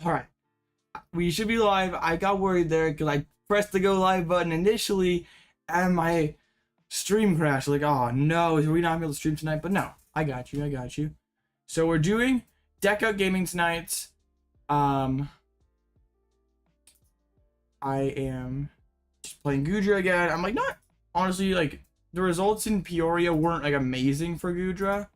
All right, we should be live. I got worried there because I pressed the go live button initially and my stream crashed. Like, oh no, are we not able to stream tonight? But no, I got you. I got you. So we're doing Deck Out Gaming tonight. I am just playing Goodra again. I'm like, not honestly, like the results in Peoria weren't like amazing for Goodra.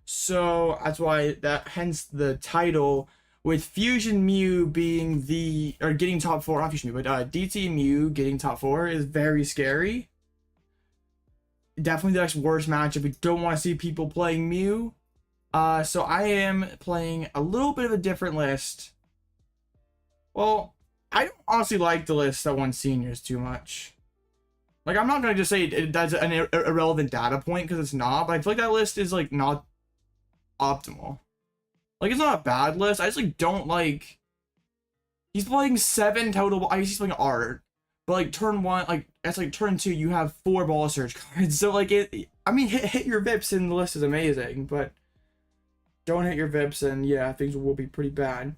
So that's why hence the title, with Fusion Mew being getting top 4, not Fusion Mew, but DT Mew getting top 4 is very scary. Definitely the next worst matchup. We don't want to see people playing Mew. So I am playing a little bit of a different list. Well, I don't honestly like the list that won seniors too much. Like, I'm not going to just say that's an irrelevant data point because it's not, but I feel like that list is like not optimal. Like, it's not a bad list. I just like don't like. He's playing 7 total. I guess he's playing Art, but like turn 1, like that's like turn 2. You have 4 Ball Surge cards. So like I mean, hit your Vips and the list is amazing, but don't hit your Vips and yeah, things will be pretty bad.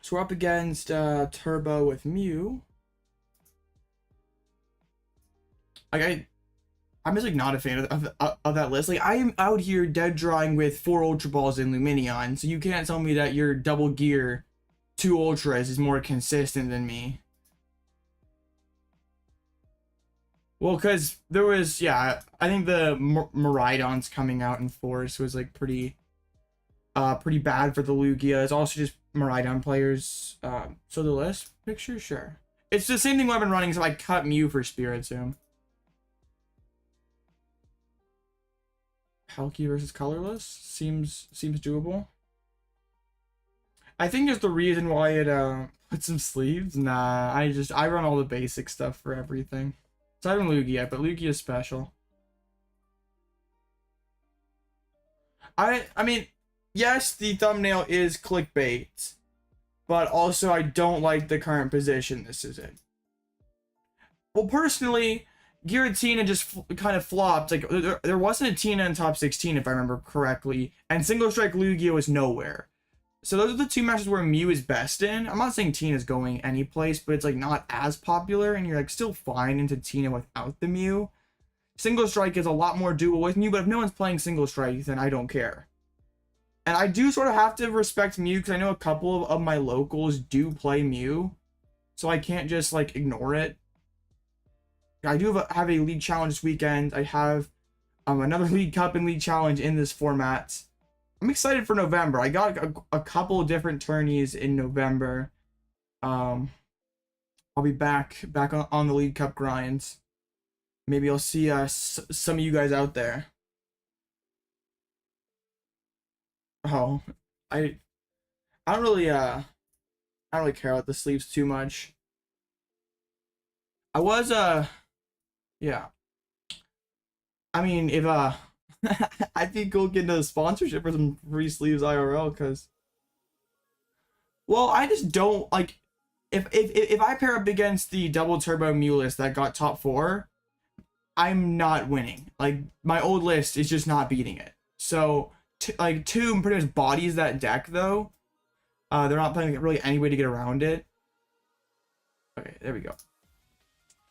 So we're up against Turbo with Mew. Like I'm just like not a fan of that list. Like, I am out here dead drawing with 4 Ultra Balls in Lumineon, so you can't tell me that your double gear 2 Ultras is more consistent than me. Well, because there was, yeah, I think the Miraidons coming out in Force was like pretty bad for the Lugia. It's also just Miraidon players. So the list picture, sure. It's the same thing I've been running, so I cut Mew for Spiritomb. Palkia versus Colorless seems doable. I think there's the reason why it put some sleeves. Nah, I run all the basic stuff for everything. So I haven't Lugia yet, but Lugia is special. I mean, yes, the thumbnail is clickbait, but also I don't like the current position this is in. Well, personally, Giratina just kind of flopped. Like, there wasn't a Tina in top 16, if I remember correctly, and Single Strike Lugia was nowhere. So those are the 2 matches where Mew is best in. I'm not saying Tina's going any place, but it's like not as popular, and you're like still fine into Tina without the Mew. Single Strike is a lot more doable with Mew, but if no one's playing Single Strike, then I don't care. And I do sort of have to respect Mew because I know a couple of my locals do play Mew, so I can't just like ignore it. I do have a league challenge this weekend. I have another league cup and league challenge in this format. I'm excited for November. I got a couple of different tourneys in November. I'll be back on the league cup grinds. Maybe I'll see some of you guys out there. Oh, I don't really care about the sleeves too much. I was yeah. I mean, if I think we'll get into a sponsorship for some free sleeves IRL, because, well, I just don't like if I pair up against the double turbo Mew list that got top 4, I'm not winning. Like, my old list is just not beating it. So like 2 pretty much bodies that deck though. They're not playing really any way to get around it. Okay, there we go.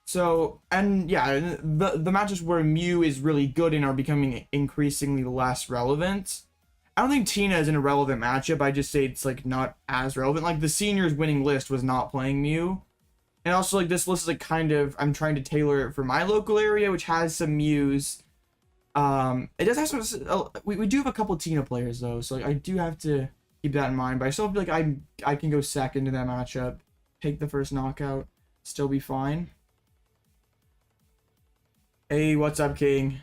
So, and yeah, the matches where Mew is really good in are becoming increasingly less relevant. I don't think Tina is an irrelevant matchup. I just say it's like not as relevant. Like the seniors winning list was not playing Mew. And also like this list is like kind of, I'm trying to tailor it for my local area, which has some Mews. It does have some, we do have a couple Tina players though. So like, I do have to keep that in mind, but I still feel like I can go second to that matchup, take the first knockout, still be fine. Hey, what's up, King?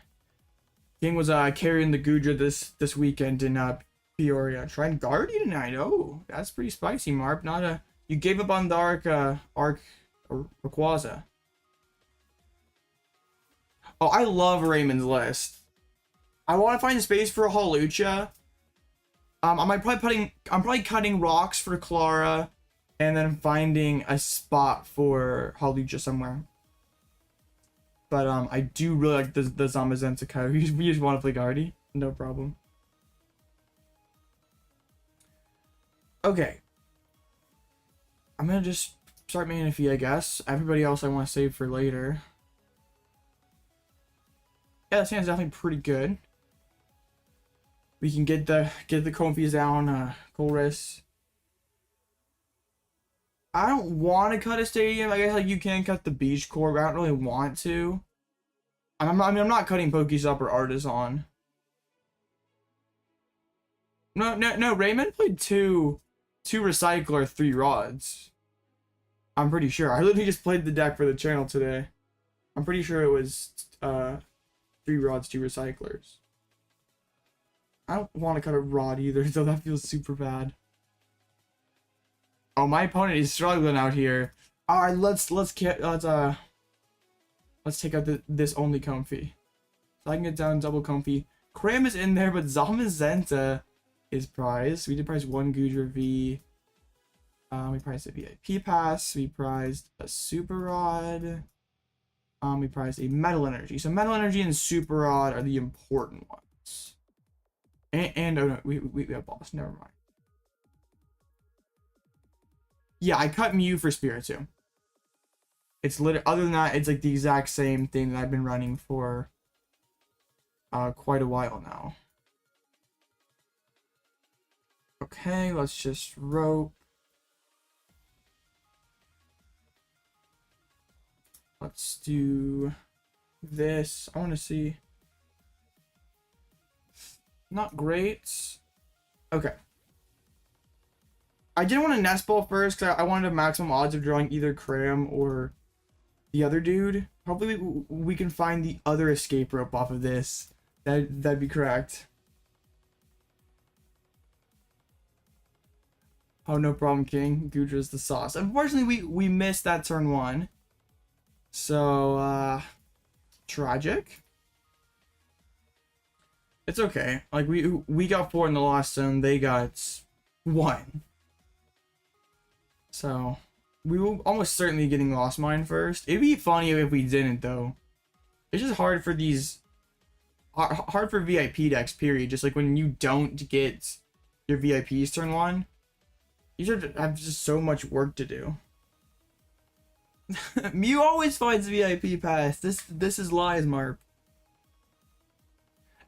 King was carrying the Goodra this weekend in Peoria. Trying Guardian tonight. Oh, that's pretty spicy, Marp. Not a you gave up on the Arc or Rayquaza. Oh, I love Raymond's list. I want to find space for a Hawlucha. I'm probably cutting rocks for Clara, and then finding a spot for Hawlucha somewhere. But I do really like the Zamazenta CRZ. We just want to play Guardy. No problem. Okay. I'm gonna just start Manaphy, I guess. Everybody else I want to save for later. Yeah, that sounds definitely pretty good. We can get the Comfeys down, Colress. I don't want to cut a stadium. I guess like you can cut the beach core, but I don't really want to. I'm not cutting Pokestop or Artisan. No. Raymond played two Recycler, 3 Rods. I'm pretty sure. I literally just played the deck for the channel today. I'm pretty sure it was 3 Rods, 2 Recyclers. I don't want to cut a Rod either, though that feels super bad. Oh, my opponent is struggling out here. All right, let's take out this only Comfey, so I can get down double Comfey. Cram is in there, but Zamazenta is prized. We did prize 1 Goodra V. We prized a VIP Pass. We prized a Super Rod. We prized a Metal Energy. So Metal Energy and Super Rod are the important ones. And oh no, we have Boss. Never mind. Yeah, I cut Mew for Spiritomb. It's literally, other than that, it's like the exact same thing that I've been running for quite a while now. Okay, let's just rope. Let's do this. I want to see. Not great. Okay. I didn't want to nest ball first because I wanted a maximum odds of drawing either Cram or the other dude. Hopefully we can find the other escape rope off of this. That'd be correct. Oh, no problem, King. Goodra's the sauce. Unfortunately, we missed that turn 1. So, tragic. It's okay. Like, we got 4 in the lost zone. They got 1. So, we will almost certainly getting Lost Mine first. It'd be funny if we didn't, though. It's just hard for these... Hard for VIP decks, period. Just like when you don't get your VIPs turn 1. You should have just so much work to do. Mew always finds VIP Pass. This is lies, Marp.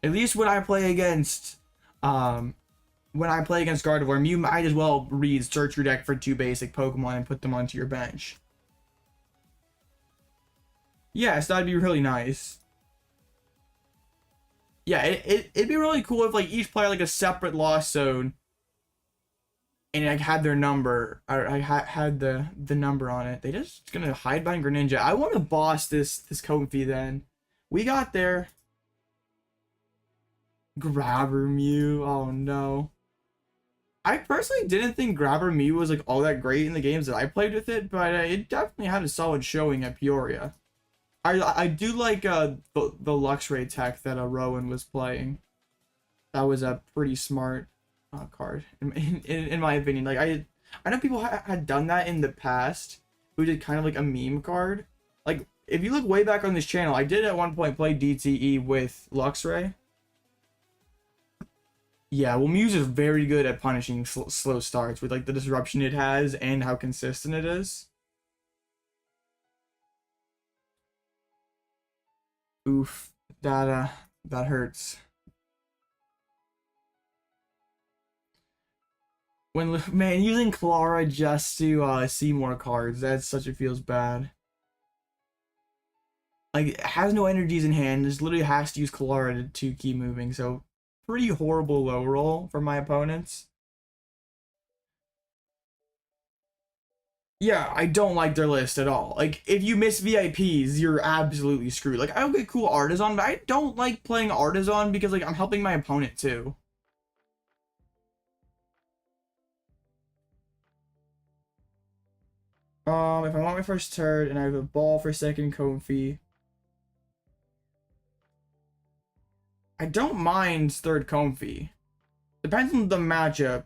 At least when I play against Gardevoir, Mew might as well read search your deck for 2 basic Pokemon and put them onto your bench. Yes, that'd be really nice. Yeah, it'd be really cool if like each player like a separate lost zone, and like had their number, or I had the number on it. They just gonna hide behind Greninja. I want to boss this Comfey then. We got there. Grabber Mew. Oh no. I personally didn't think Grabber Mew was like all that great in the games that I played with it, but it definitely had a solid showing at Peoria. I do like the Luxray tech that Rowan was playing. That was a pretty smart card in my opinion. Like I know people had done that in the past who did kind of like a meme card. Like if you look way back on this channel, I did at one point play DTE with Luxray. Yeah, well, Mew's is very good at punishing slow starts with like the disruption it has and how consistent it is. Oof, that hurts. When man using Clara just to see more cards, that's such, it feels bad. Like it has no energies in hand, just literally has to use Clara to keep moving. So pretty horrible low roll for my opponents. Yeah, I don't like their list at all. Like, if you miss VIPs, you're absolutely screwed. Like, I'll get cool Artisan, but I don't like playing Artisan because, like, I'm helping my opponent, too. If I want my first turd and I have a ball for second Comfey, I don't mind third Comfey. Depends on the matchup.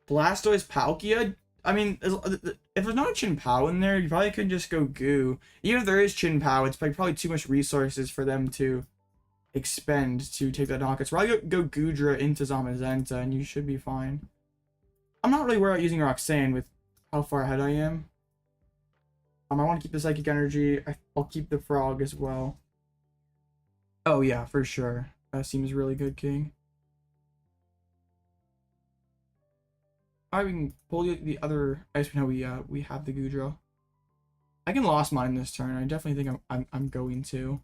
Blastoise Palkia? I mean, if there's not a Chin Pao in there, you probably could just go Goo. Even if there is Chin Pao, it's like probably too much resources for them to expend to take that knockout. So probably go Goodra into Zamazenta and you should be fine. I'm not really worried about using Roxanne with how far ahead I am. I want to keep the Psychic Energy. I'll keep the Frog as well. Oh yeah, for sure. That seems really good, King. Alright, we can pull the other ice cream. We have the Goodra. I can Lost Mine this turn. I definitely think I'm going to.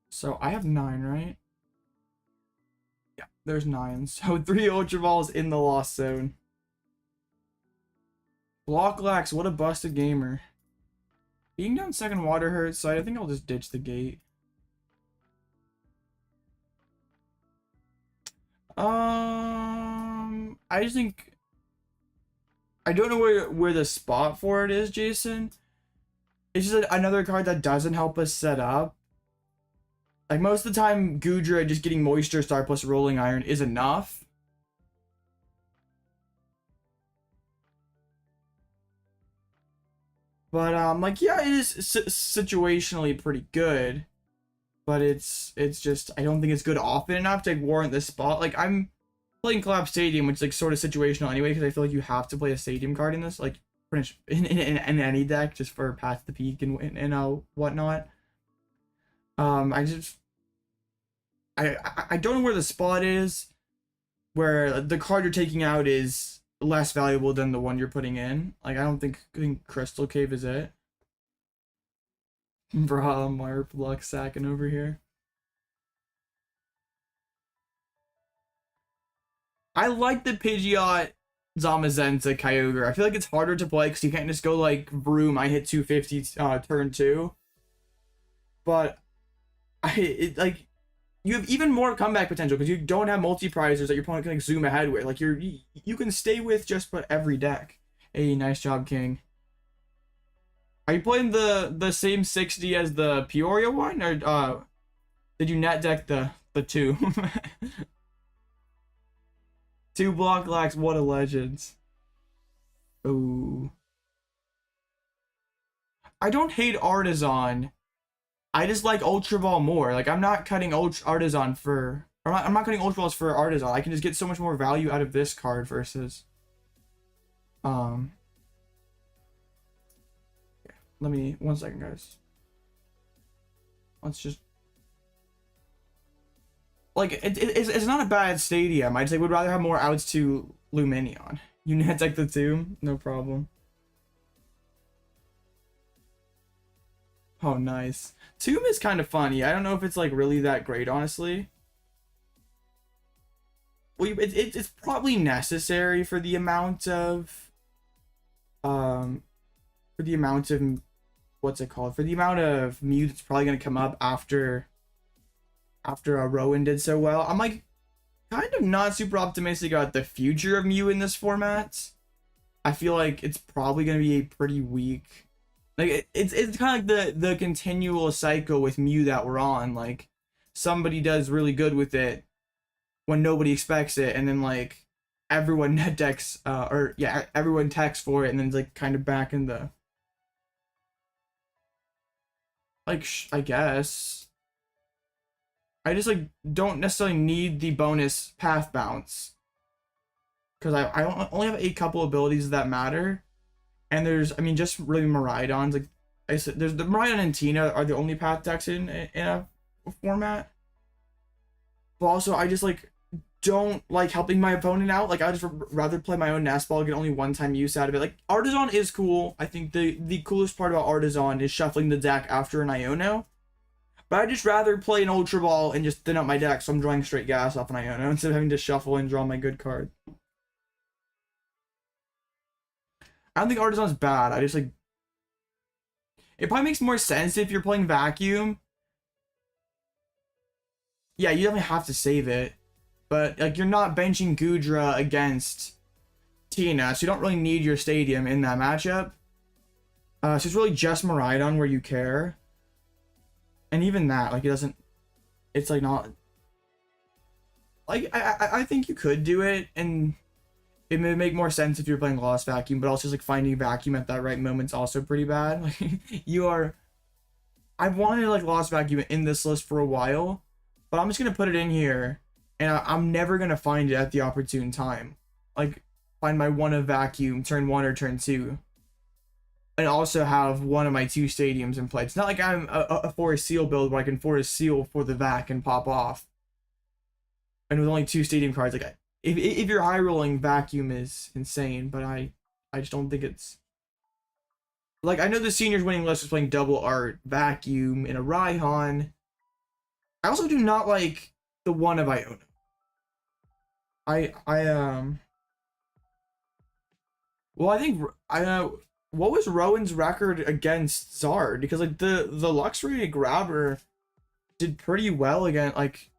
So I have 9, right? Yeah, there's 9. So 3 Ultra Balls in the Lost Zone. Blocklax, what a busted gamer. Being down second water hurts, so I think I'll just ditch the gate. I just think I don't know where the spot for it is, Jason. It's just another card that doesn't help us set up. Like, most of the time, Goodra just getting Moisture Star plus Rolling Iron is enough. But, like, yeah, it is situationally pretty good. But it's just, I don't think it's good often enough to, like, warrant this spot. Like, I'm playing Collapsed Stadium, which is, like, sort of situational anyway, because I feel like you have to play a Stadium card in this, like, pretty much in any deck, just for Path to the Peak and whatnot. I don't know where the spot is where the card you're taking out is less valuable than the one you're putting in. Like, I think Crystal Cave is it. Bruh, Marp Luck sacking over here. I like the Pidgeot Zamazenta Kyogre. I feel like it's harder to play because you can't just go like Vroom, I hit 250 turn 2. But like, you have even more comeback potential because you don't have multi-prizers that your opponent can like zoom ahead with. Like, you can stay with just about every deck. Hey, nice job, King. Are you playing the same 60 as the Peoria one, or did you net deck the 2? 2 block lacks, what a legend. Ooh. I don't hate Artisan. I just like Ultra Ball more. Like, I'm not cutting Artisan for... I'm not cutting Ultra Balls for Artisan. I can just get so much more value out of this card versus... Let me... 1 second, guys. Let's just... Like, it's not a bad stadium. I just would rather have more outs to Lumineon. You net deck the 2? No problem. Oh, nice. Tomb is kind of funny. I don't know if it's like really that great, honestly. Well, it's probably necessary for the amount of what's it called? For the amount of Mew that's probably gonna come up after Rowan did so well. I'm like kind of not super optimistic about the future of Mew in this format. I feel like it's probably gonna be a pretty weak. Like, it's kind of like the continual cycle with Mew that we're on. Like, somebody does really good with it when nobody expects it, and then like everyone net decks everyone techs for it, and then it's like kind of back in the like I guess I just like don't necessarily need the bonus path bounce because I only have a couple abilities that matter. And there's, I mean, just really Miraidons. Like I said, there's the Miraidon and Tina are the only path decks in a format. But also, I just like don't like helping my opponent out. Like, I just rather play my own Nest Ball, get only one-time use out of it. Like, Artisan is cool. I think the coolest part about Artisan is shuffling the deck after an Iono. But I'd just rather play an Ultra Ball and just thin out my deck, so I'm drawing straight gas off an Iono instead of having to shuffle and draw my good card. I don't think Artisan's bad. I just like... It probably makes more sense if you're playing Vacuum. Yeah, you definitely have to save it. But, like, you're not benching Goodra against Tina, so you don't really need your Stadium in that matchup. So it's really just Miraidon where you care. And even that, like, it doesn't... It's, like, not... Like, I think you could do it, and... It may make more sense if you're playing Lost Vacuum, but also just like finding Vacuum at that right moment's also pretty bad. Like, you are... I've wanted like Lost Vacuum in this list for a while, but I'm just gonna put it in here and I'm never gonna find it at the opportune time. Like, find my one of vacuum, turn 1 or turn 2. And also have one of my 2 stadiums in play. It's not like I'm a Forest Seal build where I can Forest Seal for the vac and pop off. And with only 2 stadium cards, like, if you're high rolling, vacuum is insane, but I just don't think it's... Like, I know the seniors winning list is playing double art, vacuum, and a Raihan. I also do not like the one of Iono. Well, I think what was Rowan's record against Zard? Because like the Luxray Grabber did pretty well again. Like,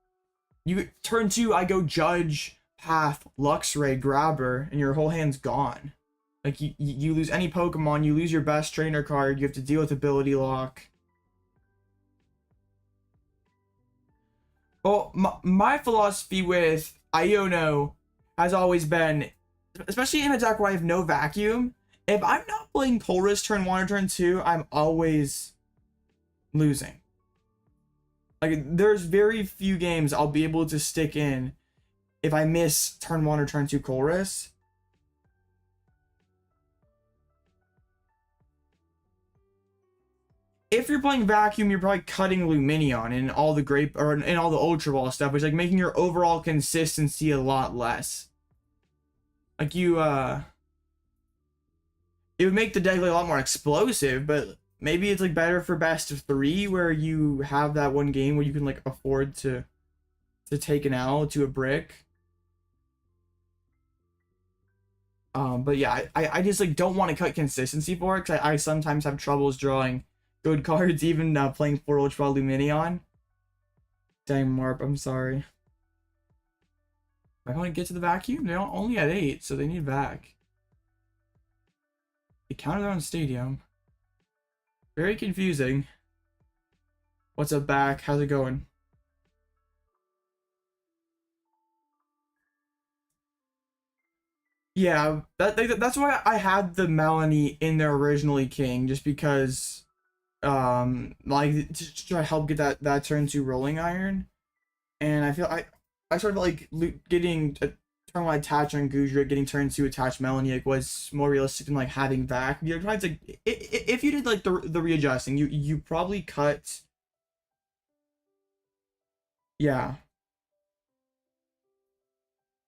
you turn 2, I go Judge, Path, Luxray, Grabber, and your whole hand's gone. Like, you lose any Pokemon, you lose your best trainer card, you have to deal with ability lock. Well, my philosophy with Iono has always been, especially in a deck where I have no vacuum, if I'm not playing Colress turn 1 or turn 2, I'm always losing. Like, there's very few games I'll be able to stick in if I miss turn 1 or turn 2 Colress. If you're playing vacuum, you're probably cutting Lumineon and all the grape or and all the Ultra Ball stuff, which like making your overall consistency a lot less. Like, it would make the deck like a lot more explosive, but maybe it's like better for best of 3 where you have that one game where you can like afford to take an L to a brick. But yeah, I just like don't want to cut consistency for it, because I sometimes have troubles drawing good cards, even playing 4 Ultra Ball Lumineon. Dang, Marp, I'm sorry. I want to get to the vacuum. They're only at 8, so they need vac. They counted their own stadium. Very confusing. What's up, back? How's it going? Yeah, that's why I had the Melanie in there originally, King, just because like to try to help get that turn 2 rolling iron. And I feel I sort of like getting a turn 1 attach on Goodra, getting turn 2 attached Melanie like was more realistic than like having vac. You're trying to, if you did like the readjusting, you probably cut. Yeah,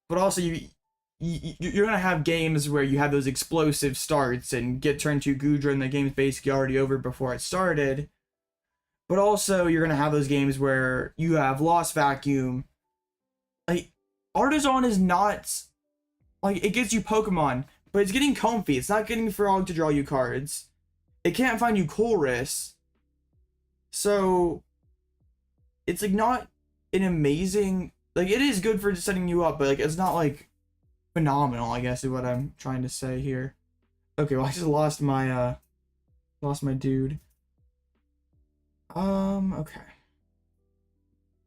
but also you're gonna have games where you have those explosive starts and get turn 2 Goodra and the game's basically already over before it started. But also you're gonna have those games where you have lost vacuum. Like, Artisan is not like, it gets you Pokemon, but it's getting Comfey. It's not getting Frog to draw you cards. It can't find you Colress. So it's like not an amazing, like, it is good for setting you up, but like it's not like phenomenal, I guess is what I'm trying to say here. Okay, well I just lost my dude. Okay.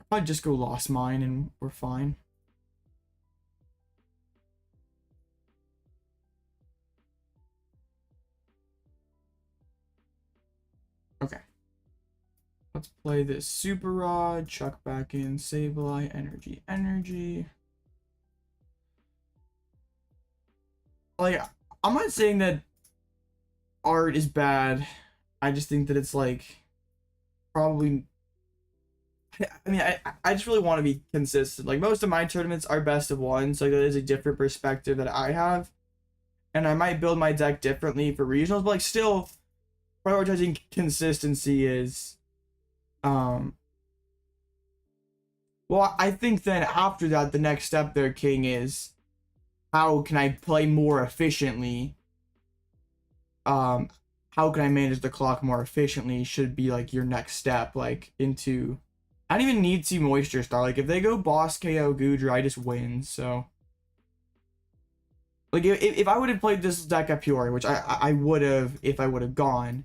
I'll just go lost mine and we're fine. Okay. Let's play this Super Rod, chuck back in Sableye Energy. Like, I'm not saying that art is bad. I just think that it's like probably, I mean, I just really want to be consistent. Like, most of my tournaments are best of 1, so that is a different perspective that I have. And I might build my deck differently for regionals, but like still prioritizing consistency is well, I think then after that the next step there, King, is how can I play more efficiently? How can I manage the clock more efficiently should be like your next step, like into, I don't even need to Moisture Star. Like, if they go boss KO Goodra, I just win. So like if I would have played this deck at Peoria, which I would have, if I would have gone,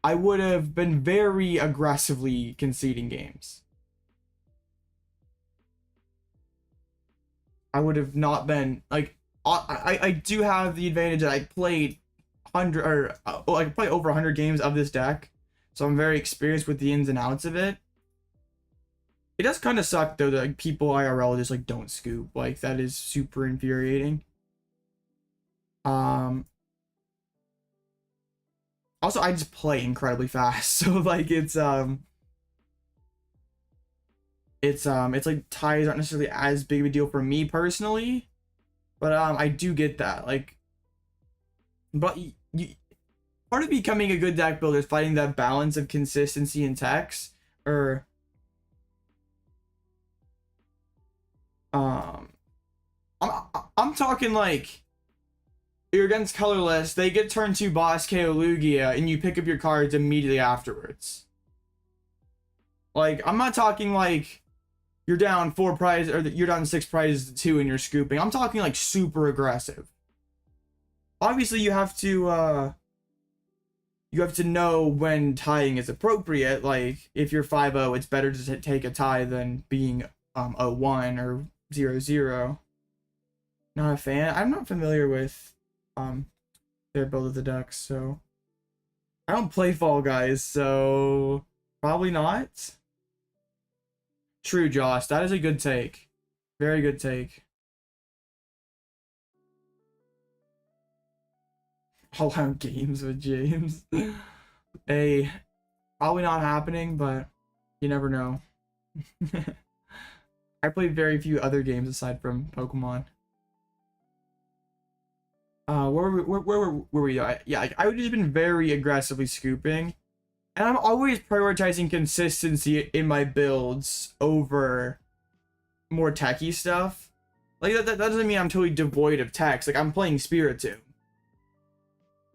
I would have been very aggressively conceding games. I would have not been like, I do have the advantage that I played 100 or I play over 100 games of this deck, so I'm very experienced with the ins and outs of it. It does kind of suck though that like, people IRL just like don't scoop. Like that is super infuriating. Also I just play incredibly fast, so like it's like ties aren't necessarily as big of a deal for me personally, but I do get that. Like, but part of becoming a good deck builder is finding that balance of consistency and text, or I'm talking like you're against colorless, they get turn 2 boss KO Lugia, and you pick up your cards immediately afterwards. Like, I'm not talking like you're down 4 prizes, or you're down 6 prizes to 2 and you're scooping. I'm talking like super aggressive. Obviously, you have to know when tying is appropriate. Like, if you're 5-0, it's better to take a tie than being 0-1 or 0-0. Not a fan. I'm not familiar with their build of the decks, so I don't play Fall Guys, so probably not. True, Josh. That is a good take. Very good take. All out games with James. Hey, probably not happening, but you never know. I played very few other games aside from Pokemon. Where were we? Yeah, I would just been very aggressively scooping, and I'm always prioritizing consistency in my builds over more techie stuff. Like that doesn't mean I'm totally devoid of text. Like I'm playing Spiritomb,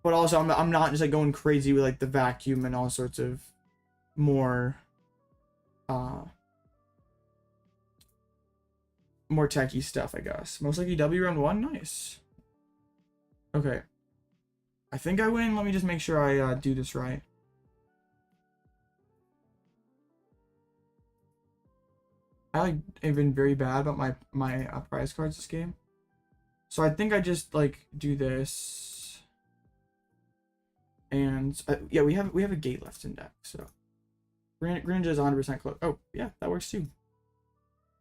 but also I'm not just like going crazy with like the vacuum and all sorts of more more techie stuff, I guess. Most likely W round 1, nice. Okay. I think I win. Let me just make sure I do this right. I like have been very bad about my prize cards this game. So I think I just like do this. And yeah, we have a gate left in deck, so Greninja is 100% close. Oh, yeah, that works too.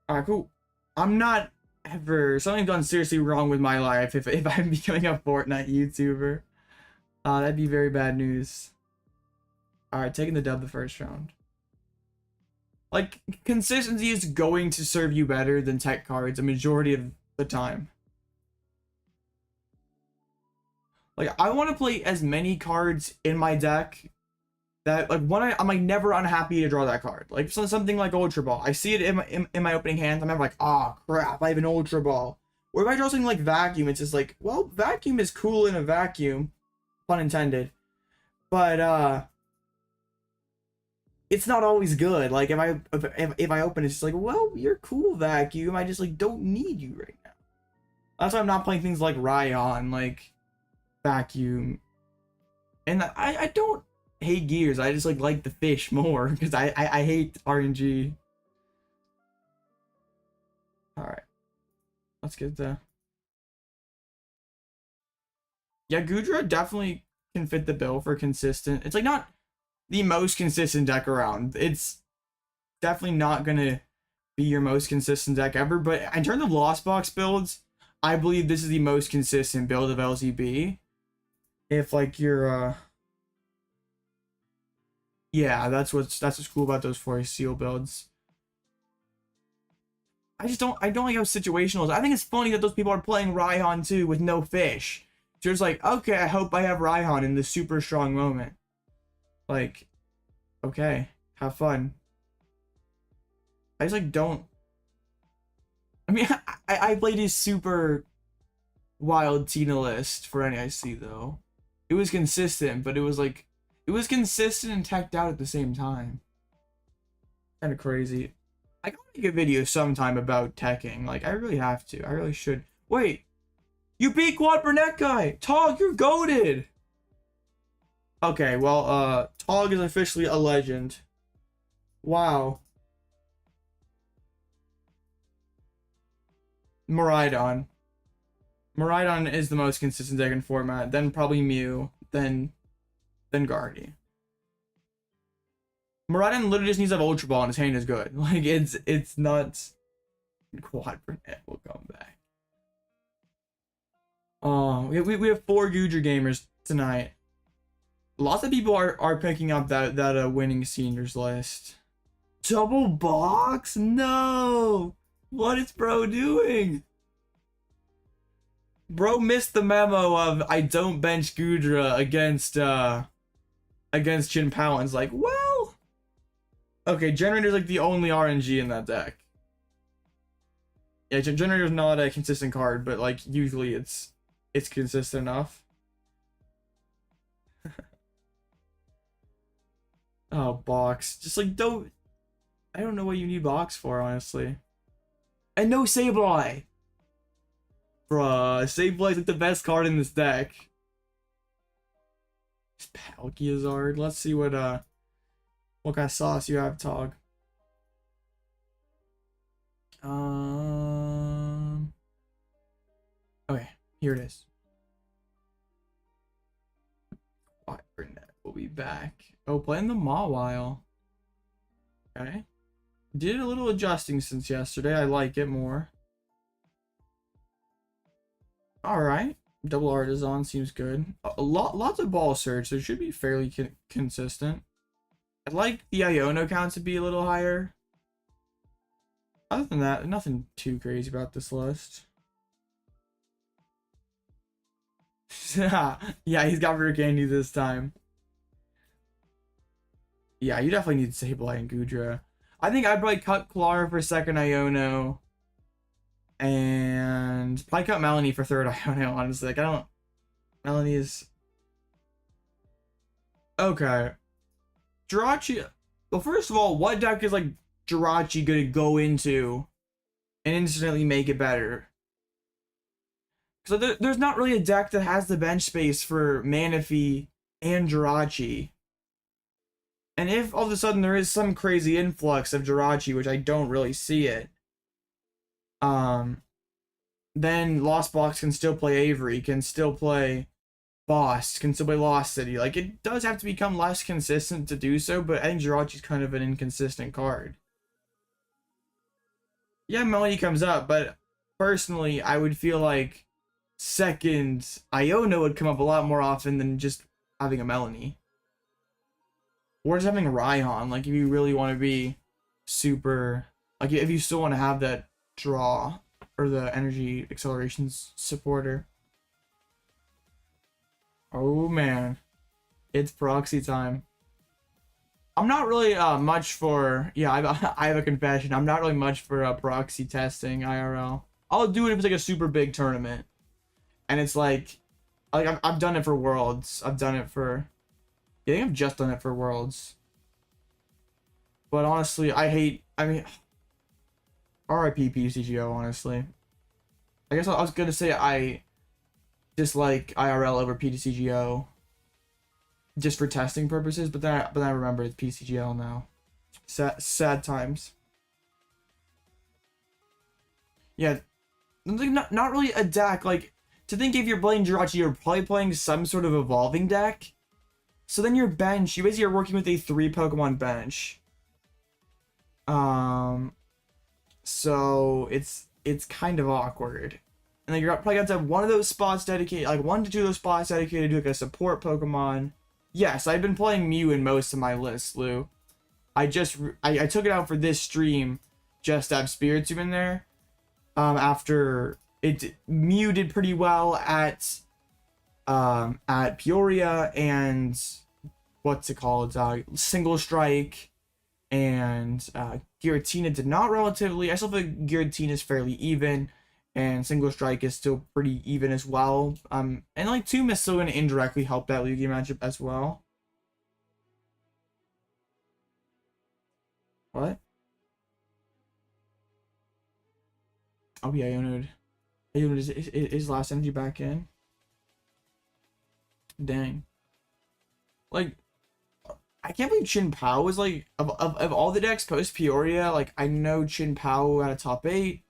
Alright, cool. I'm not ever something's gone seriously wrong with my life if I'm becoming a Fortnite YouTuber. That'd be very bad news. Alright, taking the dub the first round. Like, consistency is going to serve you better than tech cards a majority of the time. Like, I want to play as many cards in my deck that, like, I'm like never unhappy to draw that card. Like something like Ultra Ball. I see it in my opening hand. I'm never like, oh crap, I have an Ultra Ball. Or if I draw something like Vacuum, it's just like, well, Vacuum is cool in a vacuum, pun intended. But it's not always good. Like if I open it, it's just like, well, you're cool, Vacuum. I just like don't need you right now. That's why I'm not playing things like Ryan, like Vacuum. And I don't hate Gears. I just like the fish more because I hate RNG. All right, let's get the. Yeah, Goodra definitely can fit the bill for consistent. It's like not the most consistent deck around. It's definitely not gonna be your most consistent deck ever. But in terms of Lost Box builds, I believe this is the most consistent build of LZB. If like you're yeah, that's what's cool about those Forest Seal builds. I don't like how situational is. I think it's funny that those people are playing Raihan too with no fish. So it's like, okay, I hope I have Raihan in this super strong moment. Like, okay, have fun. I just like don't. I mean, I played his super wild Tina list for NIC though. It was consistent, but it was like. It was consistent and teched out at the same time. Kind of crazy. I gotta make a video sometime about teching. Like, I really have to. I really should. Wait! You beat Quad Burnett guy! Tog, you're goated! Okay, well, Tog is officially a legend. Wow. Miraidon. Miraidon is the most consistent deck in format. Then probably Mew. Then Guardy. Miraidon literally just needs to have Ultra Ball and his hand is good. Like, it's nuts. Quadrinet will come back. Oh, we have 4 Goodra gamers tonight. Lots of people are picking up that winning seniors list. Double box? No! What is bro doing? Bro missed the memo of I don't bench Goodra against Chin PAL, and it's like, well, okay, Generator's like the only RNG in that deck. Yeah, Generator's not a consistent card, but like usually it's consistent enough. Oh, box. Just like I don't know what you need box for, honestly. And no Sableye. Bruh, Sableye's like the best card in this deck. Palkia. Let's see what kind of sauce you have, Tog. Okay, here it is. Quadrinet will be back. Oh, playing the Mawile. Okay. Did a little adjusting since yesterday. I like it more. Alright. Double Artisan seems good. Lots of ball surge, so it should be fairly consistent. I'd like the Iono count to be a little higher. Other than that, nothing too crazy about this list. Yeah, he's got Rare Candy this time. Yeah, you definitely need Sableye and Goodra. I think I'd probably cut Clara for second Iono. And probably cut Melanie for third Iono, honestly. Like, I don't... Melanie is... Okay. Jirachi... Well, first of all, what deck is, like, Jirachi gonna go into and instantly make it better? Because there's not really a deck that has the bench space for Manaphy and Jirachi. And if all of a sudden there is some crazy influx of Jirachi, which I don't really see it, then Lost Box can still play Avery, can still play Boss, can still play Lost City. Like, it does have to become less consistent to do so, but I think Jirachi's kind of an inconsistent card. Yeah, Melody comes up, but personally, I would feel like second Iono would come up a lot more often than just having a Melanie. Or just having Raihan, like, if you really want to be super... Like, if you still want to have that draw, or the energy accelerations supporter. Oh, man. It's proxy time. I'm not really much for... Yeah, I have a confession. I'm not really much for proxy testing IRL. I'll do it if it's, like, a super big tournament. And it's, like I've done it for Worlds. I've done it for... Yeah, I think I've just done it for Worlds. But honestly, I mean, RIP PCGO, honestly. I guess I was gonna say I dislike IRL over PCGO just for testing purposes, but then I remember it's PCGL now. Sad times. Yeah, not really a deck. Like, to think if you're playing Jirachi, you're probably playing some sort of evolving deck. So then your bench, you basically are working with a 3 Pokemon bench. So it's kind of awkward. And then you're probably going to have one of those spots dedicated, like 1 to 2 of those spots dedicated to like a support Pokemon. Yes, I've been playing Mew in most of my lists, Lou. I took it out for this stream just to have Spiritomb in there. After Mew did pretty well at Peoria and what's it called? Single Strike, and Giratina did not relatively. I still think Giratina is fairly even, and Single Strike is still pretty even as well. And like Tomb is still going to indirectly help that Lugia matchup as well. What? Oh yeah, Iono'd his last energy back in. Dang. Like, I can't believe Chin PAL was like, of all the decks post Peoria, like, I know Chin PAL had a top 8.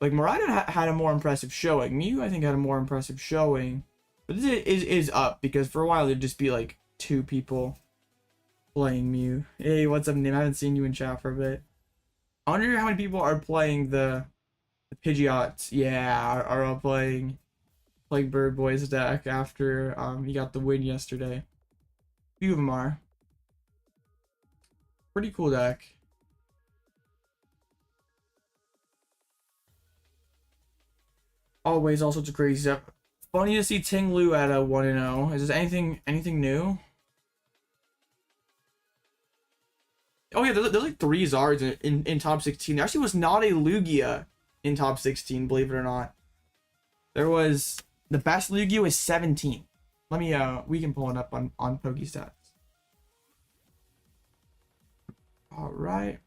Like, Miraidon had a more impressive showing. Mew, I think, had a more impressive showing. But this is up, because for a while there'd just be like 2 people. playing Mew. Hey, what's up, Nim? I haven't seen you in chat for a bit. I wonder how many people are playing the Pidgeots. Yeah, are all playing Bird Boy's deck after he got the win yesterday. A few of them are. Pretty cool deck. Always all sorts of crazy stuff. Funny to see Ting Lu at a 1-0. Is there anything new? Oh yeah, there's like 3 Zards in top 16. There actually was not a Lugia in top 16, believe it or not. There was, the best Lugia was 17. Let me we can pull it up on PokeStats. All right.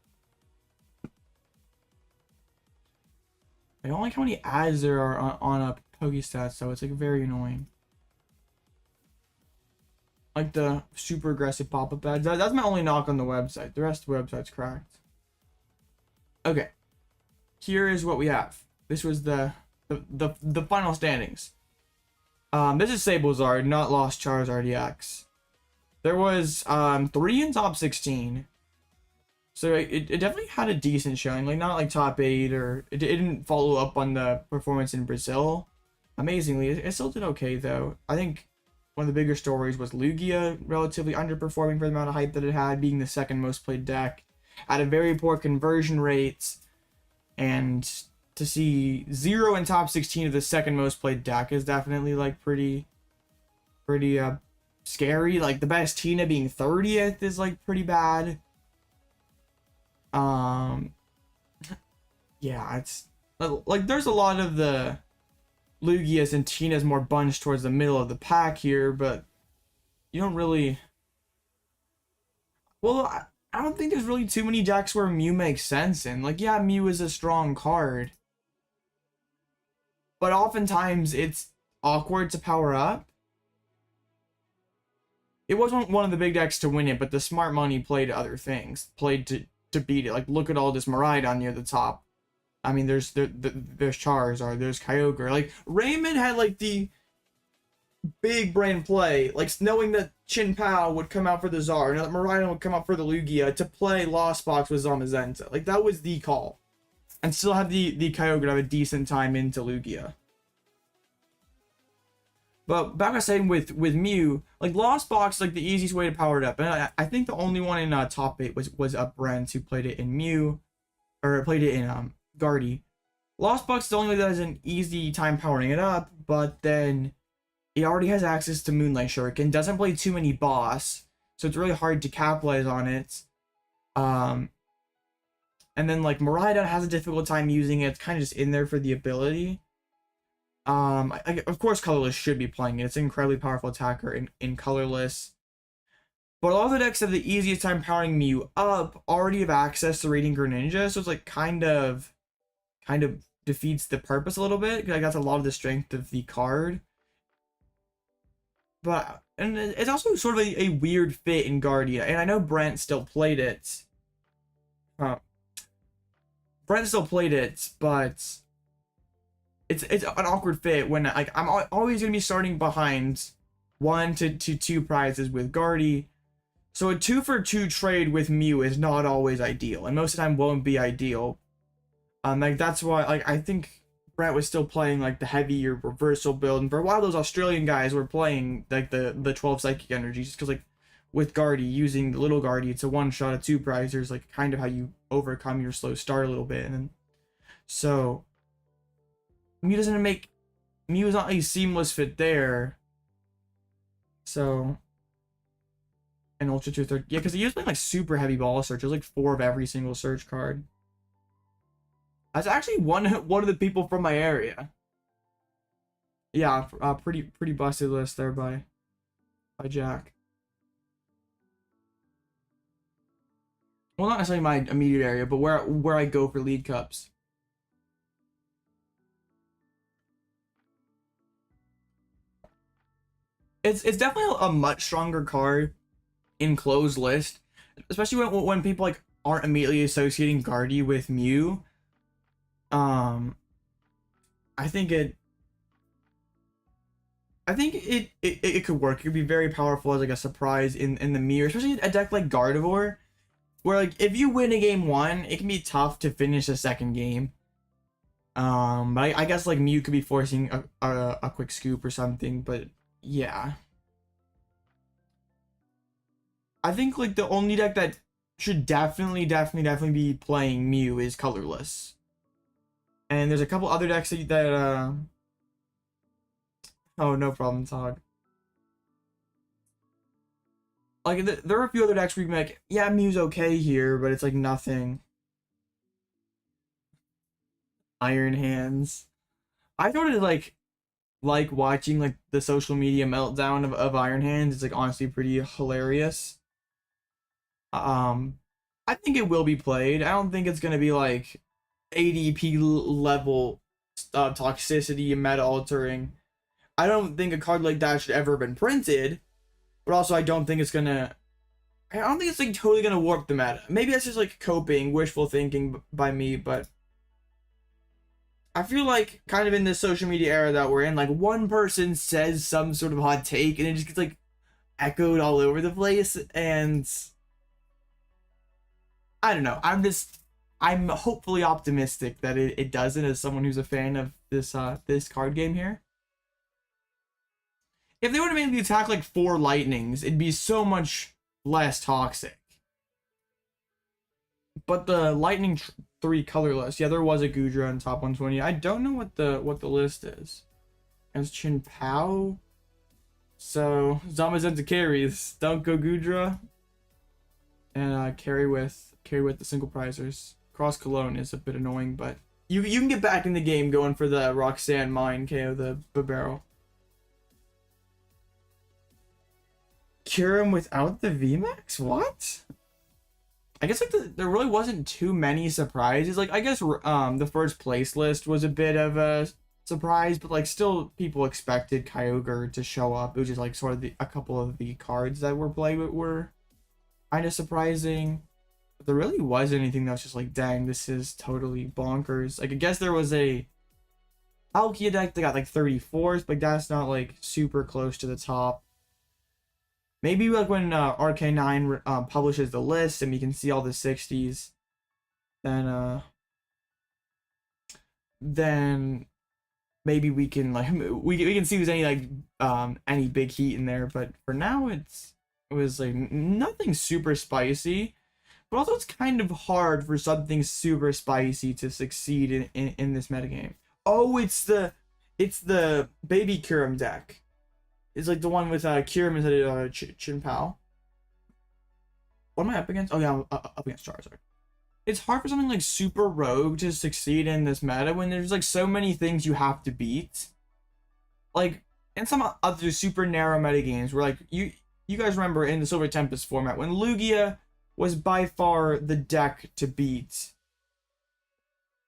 I don't like how many ads there are on a PokeStats, so it's like very annoying. Like the super aggressive pop-up ads. That's my only knock on the website. The rest of the website's cracked. Okay. Here is what we have. This was the final standings. This is Sablezard, not Lost Charizard EX. There was 3 in top 16. So it definitely had a decent showing. Like not like top 8, or it didn't follow up on the performance in Brazil. Amazingly, it still did okay though. I think one of the bigger stories was Lugia relatively underperforming for the amount of hype that it had, being the second most played deck at a very poor conversion rates, and to see 0 in top 16 of the second most played deck is definitely like pretty scary. Like the best Tina being 30th is like pretty bad. Yeah, it's like there's a lot of the Lugias and Tinas more bunched towards the middle of the pack here, but you don't really, well, I don't think there's really too many decks where Mew makes sense in. Like, yeah, Mew is a strong card, but oftentimes it's awkward to power up. It wasn't one of the big decks to win it, but the smart money played other things, played to beat it. Like, look at all this Miraidon near the top. I mean, there's Charizard, there's Kyogre. Like, Raymond had like the big brain play, like knowing that PAL would come out for the Zar, and that Miraidon would come out for the Lugia to play Lost Box with Zamazenta. Like, that was the call. And still have the Kyogre have a decent time into Lugia. But back I was saying with Mew, like Lost Box, like the easiest way to power it up. And I think the only one in top 8 was Brent, who played it in Mew, or played it in Guardy. Lost Box is the only way that has an easy time powering it up, but then it already has access to Moonlight Shuriken, doesn't play too many boss, so it's really hard to capitalize on it. And then like Miraidon has a difficult time using it. It's kind of just in there for the ability. Of course Colorless should be playing it. It's an incredibly powerful attacker in Colorless. But all the decks that have the easiest time powering Mew up already have access to Radiant Greninja, so it's like kind of defeats the purpose a little bit, because I got a lot of the strength of the card. But, and it's also sort of a weird fit in Guardian, and I know Brent still played it. Brent still played it, but it's an awkward fit when like I'm always gonna be starting behind 1 to 2 prizes with Guardy. So a 2-for-2 trade with Mew is not always ideal, and most of the time won't be ideal. Like that's why like I think Brett was still playing like the heavier reversal build, and for a while those Australian guys were playing like the 12 psychic energy, just because like with Guardy, using the little Guardy, it's a 1-shot at 2 prizers, like kind of how you overcome your slow start a little bit. And then so Mew is not a seamless fit there. So an Ultra 2/3, yeah, because he was playing like super heavy ball search. It was like 4 of every single search card. That's actually one of the people from my area. Yeah, pretty busted list there by Jack. Well, not necessarily my immediate area, but where I go for League Cups. It's definitely a much stronger card in closed list, especially when people like aren't immediately associating Guardy with Mew. I think I think it could work. It could be very powerful as like a surprise in the mirror, especially a deck like Gardevoir, where like if you win a game 1, it can be tough to finish a second game. But I guess like Mew could be forcing a quick scoop or something. But yeah, I think like the only deck that should definitely be playing Mew is colorless. And there's a couple other decks that oh, no problem, Tog. Like, there are a few other decks where you can be like, yeah, Mew's okay here, but it's like nothing. Iron Hands. I started like watching like the social media meltdown of Iron Hands. It's like honestly pretty hilarious. I think it will be played. I don't think it's gonna be like ADP level toxicity and meta altering. I don't think a card like that should ever have been printed, but also I don't think it's like totally gonna warp the meta. Maybe that's just like coping, wishful thinking by me, but I feel like kind of in this social media era that we're in, like one person says some sort of hot take and it just gets like echoed all over the place, and I don't know. I'm hopefully optimistic that it doesn't, as someone who's a fan of this card game here. If they would have made the attack like 4 lightnings, it'd be so much less toxic. But the lightning 3 colorless, yeah, there was a Goodra in top 120. I don't know what the list is. As Chin Pao. So Zamazenta carries. Don't go Goodra. And carry with the single prizers. Cross Cologne is a bit annoying, but you can get back in the game going for the Roxanne mine KO the Babero. Cure him without the VMAX? What? I guess like there really wasn't too many surprises. Like I guess the first place list was a bit of a surprise, but like still people expected Kyogre to show up. It was just like sort of a couple of the cards that were played were kind of surprising. But there really wasn't anything that was just like, dang, this is totally bonkers. Like I guess there was a Palkia deck that got like 34th, but that's not like super close to the top. Maybe like when RK9 publishes the list and we can see all the 60s, then maybe we can like we can see if there's any like any big heat in there. But for now, it was like nothing super spicy. But also, it's kind of hard for something super spicy to succeed in this metagame. Oh, it's the baby Kyurem deck. It's like the one with Kyurem instead of Chin Pao. What am I up against? Oh yeah, I'm up against Charizard. It's hard for something like super rogue to succeed in this meta when there's like so many things you have to beat. Like in some other super narrow meta games where like you guys remember in the Silver Tempest format when Lugia was by far the deck to beat.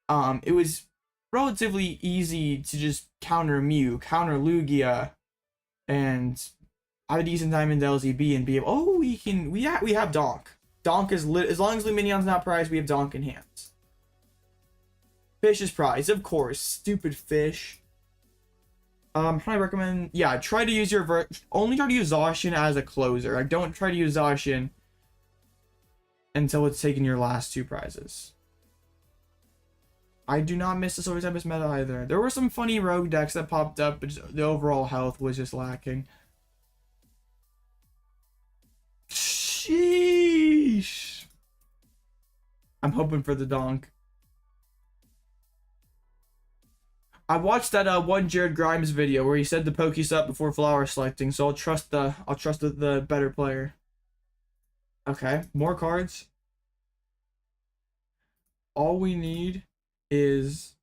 It was relatively easy to just counter Mew, counter Lugia, and have a decent time in the LZB and be able, oh, we have Donk. Donk is lit, as long as Lumineon's not prized, we have Donk in hands. Fish is prized, of course. Stupid fish. How do I recommend? Yeah, try to use only try to use Zacian as a closer. Like, don't try to use Zacian until it's taken your last 2 prizes. I do not miss the Silver Tempest meta either. There were some funny rogue decks that popped up, but the overall health was just lacking. Sheesh. I'm hoping for the donk. I watched that one Jared Grimes video where he said the Pokésup before flower selecting, so I'll trust the better player. Okay, more cards. All we need is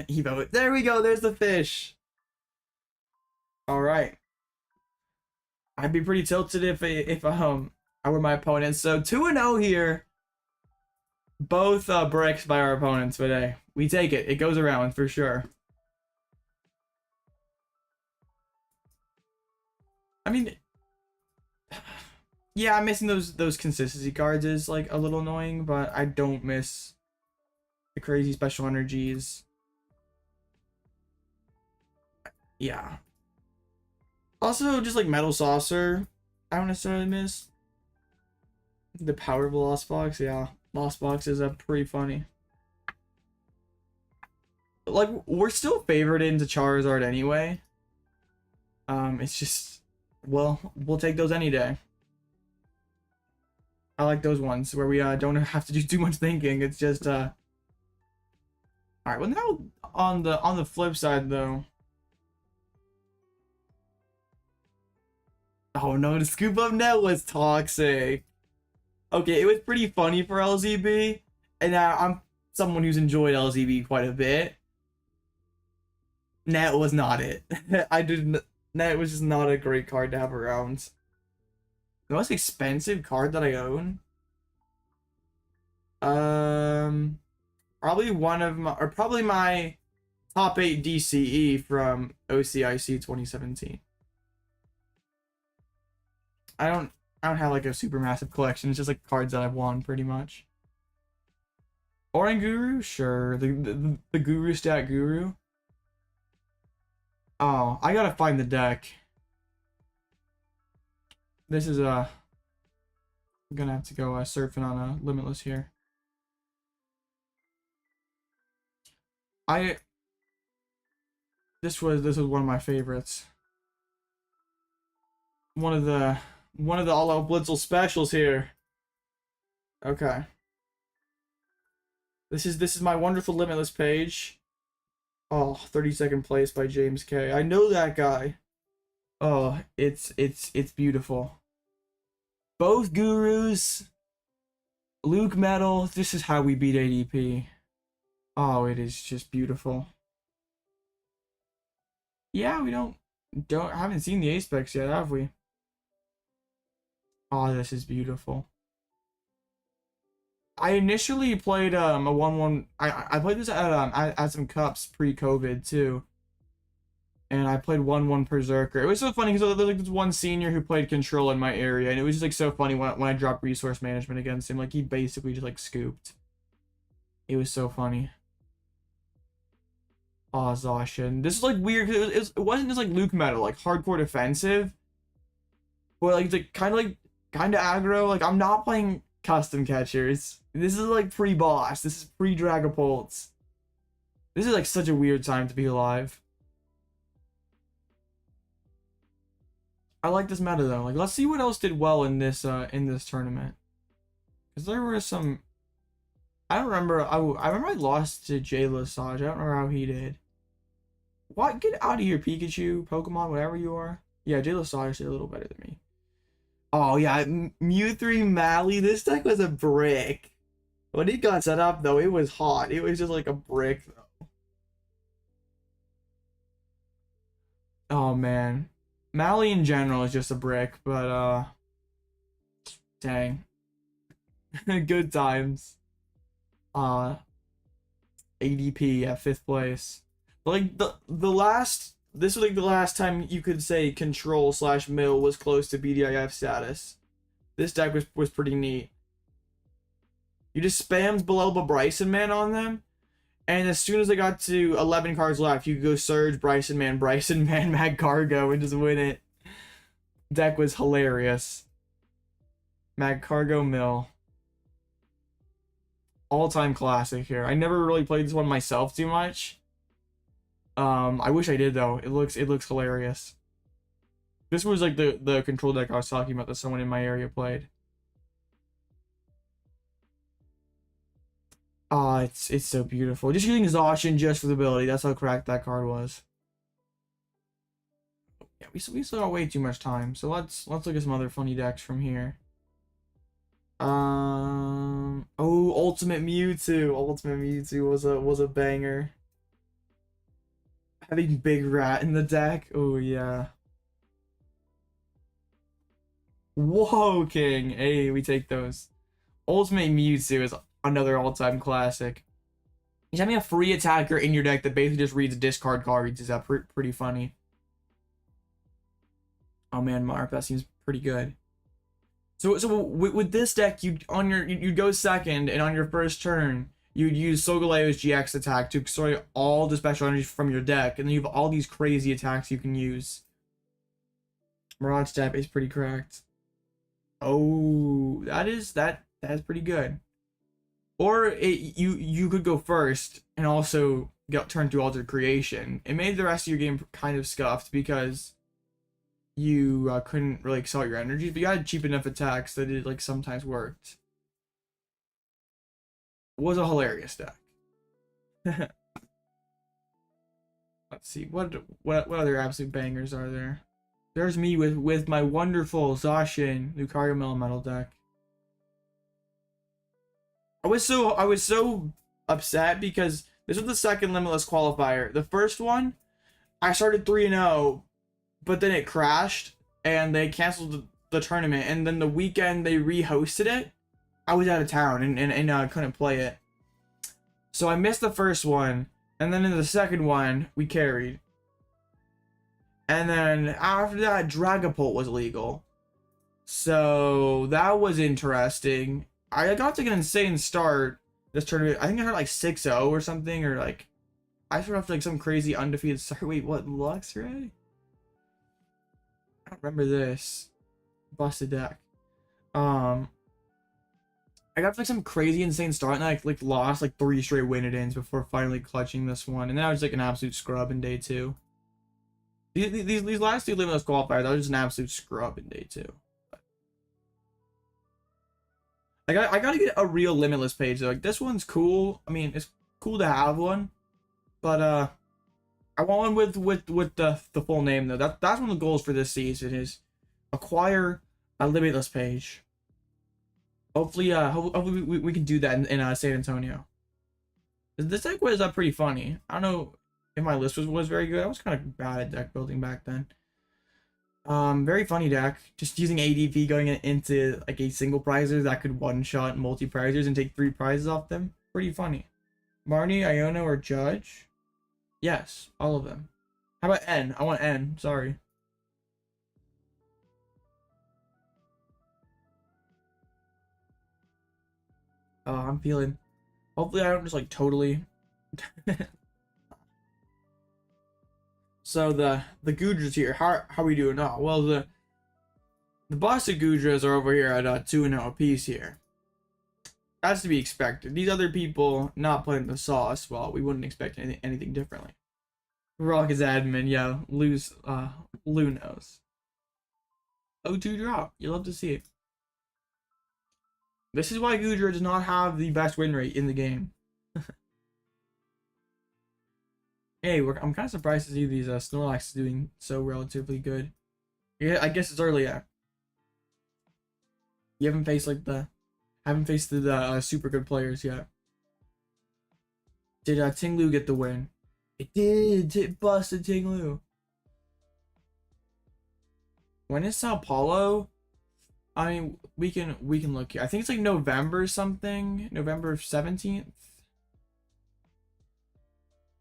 Evo. There we go. There's the fish. All right. I'd be pretty tilted if I were my opponent. So 2-0 here. Both bricks by our opponents, but hey, we take it. It goes around for sure. I mean, yeah, I'm missing those consistency cards is like a little annoying, but I don't miss the crazy special energies. Yeah. Also, just like Metal Saucer, I don't necessarily miss. The Power of the Lost Box, yeah. Lost Box is pretty funny. Like, we're still favored into Charizard anyway. It's just, well, we'll take those any day. I like those ones where we don't have to do too much thinking. It's just all right. Well, now on the flip side though. Oh no, the scoop up net was toxic. Okay, it was pretty funny for LZB, and I'm someone who's enjoyed LZB quite a bit. Net was not it. Net was just not a great card to have around. The most expensive card that I own? Probably probably my top 8 DCE from OCIC 2017. I don't have like a super massive collection. It's just like cards that I've won pretty much. Oranguru, sure. The Guru Stat Guru. Oh, I gotta find the deck. This is I'm gonna have to go surfing on a Limitless here. This was one of my favorites. One of the Alloutblitzle specials here. Okay. This is my wonderful Limitless page. Oh, 32nd place by James K. I know that guy. Oh, it's beautiful. Both Gurus. Luke Metal. This is how we beat ADP. Oh, it is just beautiful. Yeah, we haven't seen the A-Specs yet, have we? Oh, this is beautiful. I initially played a 1-1. I played this at some cups pre-COVID too. And I played 1-1 Berserker. It was so funny because there was like this one senior who played Control in my area, and it was just like so funny when I dropped Resource Management against him. Like he basically just like scooped. It was so funny. Oh, Zacian. This is like weird because it wasn't just like Luke Metal, like hardcore defensive. But like kind of aggro. Like I'm not playing custom catchers. This is like pre-boss. This is pre-Dragapults. This is like such a weird time to be alive. I like this meta though. Like let's see what else did well in this tournament. Because there were some. I don't remember. I remember I lost to Jay Lesage. I don't remember how he did. What? Get out of here, Pikachu, Pokemon, whatever you are. Yeah, Jay Lesage did a little better than me. Oh yeah, Mew3 Mally. This deck was a brick. When it got set up though, it was hot. It was just like a brick though. Oh man, Mally in general is just a brick, but dang, good times. ADP at 5th place. Like this was like the last time you could say Control / Mill was close to BDIF status. This deck was pretty neat. You just spammed Belelba Bryson Man on them, and as soon as they got to 11 cards left, you could go Surge, Bryson Man, Mag Cargo, and just win it. Deck was hilarious. Mag Cargo Mill. All-time classic here. I never really played this one myself too much. I wish I did though. It looks hilarious. This was like the control deck I was talking about that someone in my area played. Ah, it's so beautiful. Just using Zacian just for the ability. That's how cracked that card was. Yeah, we still got way too much time. So let's look at some other funny decks from here. Oh, Ultimate Mewtwo. Ultimate Mewtwo was a banger. Having Big Rat in the deck. Oh yeah. Whoa, King. Hey, we take those. Ultimate Mewtwo is another all-time classic. He's having a free attacker in your deck that basically just reads discard cards. Is that pretty funny? Oh man, Marp, that seems pretty good. So with this deck, you'd go second, and on your first turn, you'd use Solgaleo's GX attack to destroy all the special energies from your deck, and then you have all these crazy attacks you can use. Mirage Step is pretty cracked. Oh, that's pretty good. Or you could go first and also get turned to Altered Creation. It made the rest of your game kind of scuffed because you couldn't really excel your energies, but you had cheap enough attacks that it like sometimes worked. It was a hilarious deck. Let's see what other absolute bangers are there. There's me with my wonderful Zacian Lucario Metal deck. I was so upset because this was the second Limitless qualifier. The first one, I started 3-0, but then it crashed and they canceled the tournament. And then the weekend they re-hosted it, I was out of town and I couldn't play it. So I missed the first one, and then in the second one we carried. And then after that, Dragapult was legal. So that was interesting. I got to an insane start this tournament. I think I had like 6-0 or something, or like I started off like some crazy undefeated start. Wait, what? Luxray? I don't remember this. Busted deck. I got to like some crazy insane start and I like lost like 3 straight win-it-ins before finally clutching this one. And then I was like an absolute scrub in day 2. These last 2 Limitless qualifiers, I was just an absolute scrub in day 2. I gotta get a real Limitless page though. Like this one's cool. I mean, it's cool to have one, but I want one with the full name though. That's one of the goals for this season is acquire a Limitless page. Hopefully, hopefully we can do that in San Antonio. This deck was pretty funny. I don't know if my list was very good. I was kind of bad at deck building back then. Very funny deck. Just using ADP going into like a single prizer that could one-shot multi-prizers and take 3 prizes off them. Pretty funny. Marnie, Iona, or Judge? Yes, all of them. How about N? I want N. Sorry. I'm feeling. Hopefully, I don't just like totally. So the Goodras here, how are we doing? Oh, well the Boston Goodras are over here at 2-0 apiece here. That's to be expected. These other people not playing the sauce, well, we wouldn't expect anything differently. Rock is admin, yeah. Lou knows. 0-2 drop. You love to see it. This is why Goodra does not have the best win rate in the game. Hey, I'm kind of surprised to see these Snorlax doing so relatively good. Yeah, I guess it's early yet. You haven't faced like the super good players yet. Did Tinglu get the win? It did. It busted Tinglu. When is Sao Paulo? I mean, we can look here. I think it's like November something. November 17th.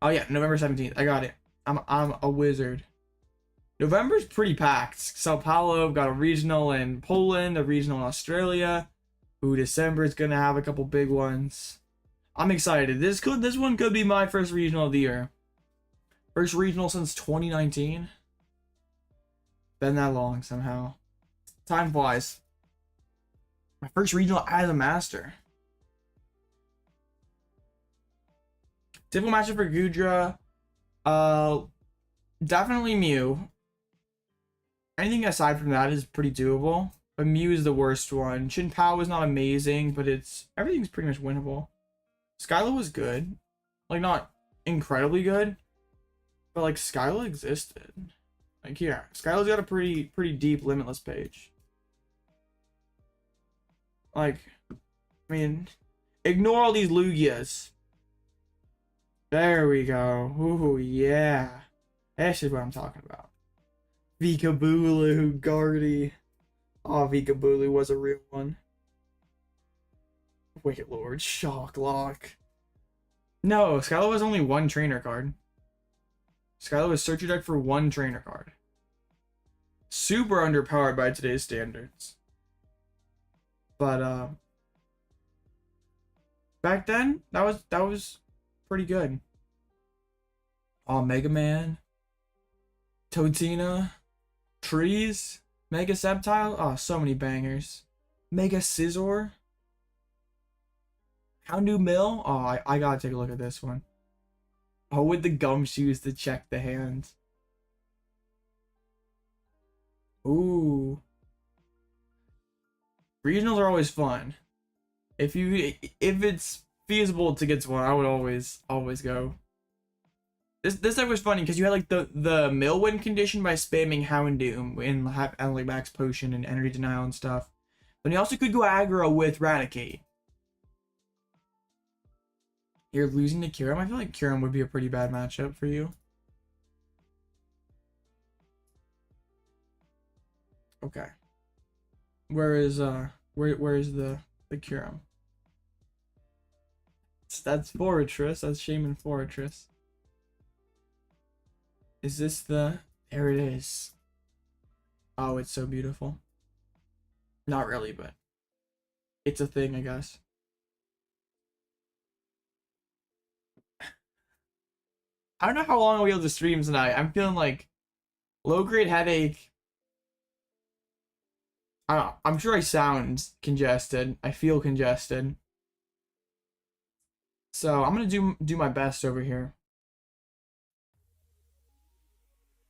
Oh yeah, November 17th. I got it. I'm a wizard. November's pretty packed. Sao Paulo got a regional in Poland, a regional in Australia. Ooh, December is gonna have a couple big ones. I'm excited. This one could be my first regional of the year. First regional since 2019. Been that long somehow. Time flies. My first regional as a master. Typical matchup for Goodra. Definitely Mew. Anything aside from that is pretty doable. But Mew is the worst one. Chin Pao was not amazing, but everything's pretty much winnable. Skyla was good. Like, not incredibly good. But, like, Skyla existed. Like, here. Skyla's got a pretty deep Limitless page. Like, I mean, ignore all these Lugias. There we go. Ooh, yeah. This is what I'm talking about. Vikabulu, Guardy. Oh, Vikabulu was a real one. Wicked Lord, Shock Lock. No, Skyla was only 1 trainer card. Skyla was search your deck for 1 trainer card. Super underpowered by today's standards. But back then, that was pretty good. Oh, Mega Man, Totina, Trees. Mega Sceptile. Oh, so many bangers. Mega Scizor. Houndoom Mill. Oh, I gotta take a look at this one. Oh, with the gumshoes to check the hands. Ooh. Regionals are always fun. If it's feasible to get to one, I would always go. This type was funny because you had like the mill win condition by spamming Houndoom in like max potion and energy denial and stuff. But you also could go aggro with Raticate. You're losing to Kyurem. I feel like Kyurem would be a pretty bad matchup for you. Okay. Where is the Kyurem? That's Fortress. That's Shaman Fortress. Is this the... There it is. Oh, it's so beautiful. Not really, but it's a thing, I guess. I don't know how long I'll be able to stream tonight. I'm feeling like low-grade headache. I don't know. I'm sure I sound congested. I feel congested. So I'm gonna do my best over here.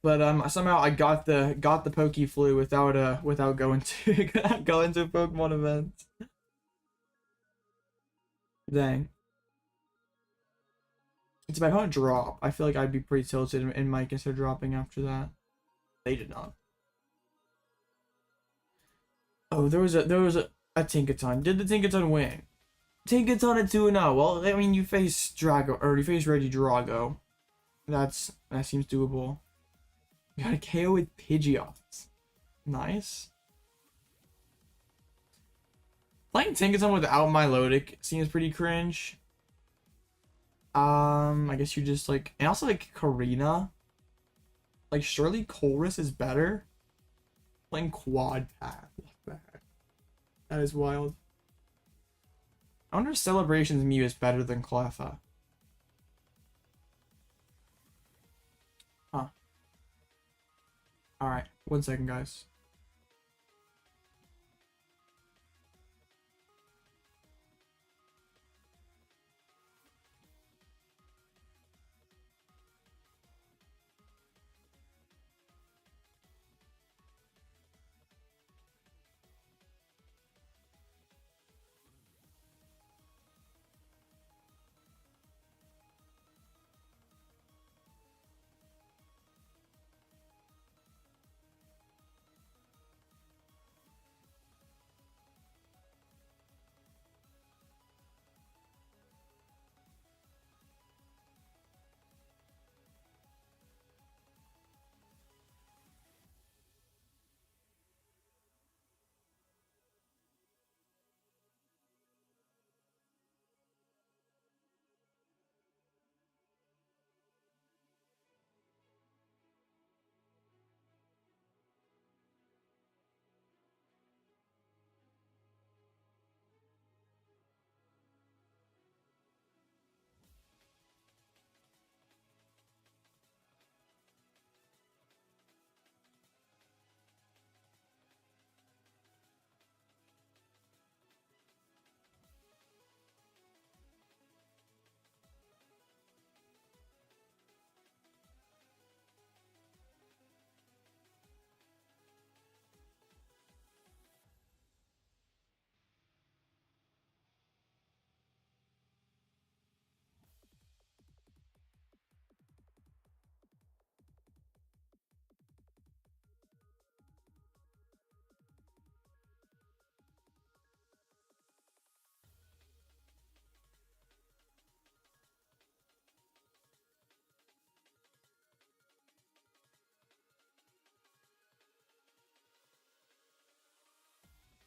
But somehow I got the Poke Flu without going to going to a Pokemon event. Dang. It's my opponent drop. I feel like I'd be pretty tilted and might consider dropping after that. They did not. Oh, there was a Tinkaton. Did the Tinkaton win? Tinkaton at 2-0. Well, I mean, you face Drago, or you face Regidrago. That seems doable. You got a KO with Pidgeots. Nice. Playing Tinkaton without Milotic seems pretty cringe. I guess you just like, and also like Karina. Like surely Colress is better. Playing Quad Path. That is wild. I wonder if Celebration's Mew is better than Cleffa. Huh. Alright, 1 second, guys.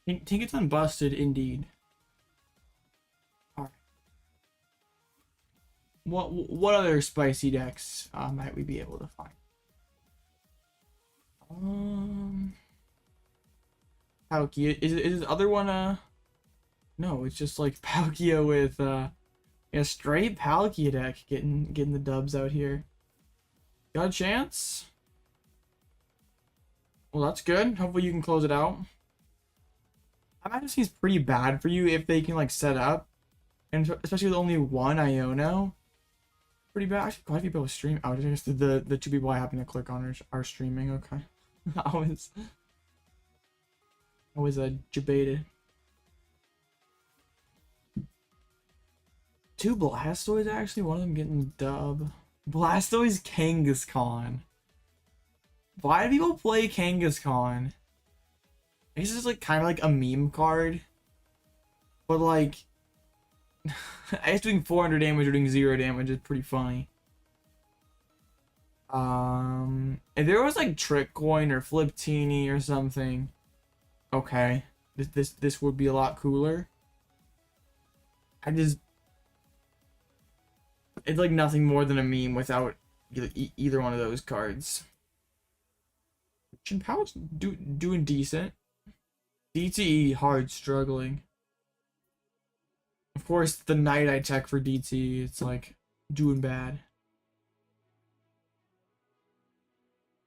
Tinkaton busted indeed. Alright. What other spicy decks might we be able to find? Palkia. Is the other one no, it's just like Palkia with a straight Palkia deck getting the dubs out here. Got a chance? Well, that's good. Hopefully you can close it out. I imagine seems pretty bad for you if they can like set up, and especially with only one Iono. Pretty bad. Actually, quite a few people stream. Oh, I guess the two people I happen to click on are streaming. Okay. I was debated. Two Blastoise actually. One of them getting dub. Blastoise Kangaskhan. Why do people play Kangaskhan? I guess it's like kind of like a meme card, but like, I guess doing 400 damage or doing 0 damage is pretty funny. If there was like Trick Coin or Fliptini or something, okay, this would be a lot cooler. It's like nothing more than a meme without either one of those cards. PAL's doing decent. DTE hard struggling. Of course, the night I check for DTE, it's like doing bad.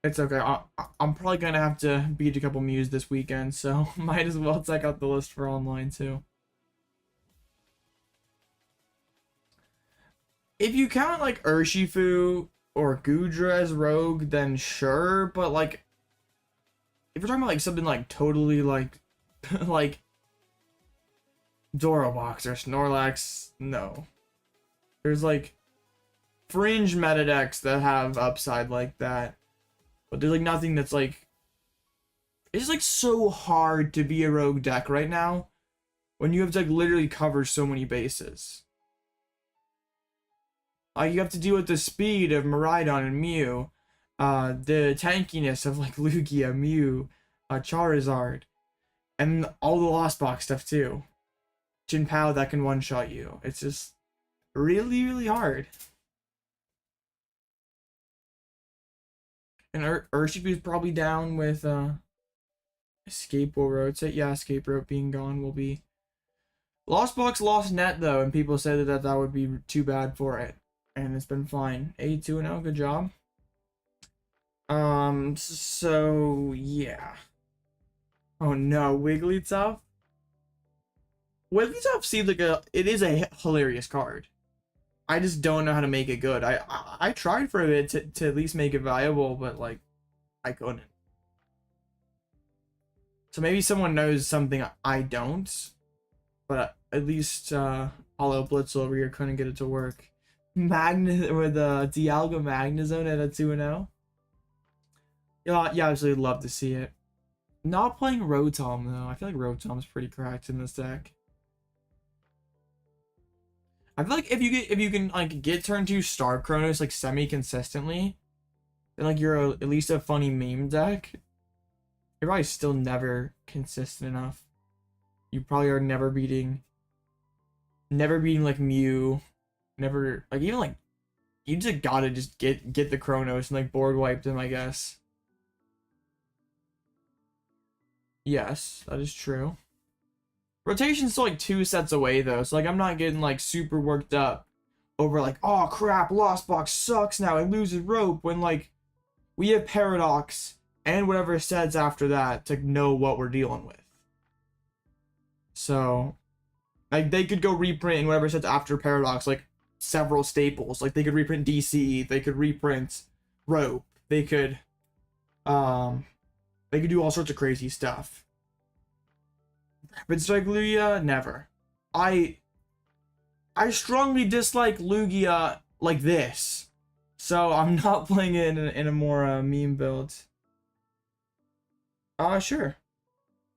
It's okay. I'm probably gonna have to beat a couple Mews this weekend, so might as well check out the list for online too. If you count like Urshifu or Goodra as rogue, then sure, but like if you're talking about like something like totally like like Zorobox or Snorlax, no. There's like fringe meta decks that have upside like that, but there's like nothing that's like, it's like so hard to be a rogue deck right now when you have to like literally cover so many bases. Like you have to deal with the speed of Miraidon and Mew, the tankiness of like Lugia, Mew, Charizard, and all the Lost Box stuff too. PAL that can one-shot you. It's just really, really hard. And Urshifu is probably down with Escape will rotate. Yeah, Escape Rope being gone will be. Lost Box lost net though, and people said that would be too bad for it. And it's been fine. 82-0, good job. So yeah. Oh no, Wigglytuff. Wigglytuff seems like it is a hilarious card. I just don't know how to make it good. I tried for a bit to at least make it viable, but like I couldn't. So maybe someone knows something I don't, but at least Alloutblitzle over here couldn't get it to work. With Dialga Magnezone at a 2-0. Yeah, I absolutely love to see it. Not playing Rotom though. I feel like Rotom's pretty cracked in this deck. I feel like if you can like get turn 2 Star Chronos like semi-consistently, then like you're at least a funny meme deck. You're probably still never consistent enough. You probably are never beating like Mew. Never like even like you just gotta just get the Chronos and like board wipe them, I guess. Yes, that is true. Rotation's still like 2 sets away though, so like I'm not getting like super worked up over like, oh crap, Lost Box sucks now, it loses rope, when like we have Paradox and whatever sets after that to know what we're dealing with. So like they could go reprint in whatever sets after Paradox, like several staples. Like they could reprint DC, they could reprint rope, they could do all sorts of crazy stuff. But Strike Lugia, never. I strongly dislike Lugia like this, so I'm not playing it in a more meme build. Sure.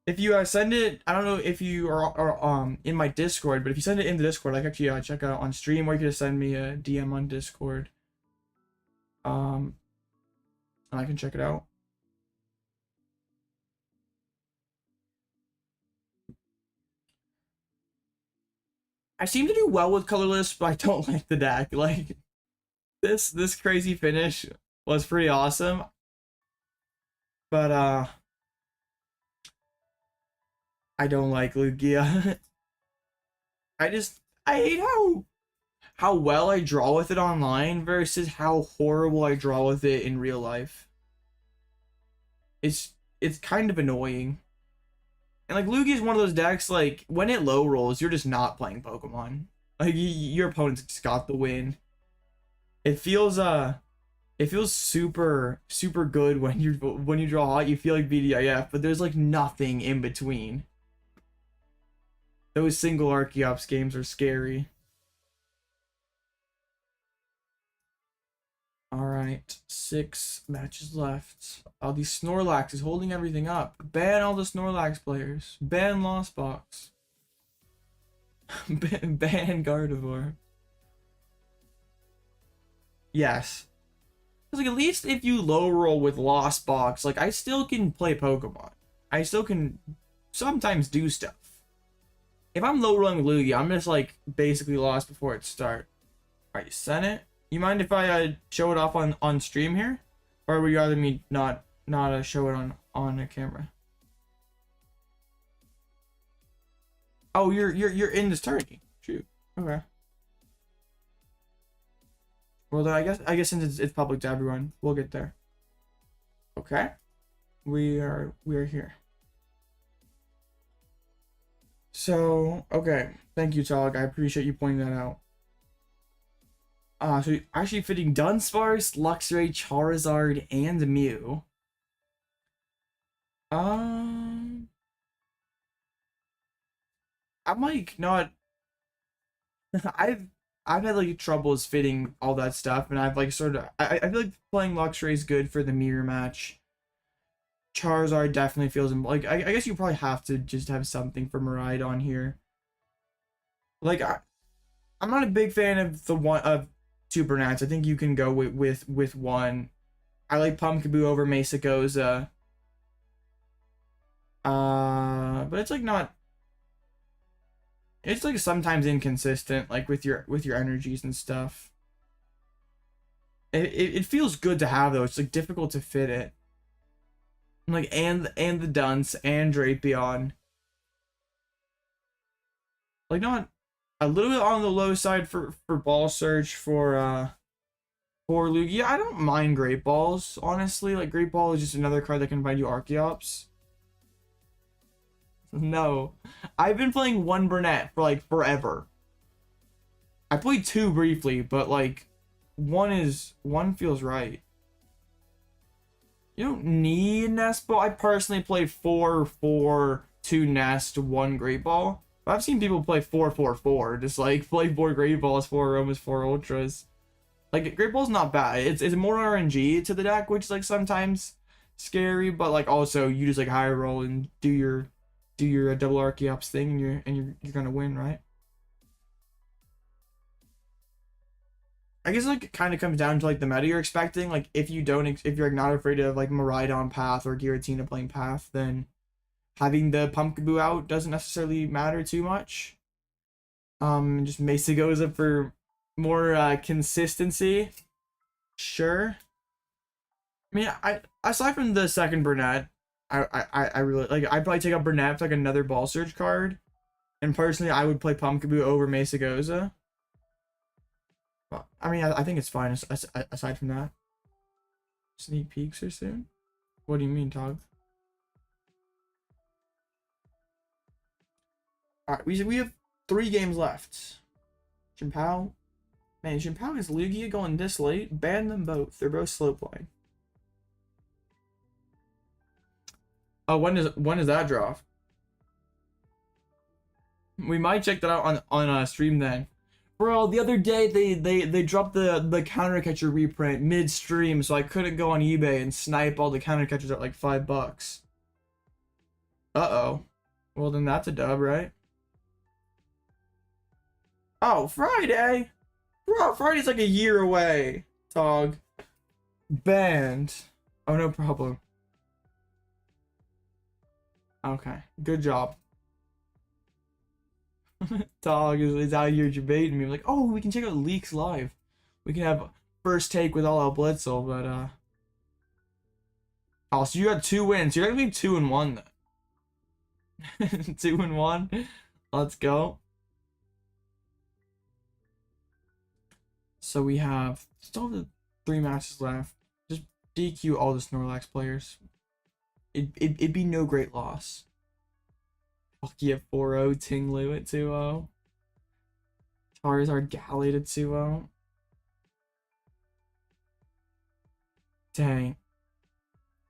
If you send it, I don't know if you are in my Discord, but if you send it in the Discord, I can actually check out on stream, or you can just send me a DM on Discord. And I can check it out. I seem to do well with colorless, but I don't like the deck. Like this crazy finish was pretty awesome, but I don't like Lugia. I hate how well I draw with it online versus how horrible I draw with it in real life. It's it's kind of annoying. And like Lugia is one of those decks, like when it low rolls, you're just not playing Pokemon. Like your opponent's just got the win. It feels super good when you draw hot. You feel like BDIF, but there's like nothing in between. Those single Archeops games are scary. Alright, 6 matches left. Oh, these Snorlax is holding everything up. Ban all the Snorlax players. Ban Lost Box. Ban Gardevoir. Yes. Because like, at least if you low roll with Lost Box, like I still can play Pokemon. I still can sometimes do stuff. If I'm low rolling Lugia, I'm just like basically lost before it starts. Alright, you sent it. You mind if I show it off on stream here, or would you rather me not show it on a camera? Oh, you're in this tourney. Shoot. Okay. Well, then I guess since it's public to everyone, we'll get there. Okay. We are here. So okay, thank you, Tog. I appreciate you pointing that out. So actually fitting Dunsparce, Luxray, Charizard, and Mew. I'm like not. I've had like troubles fitting all that stuff, and I've like sort of. I feel like playing Luxray is good for the mirror match. Charizard definitely feels like I guess you probably have to just have something for Miraidon here. Like I'm not a big fan of the one of two Burnats. I think you can go with one. I like Pumpkaboo over Mesagoza. But it's like not. It's like sometimes inconsistent, like with your energies and stuff. It feels good to have though. It's like difficult to fit it. Like and the Dunce and Drapion. Like not a little bit on the low side for Ball Search for Lugia. I don't mind Great Balls, honestly. Like Great Ball is just another card that can find you Archeops. No. I've been playing one Burnett for like forever. I played two briefly, but like one feels right. You don't need Nest Ball. I personally played 4-4, 2 Nest, 1 Great Ball. But I've seen people play 4-4-4, just like play 4 Great Balls, 4 Aromas, 4 Ultras. Like Great Ball's not bad. It's more RNG to the deck, which is like sometimes scary, but like also you just like high roll and do your double Archeops thing, and you're gonna win, right? I guess like it kind of comes down to like the meta you're expecting. Like if you're like not afraid of like Miraidon Path or Giratina playing Path, then having the Pumpkaboo out doesn't necessarily matter too much. Just Mesagoza for more consistency. Sure. I mean, aside from the second Burnett, I really like. I'd probably take out Burnett for like another Ball Surge card, and personally, I would play Pumpkaboo over Mesagoza. Well, I mean, I think it's fine aside from that. Sneak peeks are soon? What do you mean, Tog? Alright, we have 3 games left. Chimpao. Man, Chimpao is Lugia going this late. Ban them both. They're both slow playing. Oh, when does that drop? We might check that out on stream then. Bro, the other day they dropped the counter catcher reprint mid-stream, so I couldn't go on eBay and snipe all the counter catchers at like $5. Uh-oh. Well then that's a dub, right? Oh, Friday! Bro, Friday's like a year away, Tog. Banned. Oh, no problem. Okay, good job. Tog is out here debating me. I'm like, oh, we can check out Leaks live. We can have first take with Alloutblitzle, but oh, so you got 2 wins. You're gonna be 2-1 then. 2-1. Let's go. So we have still the 3 matches left. Just DQ all the Snorlax players. It'd be no great loss. Palkia 4-0, Tinglu at 2-0. Charizard Gallade at 2-0. Dang.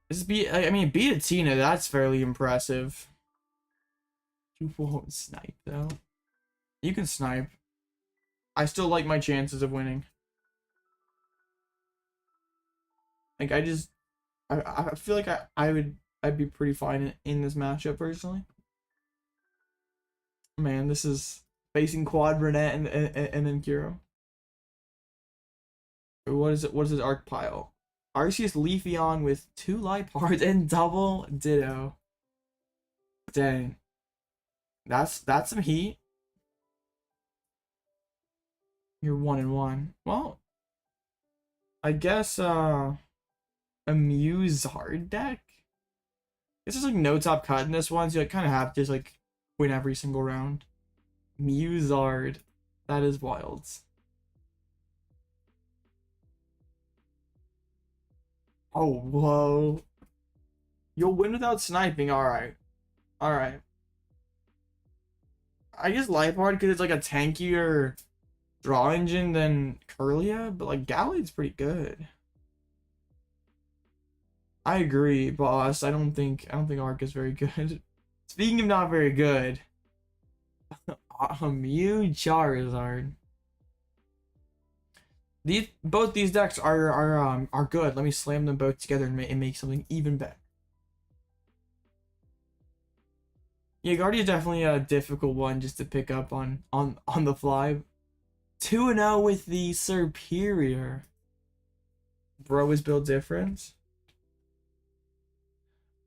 This I mean, beat a Tina, that's fairly impressive. You won't snipe, though. You can snipe. I still like my chances of winning. Like, I feel like I'd be pretty fine in this matchup, personally. Man, this is facing Quad Brunette and then Kuro. What is it? What is his arc pile? Arceus Leafeon with 2 Lipards and double Ditto. Dang. That's some heat. You're 1-1. Well, I guess a Muzard deck. This is like no top cut in this one, so you kind of have to just like win every single round. Muzard. That is wild. Oh, whoa. You'll win without sniping. Alright. Alright. I guess Lipard because it's like a tankier draw engine than Curlia, but like Gallade's pretty good. I agree, boss. I don't think Arc is very good. Speaking of not very good, Mew Charizard. Both these decks are good. Let me slam them both together and make something even better. Yeah, Guardian is definitely a difficult one just to pick up on the fly. 2-0 with the Superior. Bro is built different.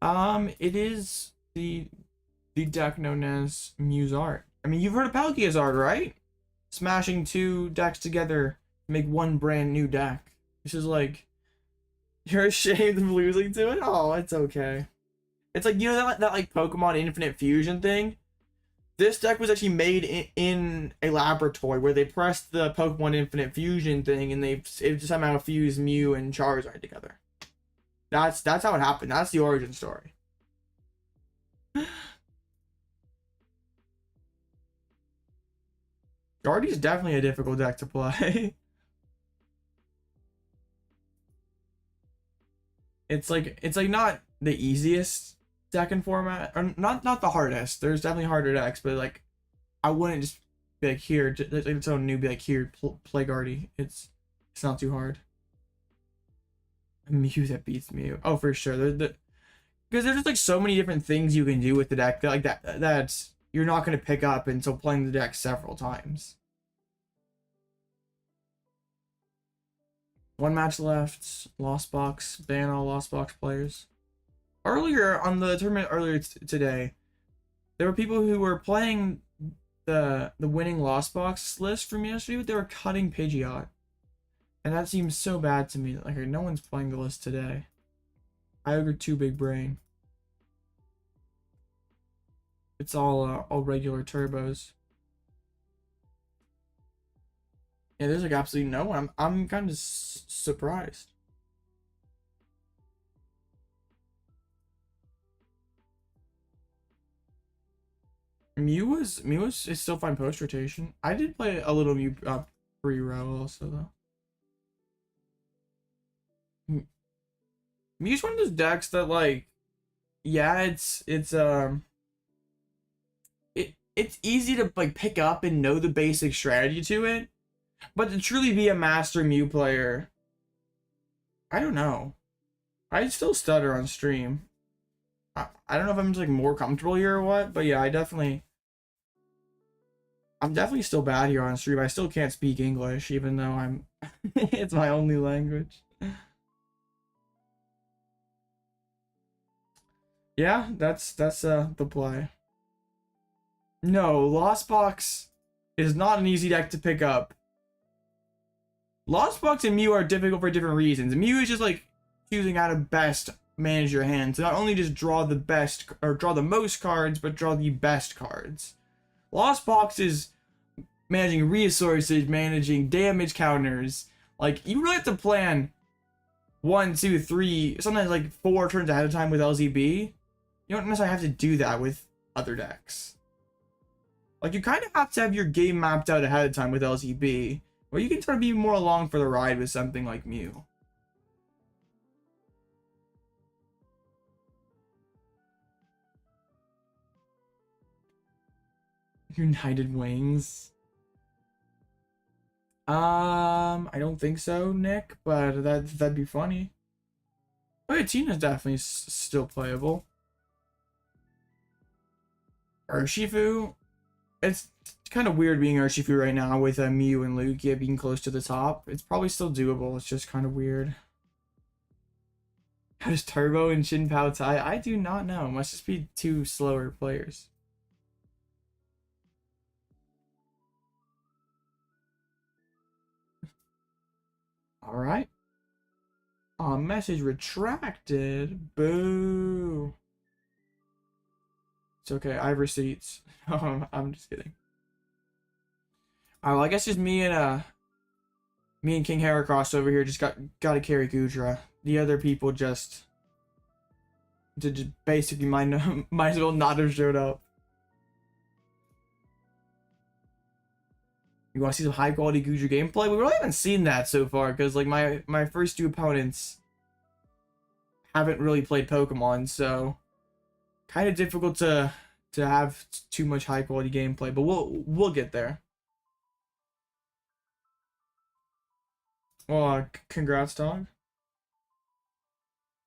It is the deck known as Muzard. I mean, you've heard of Palkia's art, right? Smashing 2 decks together to make one brand new deck. This is like, you're ashamed of losing to it? Oh, it's okay. It's like, you know that like Pokemon Infinite Fusion thing? This deck was actually made in a laboratory where they pressed the Pokemon Infinite Fusion thing and it somehow fused Mew and Charizard together. That's how it happened. That's the origin story. Guardian's definitely a difficult deck to play. It's like not the easiest deck in format, or not the hardest. There's definitely harder decks, but like I wouldn't just be like here, like its own new, be like here, play Guardy. It's not too hard. Mew that beats Mew. Oh, for sure. Because there's just like so many different things you can do with the deck that you're not going to pick up until playing the deck several times. One match left. Lost Box. Ban all Lost Box players. Earlier on the tournament today, there were people who were playing the winning Lost Box list from yesterday, but they were cutting Pidgeot. And that seems so bad to me. Like, no one's playing the list today. Kyogre 2 big brain. It's all regular turbos. Yeah, there's like absolutely no one. I'm kind of surprised. Mew is still fine post rotation. I did play a little Mew pre-row also though. Mew's one of those decks that like, yeah, it's easy to like pick up and know the basic strategy to it, but to truly be a master Mew player, I don't know. I still stutter on stream. I don't know if I'm just like more comfortable here or what, but yeah, I'm definitely still bad here on stream. I still can't speak English, even though I'm it's my only language. Yeah, that's the play. No, Lost Box is not an easy deck to pick up. Lost Box and Mew are difficult for different reasons. Mew is just like choosing how to best manage your hand. So not only just draw the best or draw the most cards, but draw the best cards. Lost Box is managing resources, managing damage counters. Like, you really have to plan 1, 2, 3, sometimes like 4 turns ahead of time with LZB. You don't necessarily have to do that with other decks. Like, you kind of have to have your game mapped out ahead of time with LZB, or you can try to be more along for the ride with something like Mew. United Wings. I don't think so, Nick, but that'd be funny. Oh yeah, Tina's definitely still playable. Urshifu, it's kind of weird being Urshifu right now with Mew and Lugia being close to the top. It's probably still doable. It's just kind of weird. How does Turbo and Shin Pao tie? I do not know. Must just be 2 slower players. All right. Message retracted. Boo. It's okay. I have receipts. I'm just kidding. Alright, well, I guess just me and King Heracross over here just gotta carry Goodra. The other people just basically might as well not have showed up. You want to see some high quality Goodra gameplay? We really haven't seen that so far because like my first 2 opponents haven't really played Pokemon, so kind of difficult to have too much high quality gameplay. But we'll get there. Well, congrats, dog.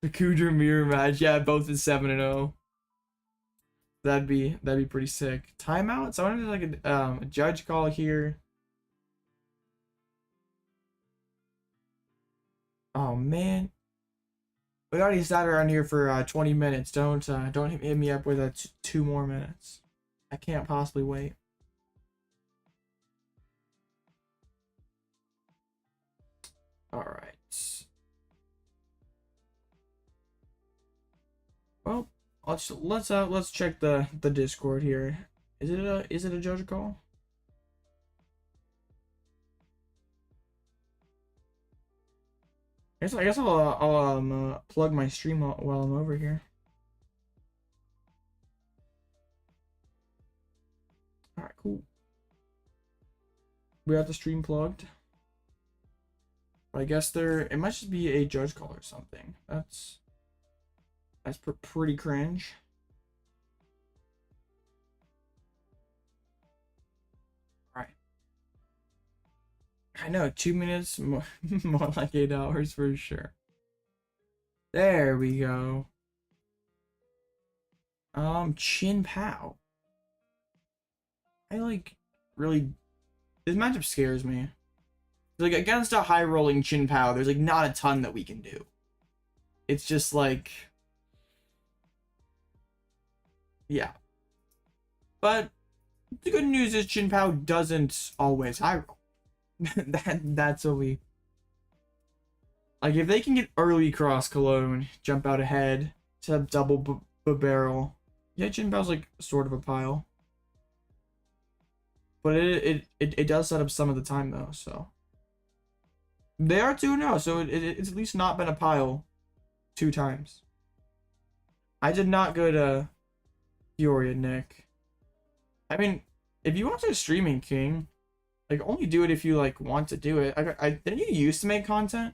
The Goodra mirror match, yeah, both is 7-0. That'd be pretty sick. Timeout. So I wanted like a judge call here. Oh man, we already sat around here for 20 minutes. Don't hit me up with 2 more minutes. I can't possibly wait. All right. Well, let's check the Discord here. Is it a judge call? I guess I'll plug my stream while I'm over here. All right, cool. We got the stream plugged. I guess it might just be a judge call or something. That's pretty cringe. All right. I know, 2 minutes, more like 8 hours for sure. There we go. Chin Pao. I like really. This matchup scares me. Like against a high rolling Chin Pao, there's like not a ton that we can do. It's just like, yeah. But the good news is Chin Pao doesn't always high roll. That's what we like. If they can get early cross Cologne, jump out ahead, set up double barrel. Yeah, Chin Pao's like sort of a pile, but it does set up some of the time though. So they are 2-0, so it's at least not been a pile 2 times. I did not go to Peoria, Nick. I mean, if you want to streaming, King, like only do it if you like want to do it. I didn't you used to make content?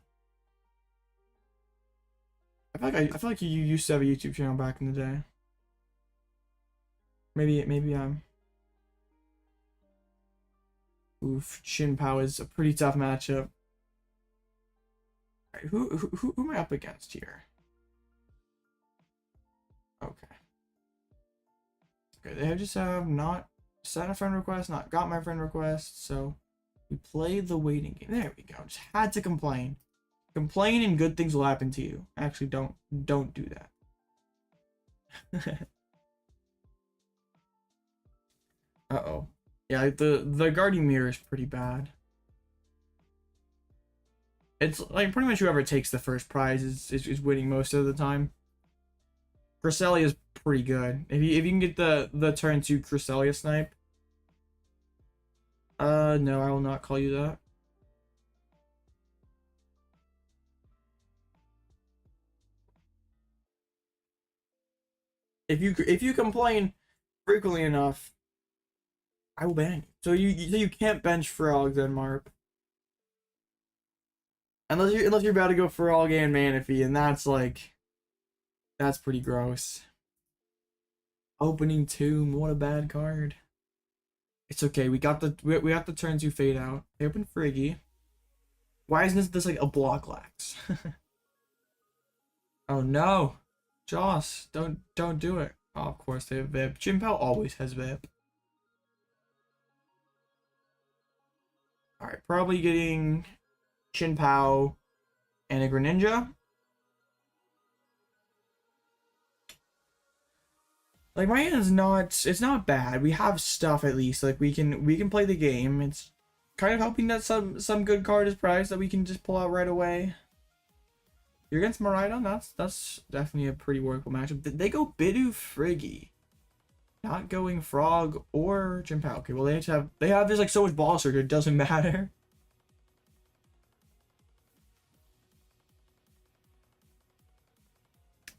I feel like you used to have a YouTube channel back in the day. Maybe oof, Chin Pao is a pretty tough matchup. All right, who am I up against here? Okay. Okay, they just have not sent a friend request, not got my friend request, so we played the waiting game. There we go. Just had to complain. Complain and good things will happen to you. Actually, don't do that. Uh-oh. Yeah, the Guardian Mirror is pretty bad. It's like pretty much whoever takes the first prize is winning most of the time. Cresselia is pretty good. If you can get the turn 2 Cresselia snipe. No, I will not call you that. If you complain frequently enough, I will ban you. So you can't bench Frog then, Marp. Unless you're about to go Frog and Manaphy, and that's pretty gross. Opening Tomb, what a bad card. It's okay. We got the turn 2 fade out. They open Friggy. Why isn't this like a block lax? Oh no, Joss, don't do it. Oh, of course they have VIP. Pal always has VIP. All right, probably getting Pal and a Greninja. Like my hand is it's not bad. We have stuff at least. Like we can play the game. It's kind of hoping that some good card is priced that we can just pull out right away. You're against Miraidon? That's definitely a pretty workable matchup. They go Bidoof Friggy. Not going Frog or Chimpao. Okay, well they have just like so much ball surge, it doesn't matter.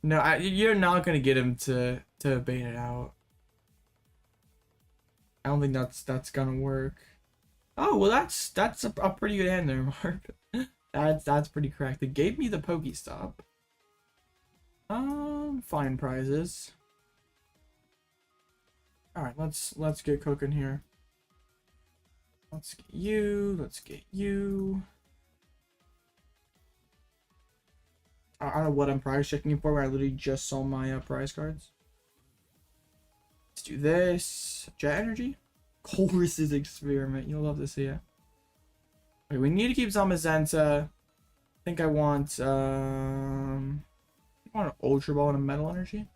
No, you're not gonna get him to bait it out. I don't think that's gonna work. Oh well, that's a pretty good hand there, Mark. That's pretty correct. It gave me the Pokestop. Fine prizes. All right, let's get cooking here. Let's get you. Let's get you. I don't know what I'm prize checking for. Where I literally just saw my prize cards. Let's do this. Jet Energy. Colress's Experiment. You'll love to see it. Okay, we need to keep Zamazenta. I think I want an Ultra Ball and a Metal Energy.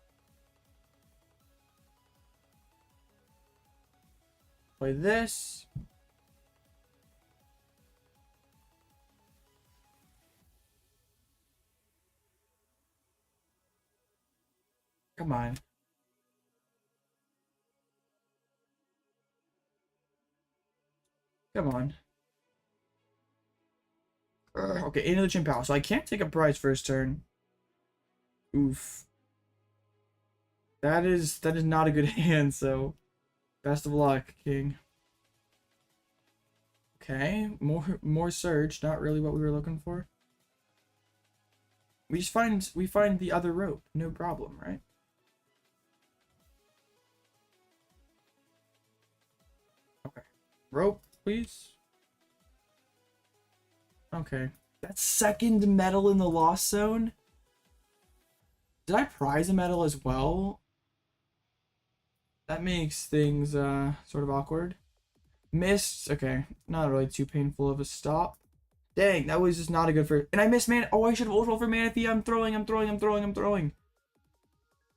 Play this. Come on. Come on. Okay, into the Chimpao. So I can't take a prize first turn. Oof. That is not a good hand, so best of luck, King. Okay, more surge, not really what we were looking for. We find the other rope, no problem, right? Okay. Rope, please. Okay. That's second medal in the Lost Zone. Did I prize a medal as well? That makes things sort of awkward. Missed. Okay, not really too painful of a stop. Dang, that was just not a good for. And I missed man. Oh, I should have ultra for Manaphy. I'm throwing.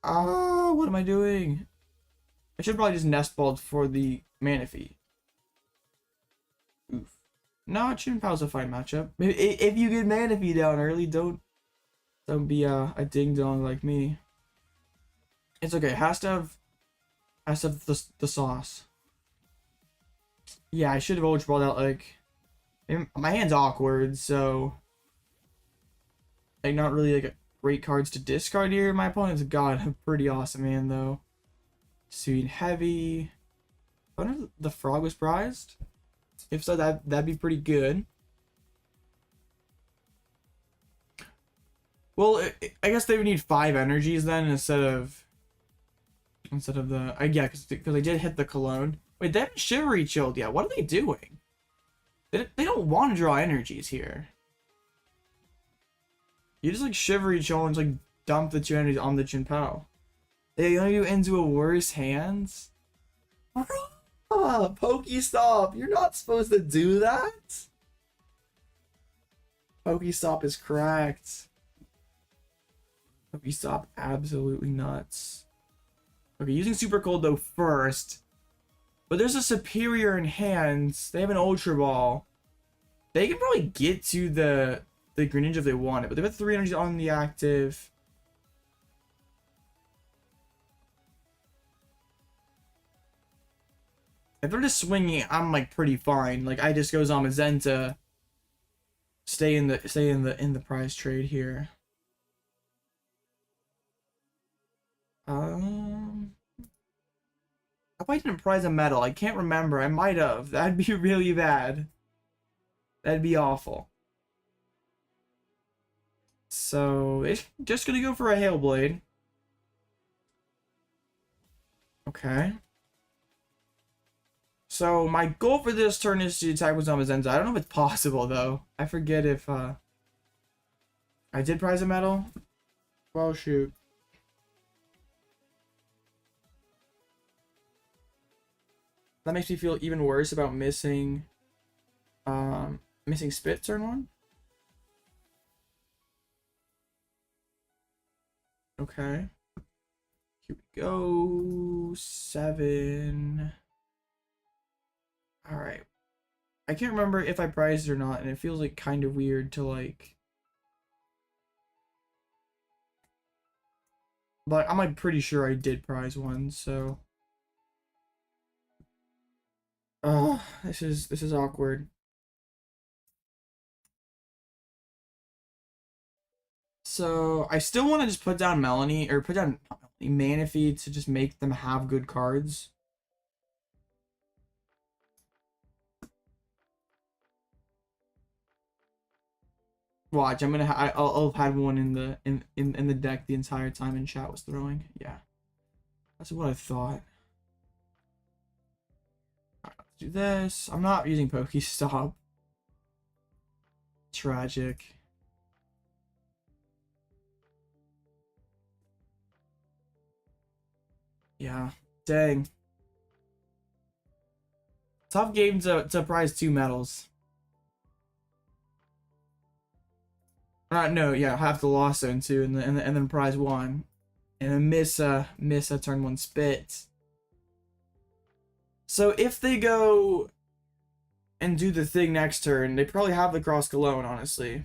Ah, what am I doing? I should probably just nest balled for the Manaphy. Oof. No, Chinpao's a fine matchup. If you get Manaphy down early, don't be a ding dong like me. It's okay. Has to have the sauce. Yeah, I should have ultra balled out like. My hand's awkward, so like not really like great cards to discard here. My opponent's got a pretty awesome hand though. Sweet heavy. I wonder if the frog was prized. If so, that'd be pretty good. Well, I guess they would need 5 energies then instead of the yeah, because they did hit the cologne. Wait, they haven't shivery chilled yet. What are they doing? They don't want to draw energies here. You just like shivery chill and just like dump the 2 energies on the Chimpao. They only do into a worse hands. Pokestop, you're not supposed to do that. Pokestop is cracked. Pokestop absolutely nuts. Okay, using Super Cold though first. But there's a superior in hands. They have an Ultra Ball. They can probably get to the Greninja if they want it, but they've got 3 energies on the active. If they're just swinging, I'm like pretty fine. Like I just go Zamazenta, stay in the prize trade here. If I didn't prize a medal, I can't remember. I might have. That'd be really bad. That'd be awful. So, it's just gonna go for a Hail Blade. Okay. So, my goal for this turn is to attack with Zamazenta. I don't know if it's possible, though. I forget if, I did prize a medal. Well, shoot. That makes me feel even worse about missing Spit turn 1. Okay. Here we go. 7. Alright. I can't remember if I prized it or not, and it feels like kind of weird to like. But I'm like pretty sure I did prize one, so. Oh, this is awkward. So I still want to just put down Melanie or put down Manaphy to just make them have good cards. Watch, I'll have had one in the deck the entire time and chat was throwing. Yeah, that's what I thought. Alright, let's do this. I'm not using Pokestop. Tragic. Yeah, dang. Tough game to prize 2 medals. No, yeah, half the loss zone too, and then prize 1, and then miss a turn 1 spit. So if they go and do the thing next turn, they probably have the cross alone. Honestly,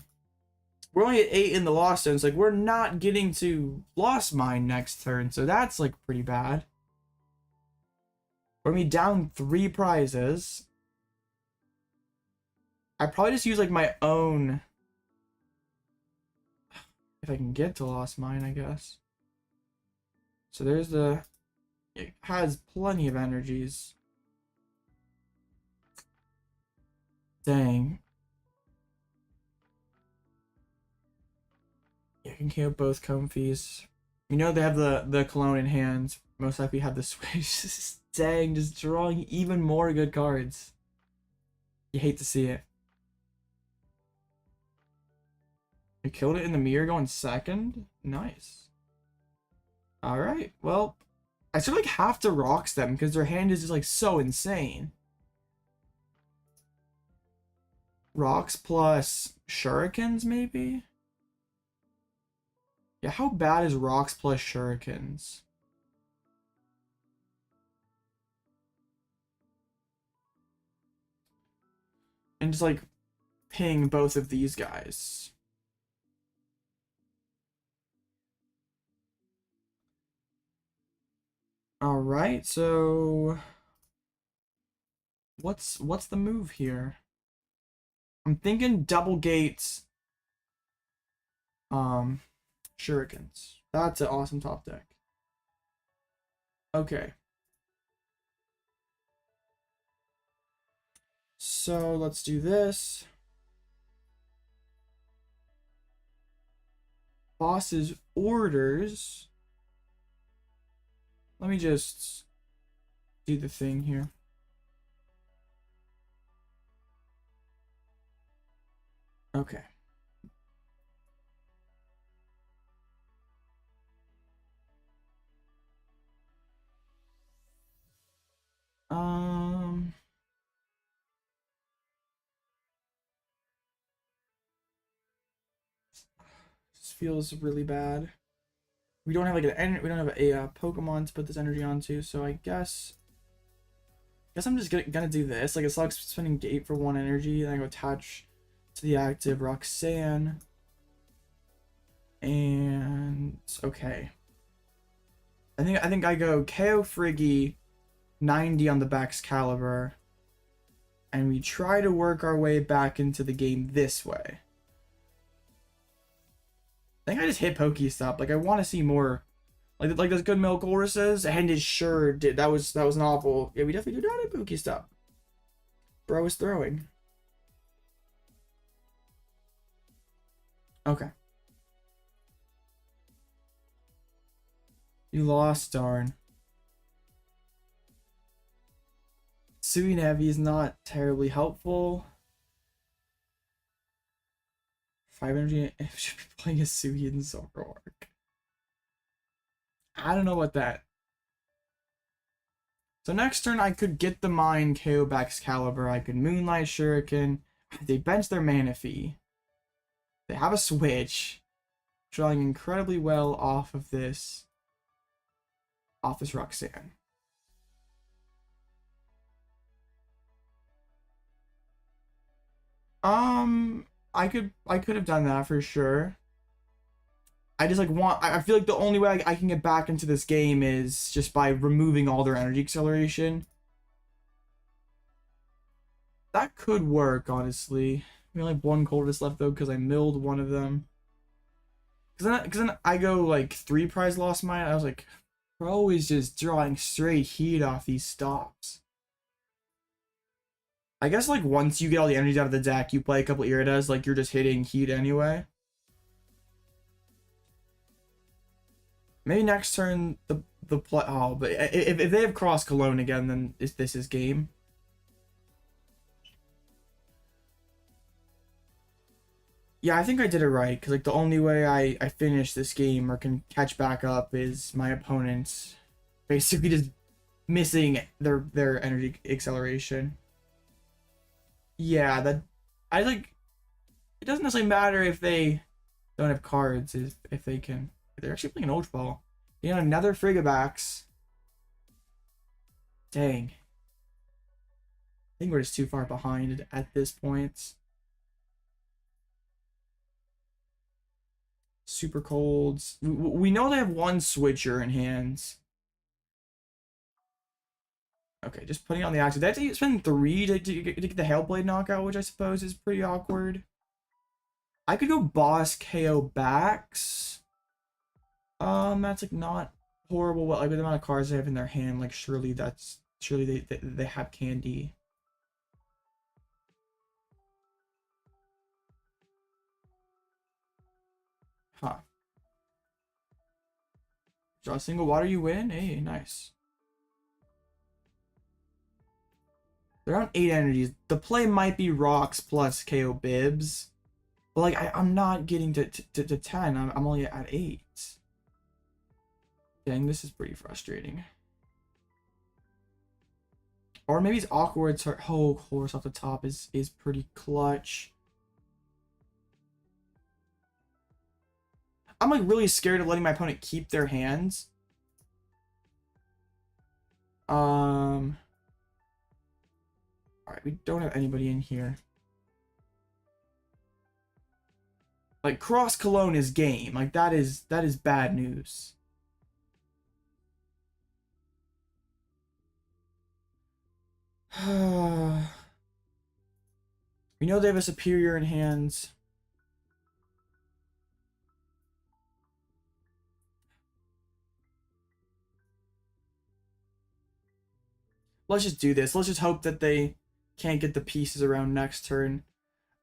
we're only at 8 in the loss zone. It's like we're not getting to Lost Mine next turn, so that's like pretty bad. We're gonna be down 3 prizes. I probably just use like my own. If I can get to Lost Mine, I guess. So there's the... It has plenty of energies. Dang. Yeah, I can KO both Comfeys. You know they have the Cologne in hand. Most likely have the Switch. Dang, just drawing even more good cards. You hate to see it. You killed it in the mirror going second? Nice. Alright, well, I sort of like have to rocks them because their hand is just like so insane. Rocks plus shurikens, maybe? Yeah, how bad is rocks plus shurikens? And just like ping both of these guys. All right, so what's the move here? I'm thinking double gates shurikens. That's an awesome top deck. Okay. So let's do this. Boss's orders. Let me just do the thing here. Okay. This feels really bad. We don't have like we don't have a Pokemon to put this energy onto, so I guess I'm just gonna do this. Like, it sucks spending gate for 1 energy, then I go attach to the active Roxanne. And okay. I think I go KO Friggy, 90 on the Baxcalibur, and we try to work our way back into the game this way. I think I just hit Pokestop. Like, I want to see more Like those good milk Colresses, and it sure did. That was an awful. Yeah, we definitely do not have Pokestop. Bro is throwing. Okay. You lost, darn. Hisuian Heavy is not terribly helpful. 5 energy should be playing a Hisuian Zoroark. I don't know about that. So next turn I could get the Mine, KO back Excalibur, I could Moonlight Shuriken. They bench their Manaphy. They have a Switch. Drawing incredibly well off this Roxanne. I could have done that for sure. I just like I feel like the only way I can get back into this game is just by removing all their energy acceleration. That could work, honestly. We only have one Colress left though because I milled one of them. Cause then I go like 3 prize lost mine. I was like, bro is just drawing straight heat off these stops. I guess like once you get all the energies out of the deck, you play a couple Iridas, like you're just hitting heat anyway. Maybe next turn the play. Oh, but if they have Cross Cologne again, then this is game. Yeah, I think I did it right, because like the only way I finish this game or can catch back up is my opponents basically just missing their energy acceleration. Yeah, that I like. It doesn't necessarily matter if they don't have cards, if they can. They're actually playing an Ultra Ball. You know, another Frigibax. Dang. I think we're just too far behind at this point. Super Colds. We know they have one Switcher in hands. Okay, just putting it on the axe. They have to spend 3 to get the Hailblade knockout, which I suppose is pretty awkward. I could go Boss KO backs. That's like not horrible. Well, like with the amount of cards they have in their hand, like surely they have candy. Huh. Draw a single water, you win. Hey, nice. They're on 8 energies. The play might be Rocks plus KO Bibs. But like I'm not getting to 10. I'm only at 8. Dang, this is pretty frustrating. Or maybe it's awkward. Oh, Colress off the top is pretty clutch. I'm like really scared of letting my opponent keep their hands. Alright, we don't have anybody in here. Like Cross Cologne is game. Like that is bad news. We know they have a superior in hands. Let's just do this. Let's just hope that they can't get the pieces around next turn.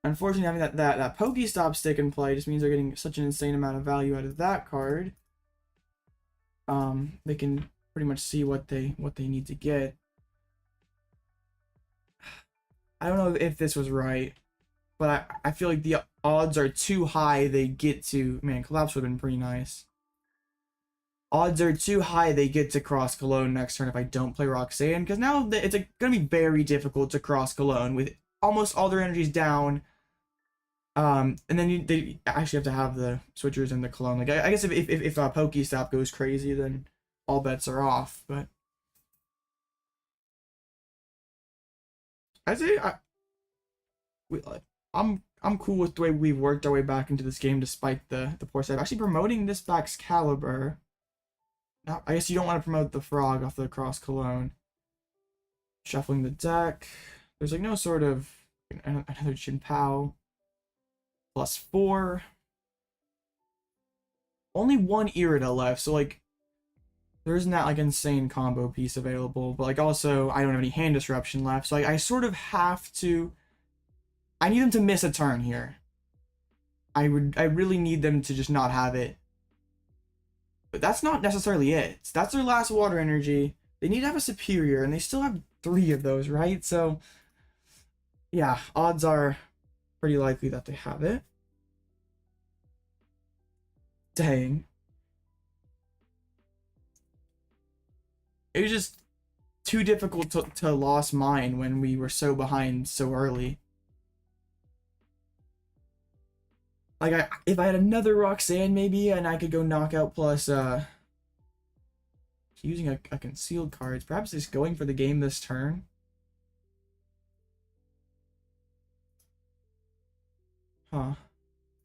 Unfortunately, having that Pokestop stick in play just means they're getting such an insane amount of value out of that card. They can pretty much see what they need to get. I don't know if this was right, but I feel like the odds are too high they get to... Man, Collapse would have been pretty nice. Odds are too high they get to Cross Cologne next turn if I don't play Roxanne, because now it's going to be very difficult to Cross Cologne with almost all their energies down. And then they actually have to have the Switchers and the Cologne. Like I guess if Pokestop goes crazy, then all bets are off. But I say I'm cool with the way we've worked our way back into this game despite the poor save. Actually promoting this back Excalibur. Now, I guess you don't want to promote the Frog off the Cross Cologne. Shuffling the deck. There's like no sort of another Chin PAL. +4. Only one Irida left, so like there isn't that like insane combo piece available, but like also I don't have any hand disruption left, so I sort of have to. I need them to miss a turn here. I really need them to just not have it. But that's not necessarily it. That's their last water energy. They need to have a superior, and they still have 3 of those, right? So yeah, odds are pretty likely that they have it. Dang. It was just too difficult to lose mine when we were so behind so early. Like, if I had another Roxanne maybe, and I could go knockout plus, using a concealed cards, perhaps just going for the game this turn. Huh.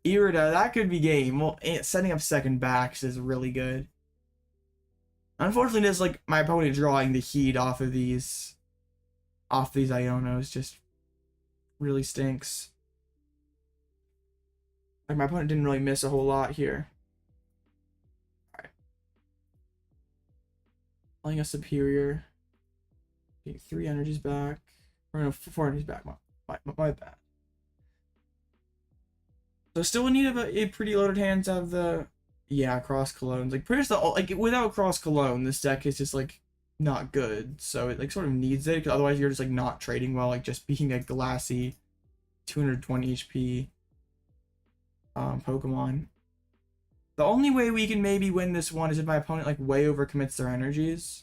Irida, that could be game. Well, setting up second backs is really good. Unfortunately, it's like my opponent drawing the heat off these Ionos just really stinks. Like, my opponent didn't really miss a whole lot here. Alright. Playing a superior. Getting 3 energies back. Or no, 4 energies back. My bad. So still in need of a pretty loaded hand to have the cross colognes. Like pretty much like without cross cologne, this deck is just like not good. So it like sort of needs it, because otherwise you're just like not trading well, like just being a glassy 220 HP Pokemon. The only way we can maybe win this one is if my opponent like way overcommits their energies.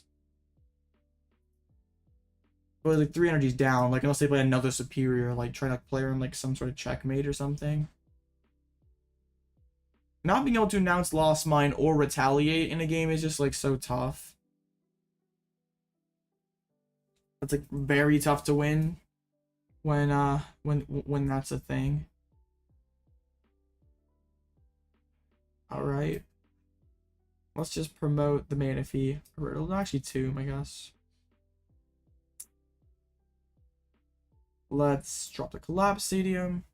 But like 3 energies down, like unless they play another superior, like try to play her in like some sort of checkmate or something. Not being able to announce Lost Mine or retaliate in a game is just like so tough. It's like very tough to win when that's a thing. Alright. Let's just promote the Manaphy. Or actually 2, I guess. Let's drop the Collapsed Stadium.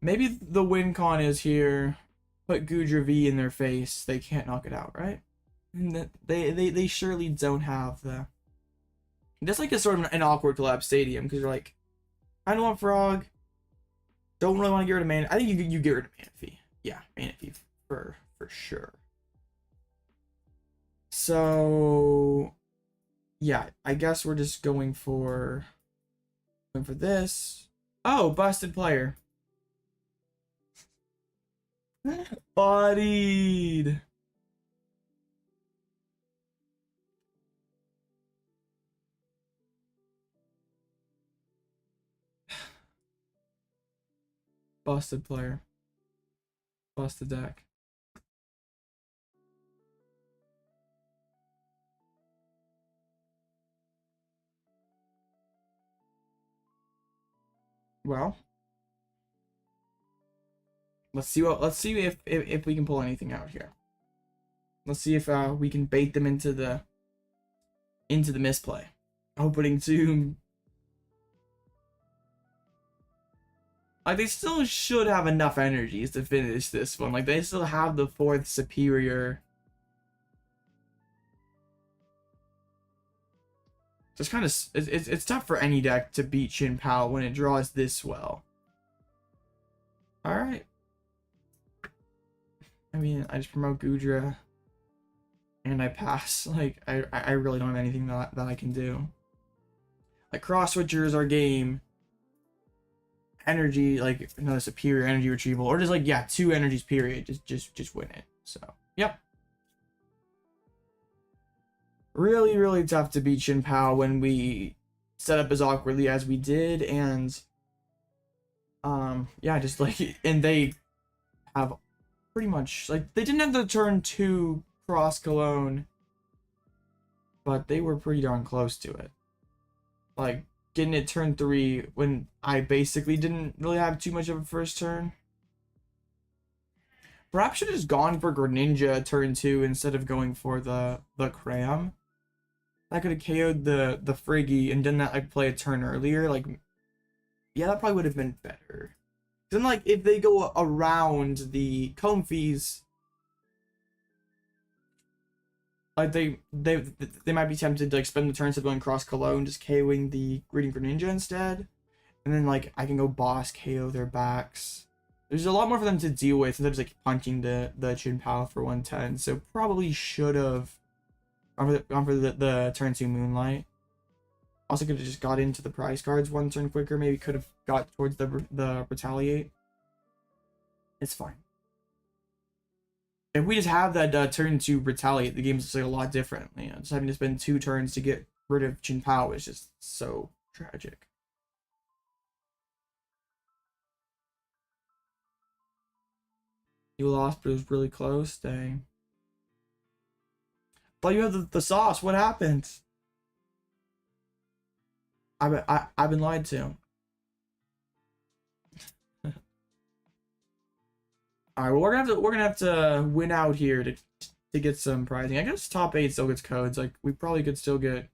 Maybe the win con is here. Put Goodra V in their face. They can't knock it out, right? And they surely don't have the. That's like a sort of an awkward Collapsed Stadium, because you're like, I don't want Frog. Don't really want to get rid of Man. I think you get rid of Manaphy. Yeah, Manaphy for sure. So yeah, I guess we're just going for this. Oh, busted player. Bodied. Busted player. Busted deck. Well, let's see if we can pull anything out here. Let's see if we can bait them into the misplay. Opening 2. Like, they still should have enough energies to finish this one. Like, they still have the 4th superior. Just kind of, it's tough for any deck to beat Shin PAL when it draws this well. Alright. I mean, I just promote Goodra. And I pass. Like, I really don't have anything that I can do. Like, cross switchers our game. Energy, like another superior energy retrieval, or just like 2 energies period, just win it. So yep, really tough to beat Shin PAL when we set up as awkwardly as we did. And yeah, just like, and they have pretty much like, they didn't have the turn 2 cross cologne, but they were pretty darn close to it. Like getting it turn 3 when I basically didn't really have too much of a first turn. Perhaps should have just gone for Greninja turn 2 instead of going for the Cram. I could have KO'd the Friggy and done that, like, play a turn earlier. Like, yeah, that probably would have been better. Then, like, if they go around the Comfeys, Like they might be tempted to like spend the turn instead of going cross Cologne, just KOing the Radiant Greninja instead. And then like I can go boss KO their backs. There's a lot more for them to deal with instead of just like punching the Chin PAL for 110. So probably should have gone for the turn 2 Moonlight. Also could have just got into the prize cards one turn quicker. Maybe could have got towards the Retaliate. It's fine. If we just have that turn to Retaliate, the game's just like a lot different. You know, just having to spend 2 turns to get rid of Chin PAL is just so tragic. You lost, but it was really close. Dang. But you have the sauce. What happened? I've been lied to. All right. Well, we're gonna have to win out here to get some prizing. I guess top 8 still gets codes. Like we probably could still get.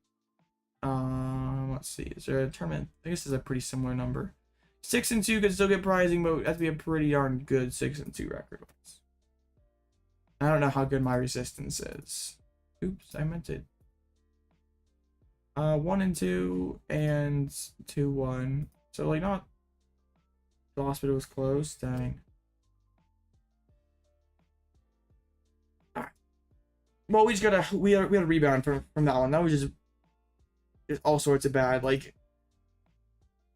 Let's see. Is there a tournament? I guess it's a pretty similar number. 6 and 2 could still get prizing, but that'd be a pretty darn good 6 and 2 record. I don't know how good my resistance is. Oops, I meant it. 1 and 2 and 2-1. So like not lost, but it was close. Dang. Alright. Well, we had a rebound from that one. That was just all sorts of bad. Like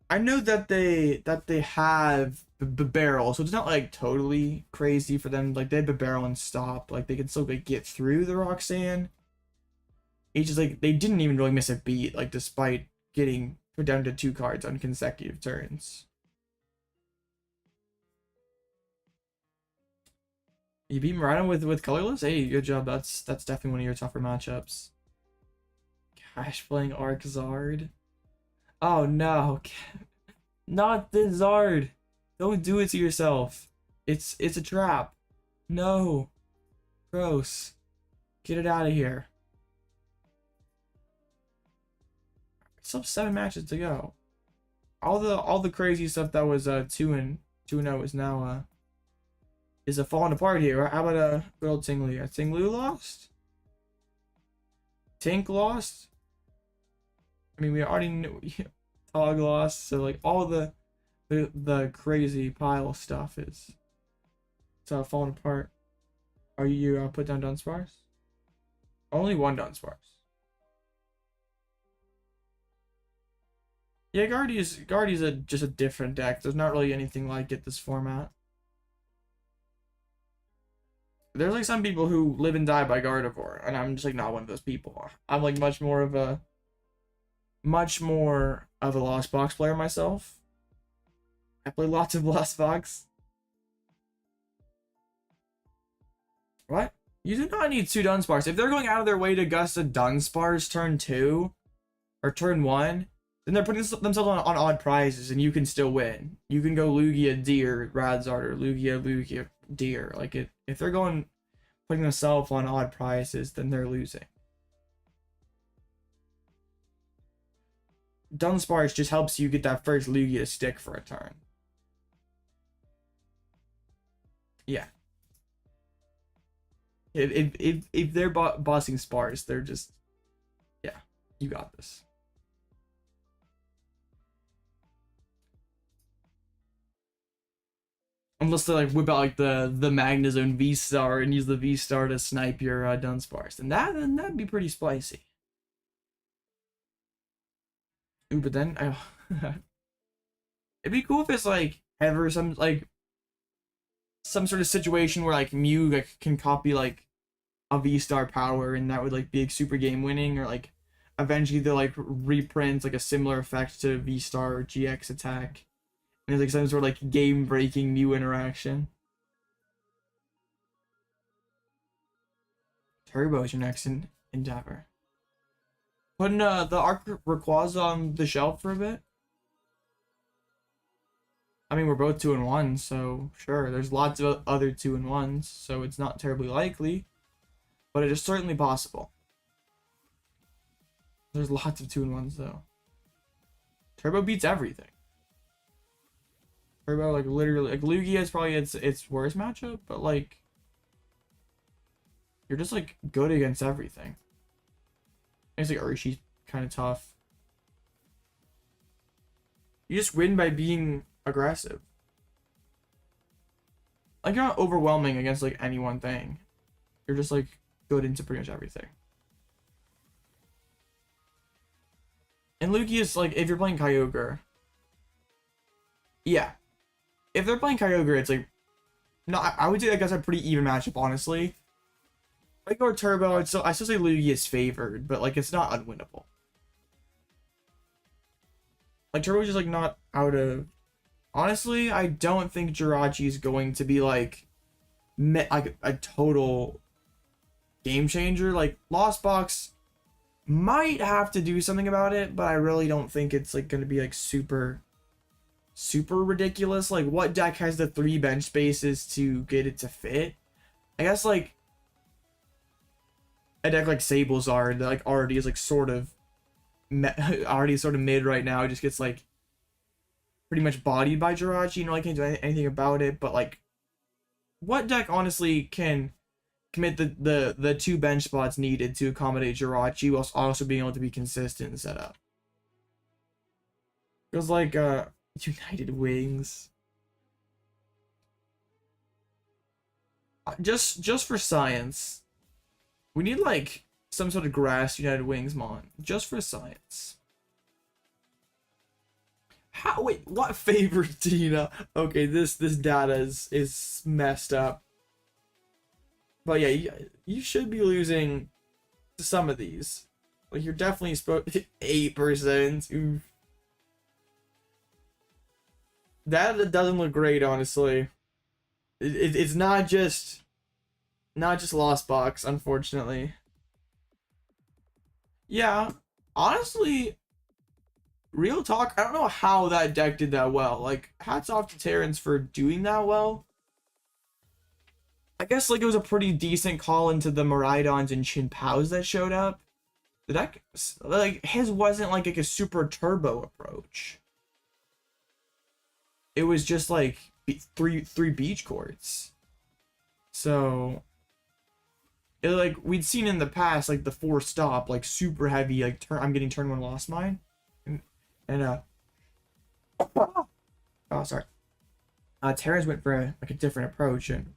I know that they have the barrel, so it's not like totally crazy for them. Like they have the barrel and stop. Like they can still like get through the Roxanne. It's just like they didn't even really miss a beat, like despite getting put down to 2 cards on consecutive turns. You beat Mirano with colorless? Hey, good job. That's definitely one of your tougher matchups. Gosh, playing Arc Zard. Oh no. Not the Zard. Don't do it to yourself. It's a trap. No. Gross. Get it out of here. Still 7 matches to go. All the crazy stuff that was 2-0 is now is falling apart here. How about good old Tinglu? Tinglu lost? Tink lost? I mean, we already knew Tog lost, so like all the crazy pile stuff is falling apart. Are you put down Dunsparce? Only 1 Dunsparce. Yeah, Guardy's just a different deck. There's not really anything like it this format. There's like some people who live and die by Gardevoir, and I'm just like not one of those people. I'm like much more of a Lost Box player myself. I play lots of Lost Box. What? You do not need 2 Dunsparce. If they're going out of their way to gust a Dunsparce turn 2 or turn 1, then they're putting themselves on odd prizes, and you can still win. You can go Lugia Deer Radzard or Lugia Deer. Like if they're putting themselves on odd prizes, then they're losing. Dunsparce just helps you get that first Lugia to stick for a turn. Yeah. If they're bossing Sparse, they're just, yeah, you got this. Unless they like whip out like the Magnezone VSTAR and use the VSTAR to snipe your Dunsparce, then that'd be pretty spicy. Ooh, but then it'd be cool if it's like ever some sort of situation where like Mew like can copy like a VSTAR power, and that would like be like super game winning, or like eventually they'll like reprint like a similar effect to VSTAR or GX attack. And it's like some sort of like game breaking Mew interaction. Turbo is your next endeavor. Putting the Arc Rayquaza on the shelf for a bit. I mean, we're both 2-1, so sure, there's lots of other 2-1s, so it's not terribly likely, but it is certainly possible. There's lots of 2-1s though. Turbo beats everything. Turbo, like literally, like Lugia is probably its worst matchup, but like you're just like good against everything. It's like Urshi's kind of tough. You just win by being aggressive. Like, you're not overwhelming against like any one thing. You're just like good into pretty much everything. And Lugia's like, if you're playing Kyogre, yeah, if they're playing Kyogre, it's like, no, I would say that that's a pretty even matchup, honestly. Like, or Turbo, I still say Lugia is favored, but like it's not unwinnable. Like, Turbo's just like not out of. Honestly, I don't think Jirachi is going to be like a total game changer. Like, Lost Box might have to do something about it, but I really don't think it's like going to be like super ridiculous. Like, what deck has the 3 bench spaces to get it to fit? I guess like a deck like Sableye that like already is like sort of mid right now. It just gets like pretty much bodied by Jirachi. You know, I can't do anything about it. But like, what deck honestly can commit the 2 bench spots needed to accommodate Jirachi while also being able to be consistent and set up? Feels like United Wings. Just for science, we need like some sort of grass United Wings mon. Just for science. How, wait, what favored Tina? Okay, this data is messed up. But yeah, you should be losing to some of these. Like, you're definitely supposed 8%. Oof. That doesn't look great, honestly. It's not just Lost Box, unfortunately. Yeah, honestly, real talk, I don't know how that deck did that well. Like, hats off to Terrence for doing that well. I guess like it was a pretty decent call into the Miraidons and Chin-Pows that showed up. The deck, like, his wasn't like a super turbo approach. It was just like three beach courts. So it, like, we'd seen in the past like the 4-stop like super heavy like I'm getting turn 1 Lost Mine, and oh sorry, Terrence went for like a different approach and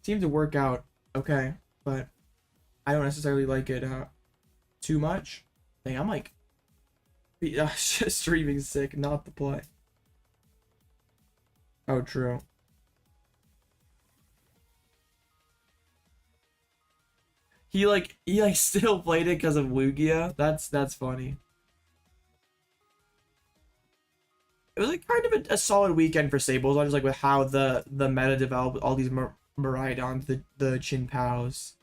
seemed to work out okay, but I don't necessarily like it too much. Dang, I'm like streaming sick, not the play. Oh, true. He still played it because of Lugia. That's funny. It was like kind of a solid weekend for Sableye, just like with how the meta developed, all these Miraidons, the Chin-Pows.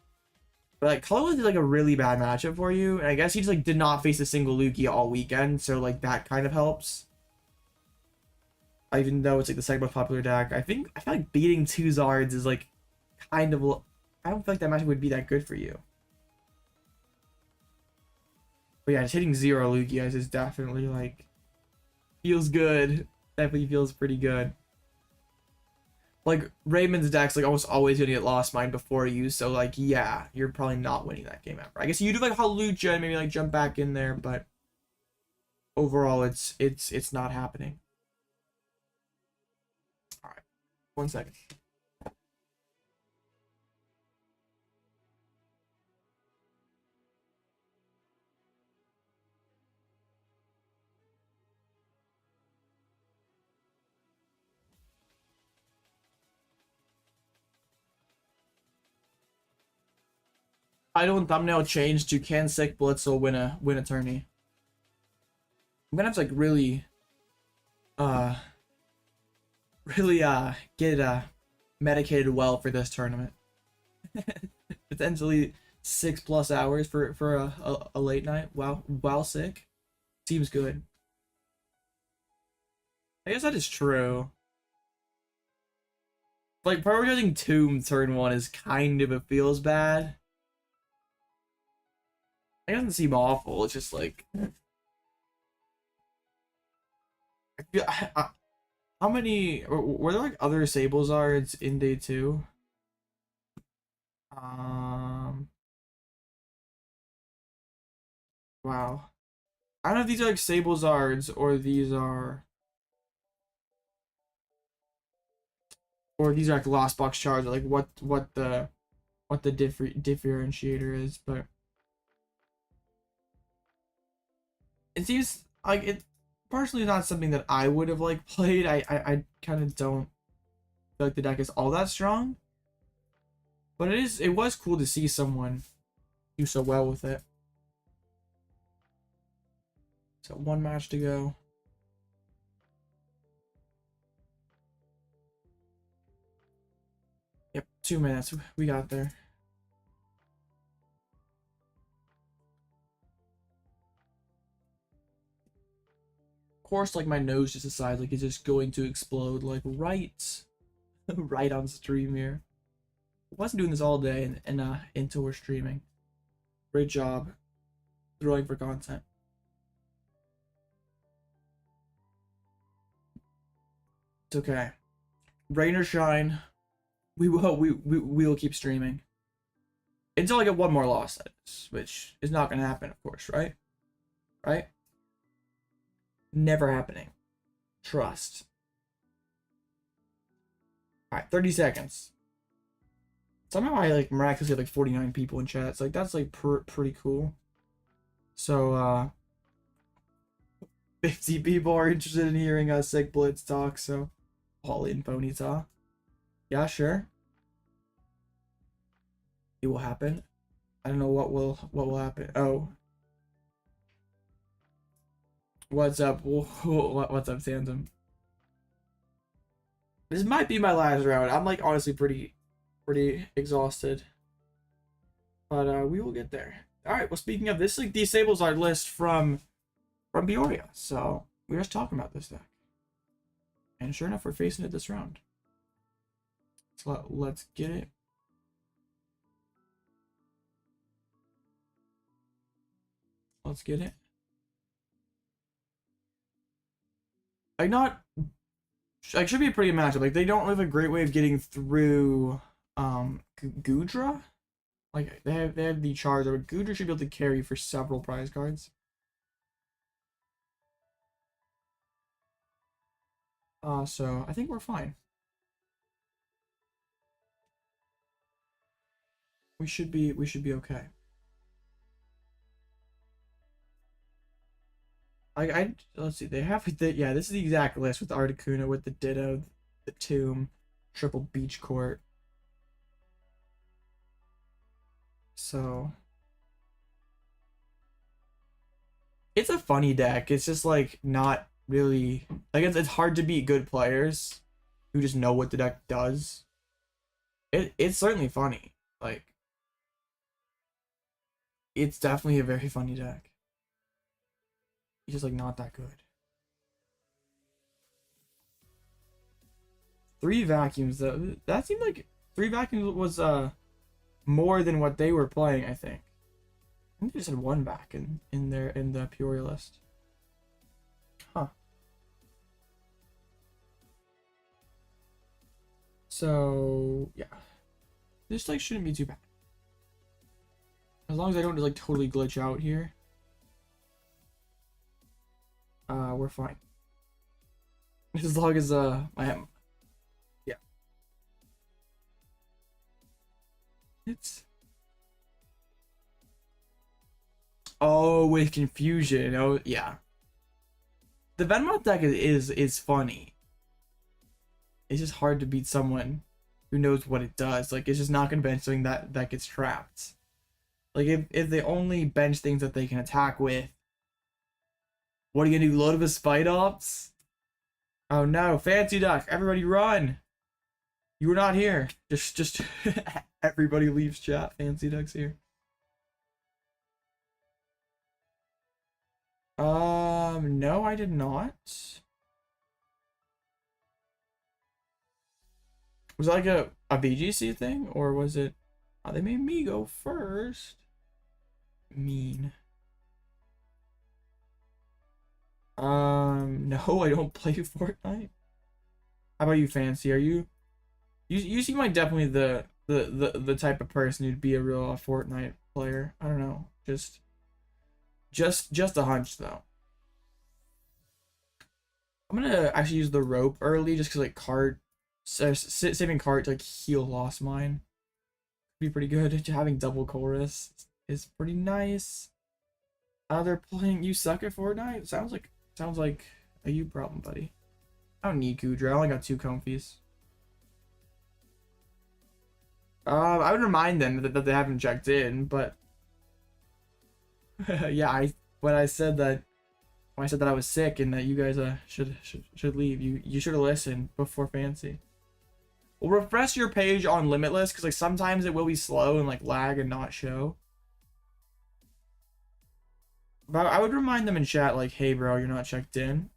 But like, Colorless is like a really bad matchup for you, and I guess he just like did not face a single Lugia all weekend, so like that kind of helps. Even though it's like the second most popular deck, I feel like beating 2 Zards is like kind of. I don't feel like that matchup would be that good for you. But yeah, just hitting 0 Lugias is definitely like feels good. Definitely feels pretty good. Like, Raymond's deck's like almost always gonna get Lost Mine before you, so like, yeah, you're probably not winning that game ever. I guess you do like Hawlucha and maybe like jump back in there, but overall it's not happening. Alright. 1 second. Title and thumbnail changed to "Can Sick Blitzel win a tourney?" I'm gonna have to like really get medicated well for this tournament. Potentially 6+ hours for a late night while sick. Seems good. I guess that is true. Like, prioritizing Tomb turn 1 is kind of, it feels bad. It doesn't seem awful. It's just like, how many were there like other Sablezards in day 2? Wow. I don't know if these are like Sablezards or these are like Lost Box Shards, or like what the differentiator is, but it seems like it partially not something that I would have like played. I kind of don't feel like the deck is all that strong, but it was cool to see someone do so well with it. So one match to go. Yep, 2 minutes. We got there. Of course, like my nose just decides like it's just going to explode like right right on stream here. I wasn't doing this all day and until we're streaming. Great job throwing for content. It's okay. Rain or shine, we will keep streaming until I get one more loss, which is not gonna happen, of course, right? Right? Never happening. Trust. Alright, 30 seconds. Somehow I like miraculously have like 49 people in chat. It's like that's like pretty cool. So 50 people are interested in hearing us Sick Blitz talk, so all in Ponyta. Yeah, sure. It will happen. I don't know what will happen. Oh. What's up? What's up, Tandem? This might be my last round. I'm like honestly pretty exhausted. But we will get there. Alright, well speaking of this, like disables our list from Peoria. So we're just talking about this deck. And sure enough, we're facing it this round. So let's get it. Let's get it. Like like should be a pretty good matchup. Like they don't have a great way of getting through Goodra. Like they have the Charizard, but Goodra should be able to carry for several prize cards. So I think we're fine. We should be okay. Let's see, they have yeah, this is the exact list with the Articuno, with the Ditto, the Tomb, triple Beach Court. So it's a funny deck. It's just like not really like it's hard to beat good players who just know what the deck does. It's certainly funny. Like it's definitely a very funny deck. It's just like not that good. 3 vacuums though. That seemed like 3 vacuums was more than what they were playing, I think. I think they just had 1 vac in the Peoria list. Huh. So yeah. This like shouldn't be too bad. As long as I don't like totally glitch out here. We're fine. As long as I am. Yeah. It's oh, with confusion. Oh yeah. The Venmouth deck is funny. It's just hard to beat someone who knows what it does. Like it's just not gonna bench something that gets trapped. Like if they only bench things that they can attack with. What are you gonna do? Load up a Spite Ops? Oh no, Fancy Duck! Everybody run! You were not here. Just everybody leaves chat. Fancy Duck's here. No, I did not. Was it like a VGC thing, or was it? Oh, they made me go first. Mean. No, I don't play Fortnite. How about you, Fancy? Are you seem like definitely the type of person who'd be a real Fortnite player. I don't know. Just a hunch though. I'm gonna actually use the rope early just because like cart saving cart to like heal lost mine be pretty good. Having double Colress is pretty nice. They're playing you suck at Fortnite? Sounds like a you problem, buddy. I don't need Goodra. I only got 2 Comfeys. I would remind them that they haven't checked in, but yeah, when I said that I was sick and that you guys should leave, you should have listened before Fancy. Well, refresh your page on Limitless because like sometimes it will be slow and like lag and not show. But I would remind them in chat like, hey bro, you're not checked in.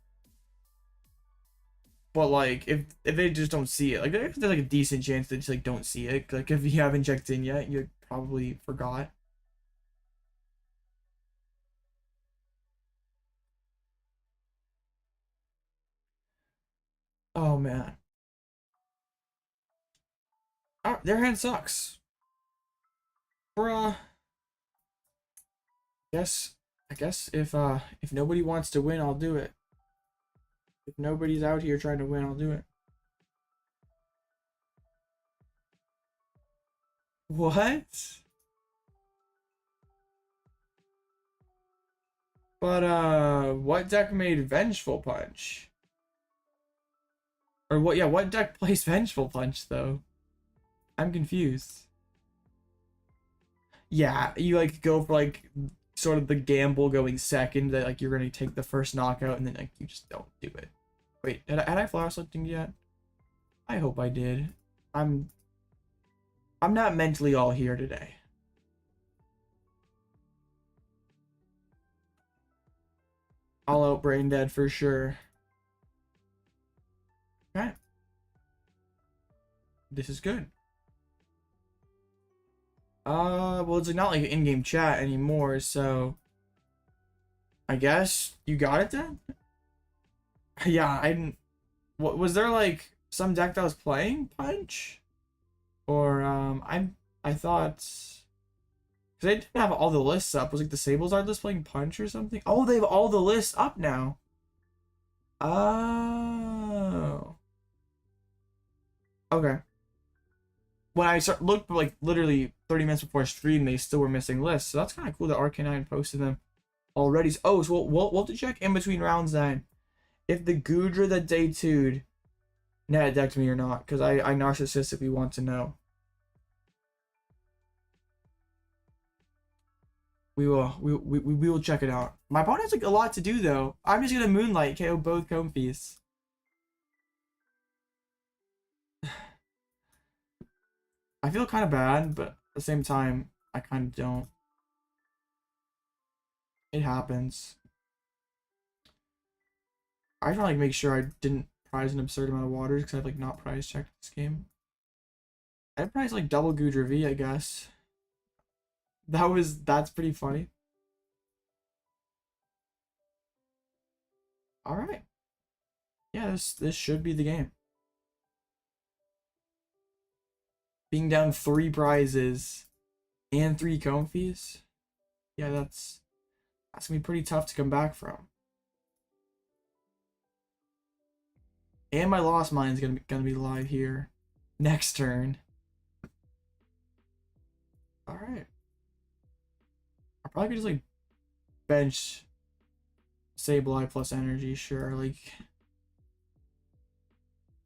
But like if they just don't see it, like there's like a decent chance they just like don't see it. Like if you haven't checked in yet, you probably forgot. Oh man. Oh, their hand sucks. Bruh. I guess if nobody wants to win, I'll do it. If nobody's out here trying to win, I'll do it. What? But what deck made Vengeful Punch? Or what, yeah, what deck plays Vengeful Punch though? I'm confused. Yeah, you like go for like sort of the gamble going second that like you're gonna take the first knockout and then like you just don't do it. Wait, had I flower selecting yet? I hope I did. I'm not mentally all here today. All out brain dead for sure. Okay. This is good. Well, it's not like an in-game chat anymore, so I guess you got it then? Yeah, I didn't. What was there like some deck that was playing Punch? Or I thought because they didn't have all the lists up. Was like the Sableye list playing Punch or something? Oh, they have all the lists up now. Oh. Okay. When I looked like literally 30 minutes before stream, they still were missing lists. So that's kind of cool that RK9 posted them already. Oh, so we'll have to check in between rounds then if the Goodra that day 2'd net decked me or not, because I narcissistically want to know. We will check it out. My opponent has like a lot to do though. I'm just gonna Moonlight KO both Comfeys. I feel kind of bad, but at the same time, I kind of don't. It happens. I just want to like make sure I didn't prize an absurd amount of waters because I've like not prize checked this game. I priced like double Goodra V, I guess. That's pretty funny. All right. Yeah, this should be the game. Being down 3 prizes and 3 Comfeys. Yeah, that's gonna be pretty tough to come back from. And my lost mine is gonna be live here next turn. All right. I probably could just like bench Sableye plus energy, sure. Like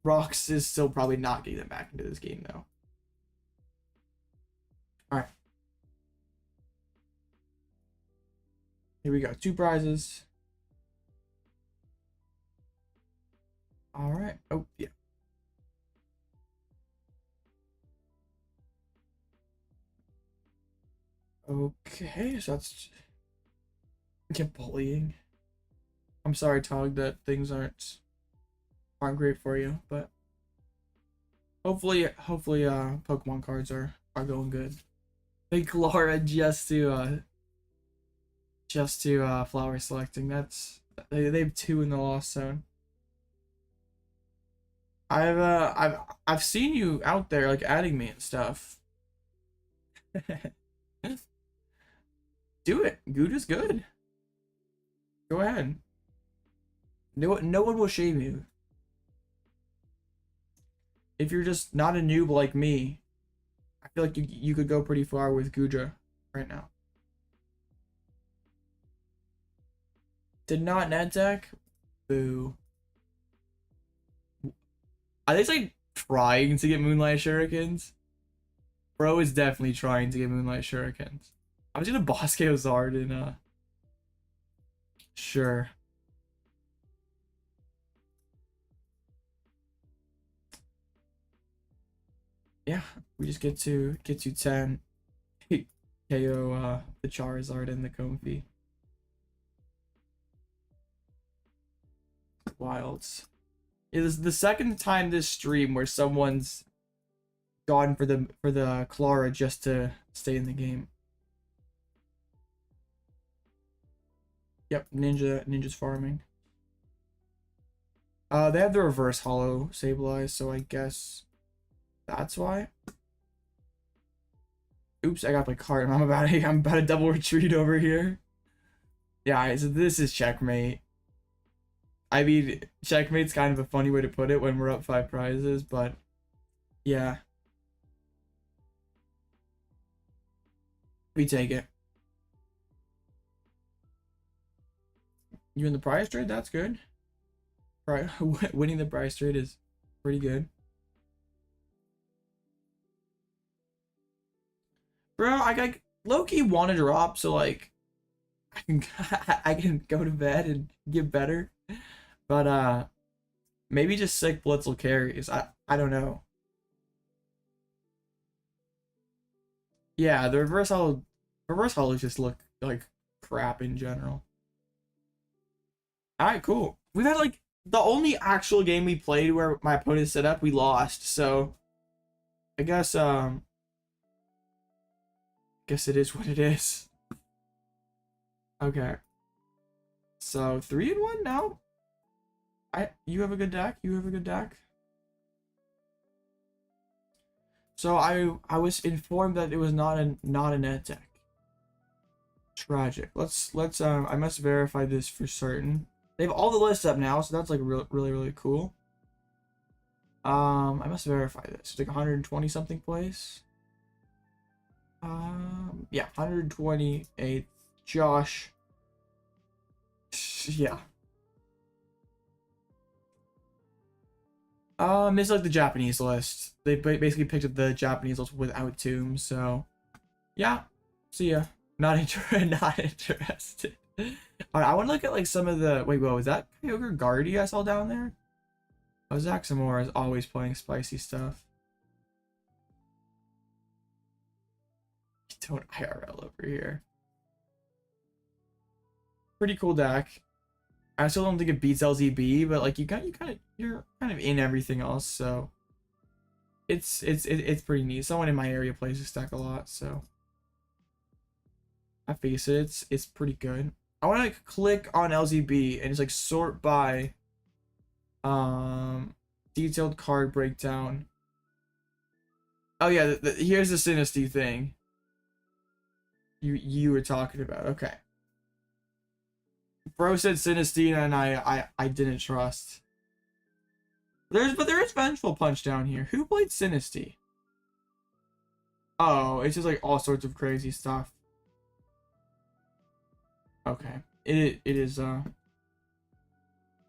Rox is still probably not getting them back into this game though. All right. Here we go. 2 prizes. All right. Oh, yeah. Okay, so that's get bullying. I'm sorry, Tog, that things aren't great for you, but hopefully Pokemon cards are going good. Thank Laura just to flower selecting. That's they have 2 in the lost zone. I've seen you out there like adding me and stuff. Do it. Goodra good. Go ahead. No one will shame you. If you're just not a noob like me, I feel like you could go pretty far with Goodra right now. Did not net deck? Boo. Are they like trying to get Moonlight Shurikens? Bro is definitely trying to get Moonlight Shurikens. I was gonna boss KO Zard in sure. Yeah, we just get to 10. KO the Charizard and the Comfey. Wilds. It is the second time this stream where someone's gone for the Clara just to stay in the game. Yep, Ninja's farming. They have the reverse hollow Sableye, so I guess that's why. Oops, I got my card. I'm about to double retreat over here. Yeah, so this is checkmate. I mean, checkmate's kind of a funny way to put it when we're up 5 prizes, but yeah. We take it. You in the prize trade? That's good. Winning the prize trade is pretty good. Bro, I got low-key want to drop, so like I can go to bed and get better. But maybe just sick Blitzel carries. I don't know. Yeah, the reverse hollows just look like crap in general. Alright, cool. We've had like the only actual game we played where my opponent set up, we lost, so I guess it is what it is. Okay. So 3-1 now? You have a good deck? You have a good deck? So I was informed that it was not a net deck. Tragic. Let's I must verify this for certain. They have all the lists up now, so that's like really cool. I must verify this. It's like 120 something place. Yeah, 128th. Josh. Yeah. It's like the Japanese list. They basically picked up the Japanese list without tombs, so yeah. See ya. Not interested. Alright, I want to look at like some of the. Wait, whoa, is that Kyogre Guardy I saw down there? Oh, Zaxamora is always playing spicy stuff. Don't IRL over here. Pretty cool deck. I still don't think it beats LZB, but like you're kind of in everything else, so it's pretty neat. Someone in my area plays this deck a lot, so I face it. It's pretty good. I want to like click on LZB and just like sort by detailed card breakdown. Oh yeah, here's the Sinisty thing you were talking about. Okay. Bro said Sinistea and I didn't trust. But there is Vengeful Punch down here. Who played Sinistea? Oh, it's just like all sorts of crazy stuff. Okay. It is you're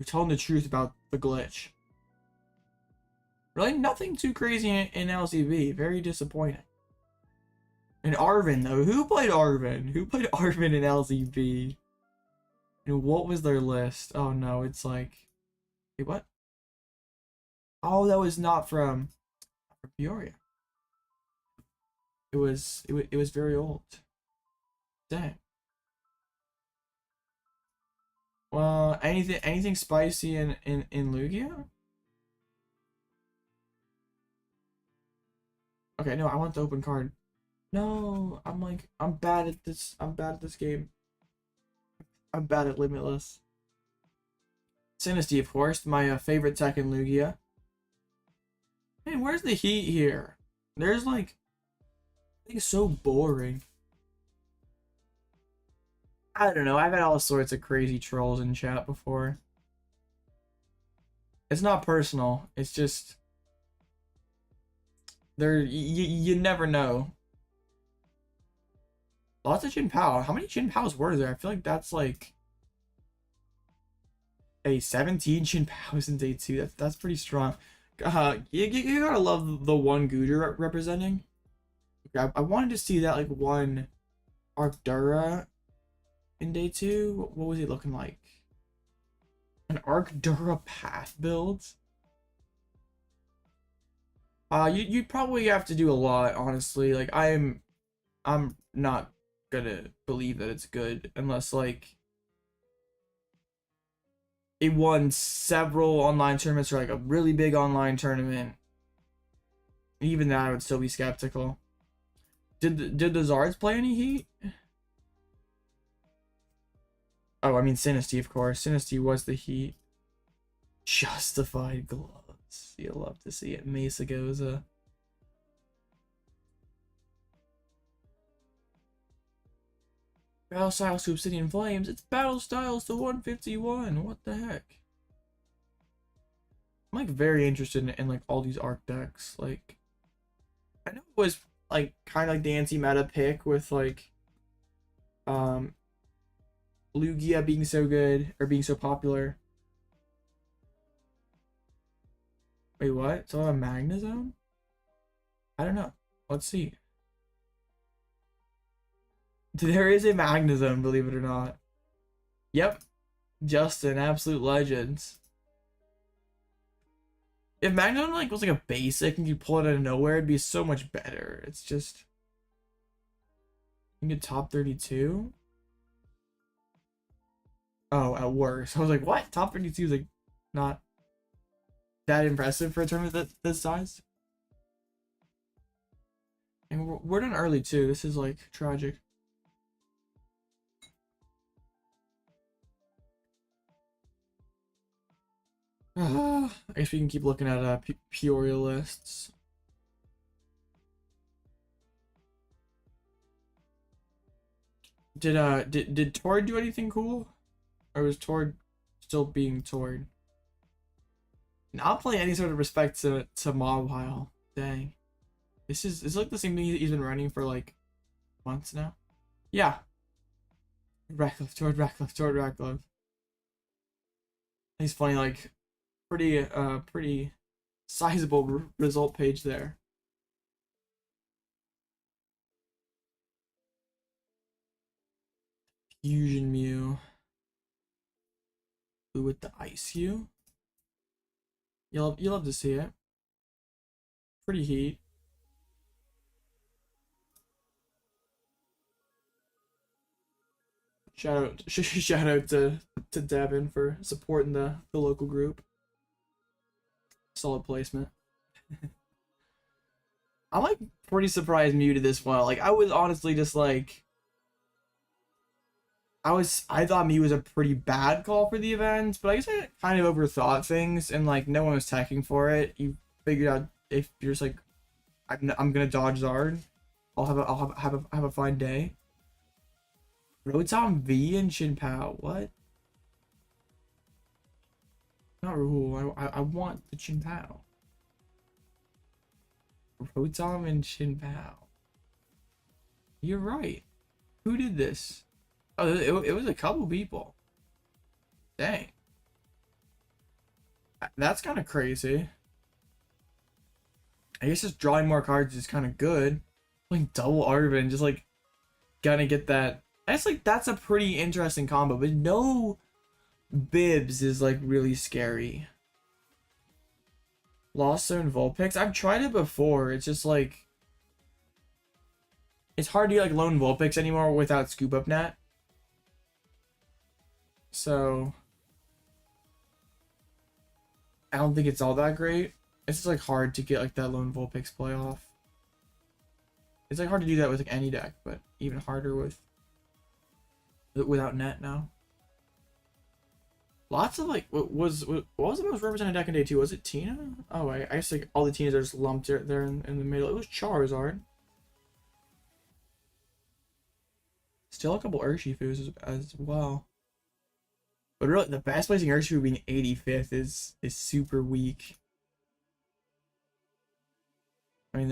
telling the truth about the glitch. Really nothing too crazy in LCB. Very disappointing. And Arven though. Who played Arven? Who played Arven in LCB? And what was their list? Oh no, it's like, wait, what? Oh, that was not from Peoria. It was very old. Dang. Well, anything spicy in Lugia? Okay, no, I want the open card. No, I'm bad at this. I'm bad at this game. I'm bad at Limitless. Sinistea, of course, my favorite tech in Lugia. Man, where's the heat here? There's like, I think it's so boring. I don't know. I've had all sorts of crazy trolls in chat before. It's not personal. It's just you never know. Lots of Jin Pao. How many Jin Paos were there? I feel like that's like a 17 Jin Paos in day 2. That's pretty strong. You gotta love the one Goodra representing. I wanted to see that like one Arcdura in day 2. What was he looking like? An Arcdura path build? You'd probably have to do a lot, honestly. Like I'm not gonna believe that it's good unless like it won several online tournaments or like a really big online tournament. Even that I would still be skeptical. Did the Zards play any heat? Oh, I mean Sinistea, of course. Sinistea was the heat. Justified gloves. You'll love to see it. Mesa Goza. Battle Styles to Obsidian Flames. It's Battle Styles to 151. What the heck? I'm like very interested in like all these arc decks. Like, I know it was like kind of like the anti-meta pick with like Lugia being so good or being so popular. Wait, what? It's all a Magnezone? I don't know. Let's see. There is a Magnezone, believe it or not. Yep. Justin, absolute legends. If Magnezone like was like a basic and you pull it out of nowhere, it'd be so much better. It's just you get top 32. Oh, at worst. I was like, what? Top 32 is like not that impressive for a tournament this size. And we're done early too. This is like tragic. I guess we can keep looking at Peoria lists. Did Tord do anything cool? Or was Tord still being Tord? Not playing any sort of respect to Mawile. Dang. It's like the same thing he's been running for like months now. Yeah. Tord Ratcliffe. He's funny, like pretty sizable result page there. Fusion Mew. Who with the Ice Hue? You'll love to see it. Pretty heat. Shout out to Devin for supporting the local group. Solid placement. I'm like pretty surprised Mew did this well. Like I was honestly just like I thought Mew was a pretty bad call for the event, but I guess I kind of overthought things and like no one was teching for it. You figured out if you're just like I'm gonna dodge Zard, I'll have a fine day. Rotom V and Shin Pao. What? Not Rahul. I want the Shin Pao. Rotom and Shin Pao. You're right. Who did this? Oh, it was a couple people. Dang. That's kind of crazy. I guess just drawing more cards is kind of good. Like double Arvin, just like gonna get that. That's like that's a pretty interesting combo, but no Bibs is like really scary. Lost Zone Vulpix. I've tried it before. It's just like it's hard to get like lone Vulpix anymore without Scoop Up Net. So I don't think it's all that great. It's just like hard to get like that lone Vulpix play off. It's like hard to do that with like any deck, but even harder without net now. Lots of like what was the most represented deck in day 2? Was it Tina? Oh, I guess like all the Tinas are just lumped there in the middle. It was Charizard. Still a couple Urshifus as well. But really, the best placing Urshifu being 85th is super weak. I mean,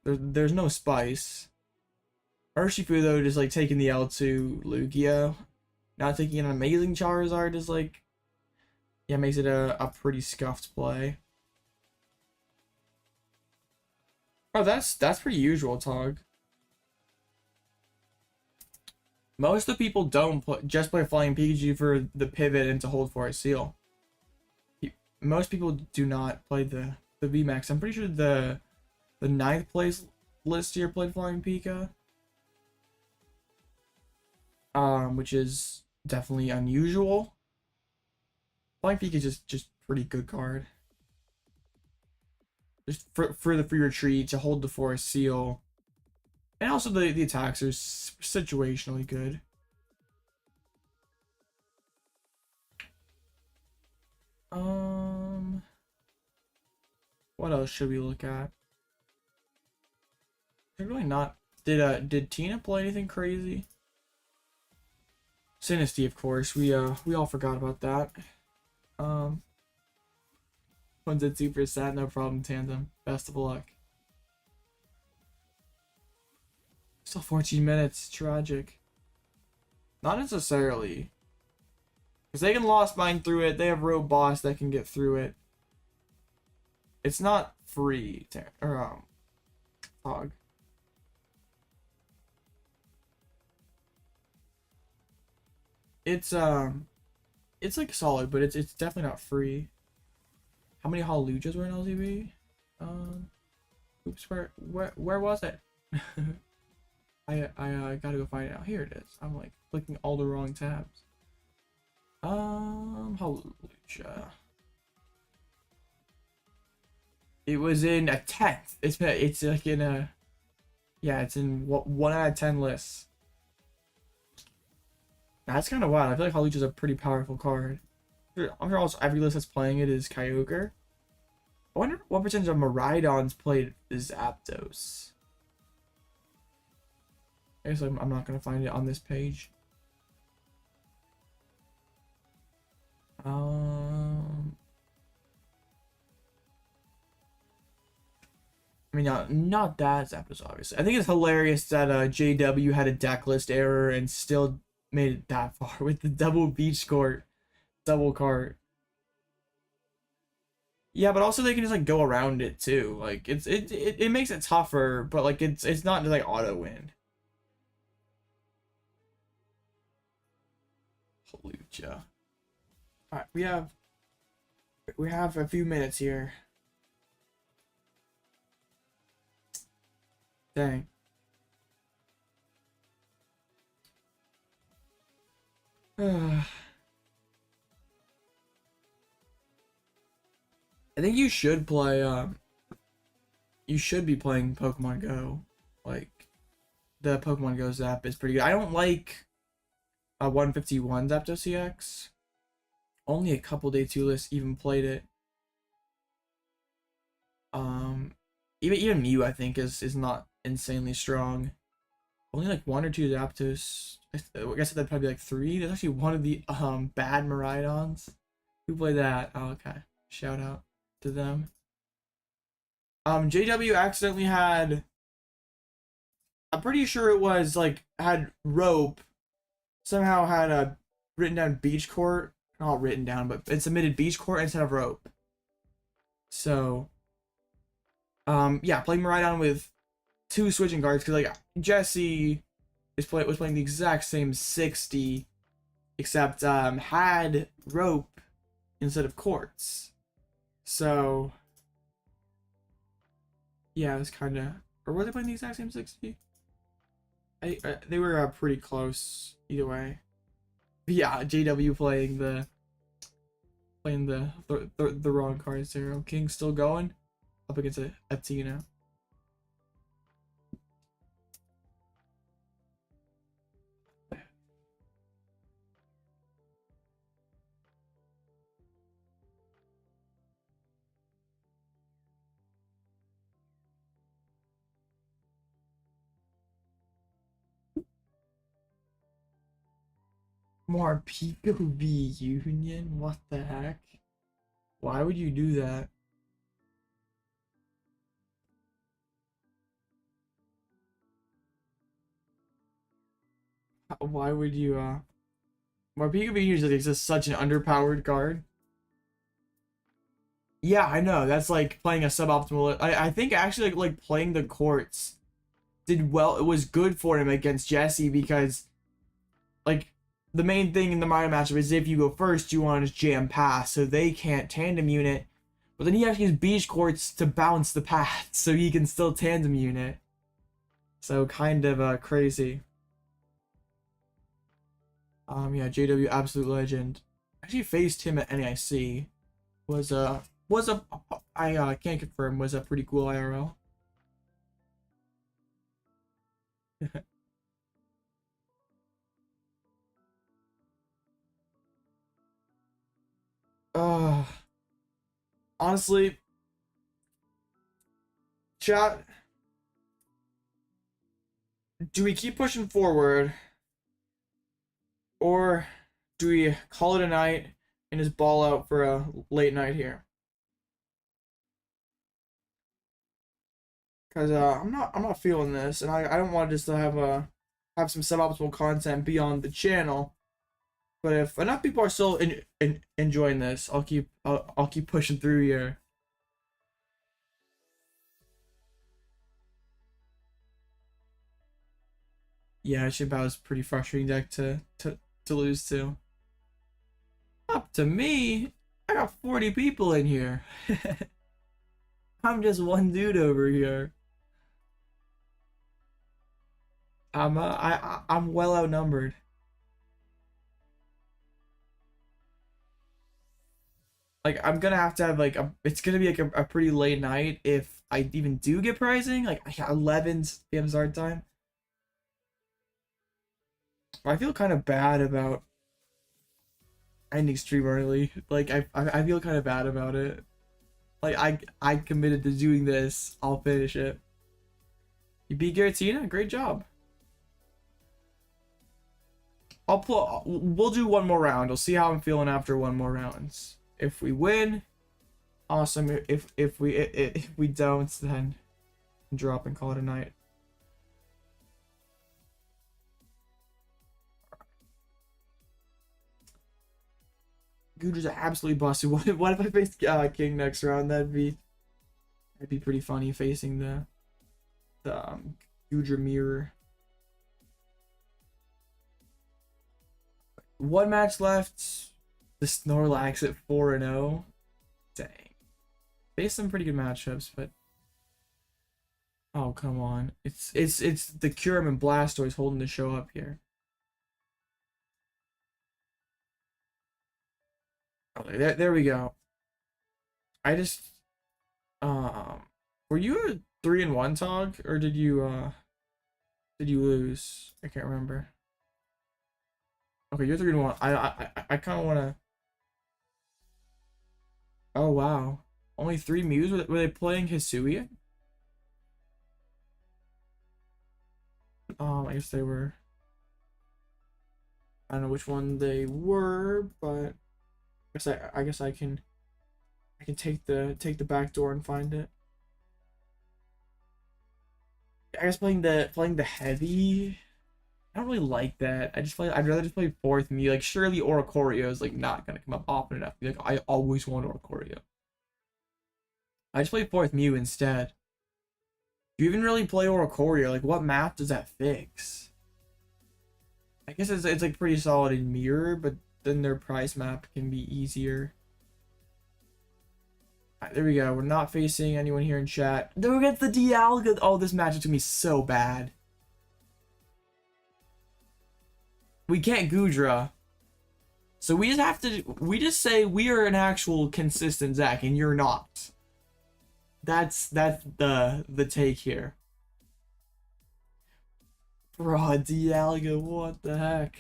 there's no spice. Urshifu though, just like taking the L to Lugia, not taking an amazing Charizard is like, yeah, makes it a pretty scuffed play. Oh, that's pretty usual, Tog. Most of the people don't just play Flying Pikachu for the pivot and to hold for a seal. Most people do not play the VMAX. I'm pretty sure the 9th place list here played Flying Pika. Which is definitely unusual. Flying Pika is just pretty good card. Just for your tree to hold the forest seal. And also the attacks are situationally good. What else should we look at? Really not. Did Tina play anything crazy? Sinisty, of course. We all forgot about that. One's at super sad, no problem, Tandem. Best of luck. Still 14 minutes, tragic. Not necessarily. Because they can Lost Mine through it, they have Road Boss that can get through it. It's not free, Fog. It's like solid, but it's definitely not free. How many Hallelujahs were in LZB? Oops, where was it? I gotta go find it out. Here it is. I'm like clicking all the wrong tabs. Hallelujah. It was in a 10th. It's like in a, yeah, it's in 1 out of 10 lists. That's kind of wild. I feel like Hallelujah is a pretty powerful card. I'm sure also every list that's playing it is Kyogre. I wonder what percentage of Miraidons played Zapdos. I guess I'm not going to find it on this page. I mean, not that Zapdos, obviously. I think it's hilarious that JW had a deck list error and still made it that far with the double beach court, double cart. Yeah, but also they can just like go around it too. Like it makes it tougher, but like it's not just like auto win. Hallelujah. All right, we have a few minutes here. Dang. I think you should play you should be playing Pokemon Go. Like the Pokemon Go Zap is pretty good. I don't like 151 Zapdos CX. Only a couple day 2 lists even played it. Even Mew I think is not insanely strong. Only like 1 or 2 Zapdos. I guess that'd probably be like 3. There's actually one of the bad Miraidons. Who played that? Oh, okay. Shout out to them. JW accidentally had, I'm pretty sure it was like had rope. Somehow had a written down beach court. Not written down, but it submitted beach court instead of rope. So yeah, playing Miraidon with 2 switching guards because like Jesse was playing the exact same 60, except had rope instead of courts. So yeah, it was kind of, or were they playing the exact same 60? They were pretty close either way. But yeah, JW playing the wrong card. Zero King still going up against a Tina. More Pico V Union? What the heck? Why would you do that? Why would you, More Pico V Union is just such an underpowered card. Yeah, I know. That's like playing a suboptimal. I think actually like playing the courts did well. It was good for him against Jesse because like the main thing in the minor matchup is if you go first, you want to just jam pass, so they can't tandem unit. But then he has to use beach courts to bounce the path, so he can still tandem unit. So kind of crazy. Yeah, JW absolute legend. Actually faced him at NAIC. I can't confirm, was a pretty cool IRL. uh Honestly, chat, do we keep pushing forward or do we call it a night and just ball out for a late night here? Because I'm not feeling this, and I don't want just to have some suboptimal content be on the channel. But if enough people are still enjoying this, I'll keep pushing through here. Yeah, Shinpao is pretty frustrating deck to lose to. Up to me, I got 40 people in here. I'm just one dude over here. I'm well outnumbered. Like I'm gonna have to have like it's gonna be like a pretty late night if I even do get pricing, like 11 p.m. start time. I feel kind of bad about ending stream early. Like I feel kind of bad about it. Like I committed to doing this. I'll finish it. You beat Giratina? Great job. We'll do one more round. I'll see how I'm feeling after one more rounds. If we win, awesome. If we don't, then drop and call it a night. Goodra's absolutely busted. What if I faced King next round? That'd be pretty funny facing the Goodra mirror. One match left. The Snorlax at 4-0. Dang. Faced some pretty good matchups, but oh come on. It's the Kyurem and Blastoise holding the show up here. Okay, there we go. I just were you a 3-1 Tog, or did you lose? I can't remember. Okay, you're 3-1. I kind of want to. Oh wow, only 3 Mews. Were they playing Hisuian? I guess they were. I don't know which one they were, but I guess I can take the back door and find it. I guess playing the heavy. I don't really like that. I'd rather just play 4th Mew. Like surely Oricorio is like not gonna come up often enough. Like I always want Oricorio. I just play 4th Mew instead. Do you even really play Oricorio? Like what map does that fix? I guess it's like pretty solid in Mirror, but then their price map can be easier. Alright, there we go. We're not facing anyone here in chat. Then we get the Dialga. Oh, this match is gonna be so bad. We can't Goodra. So we just say we are an actual consistent Zach and you're not. That's the take here. Bro, Dialga, what the heck?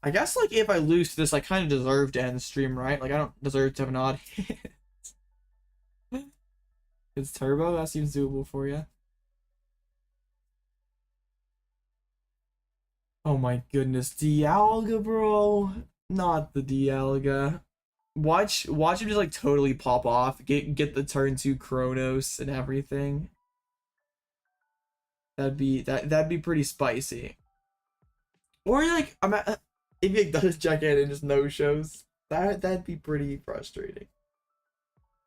I guess like if I lose to this, I kind of deserve to end the stream, right? Like I don't deserve to have an odd hit. It's turbo, that seems doable for you. Oh Oh my goodness, Dialga, bro. Not the Dialga. Watch him just like totally pop off. Get the turn 2 Chronos and everything. That'd be pretty spicy. Or like if he does check in and just no shows, that'd be pretty frustrating.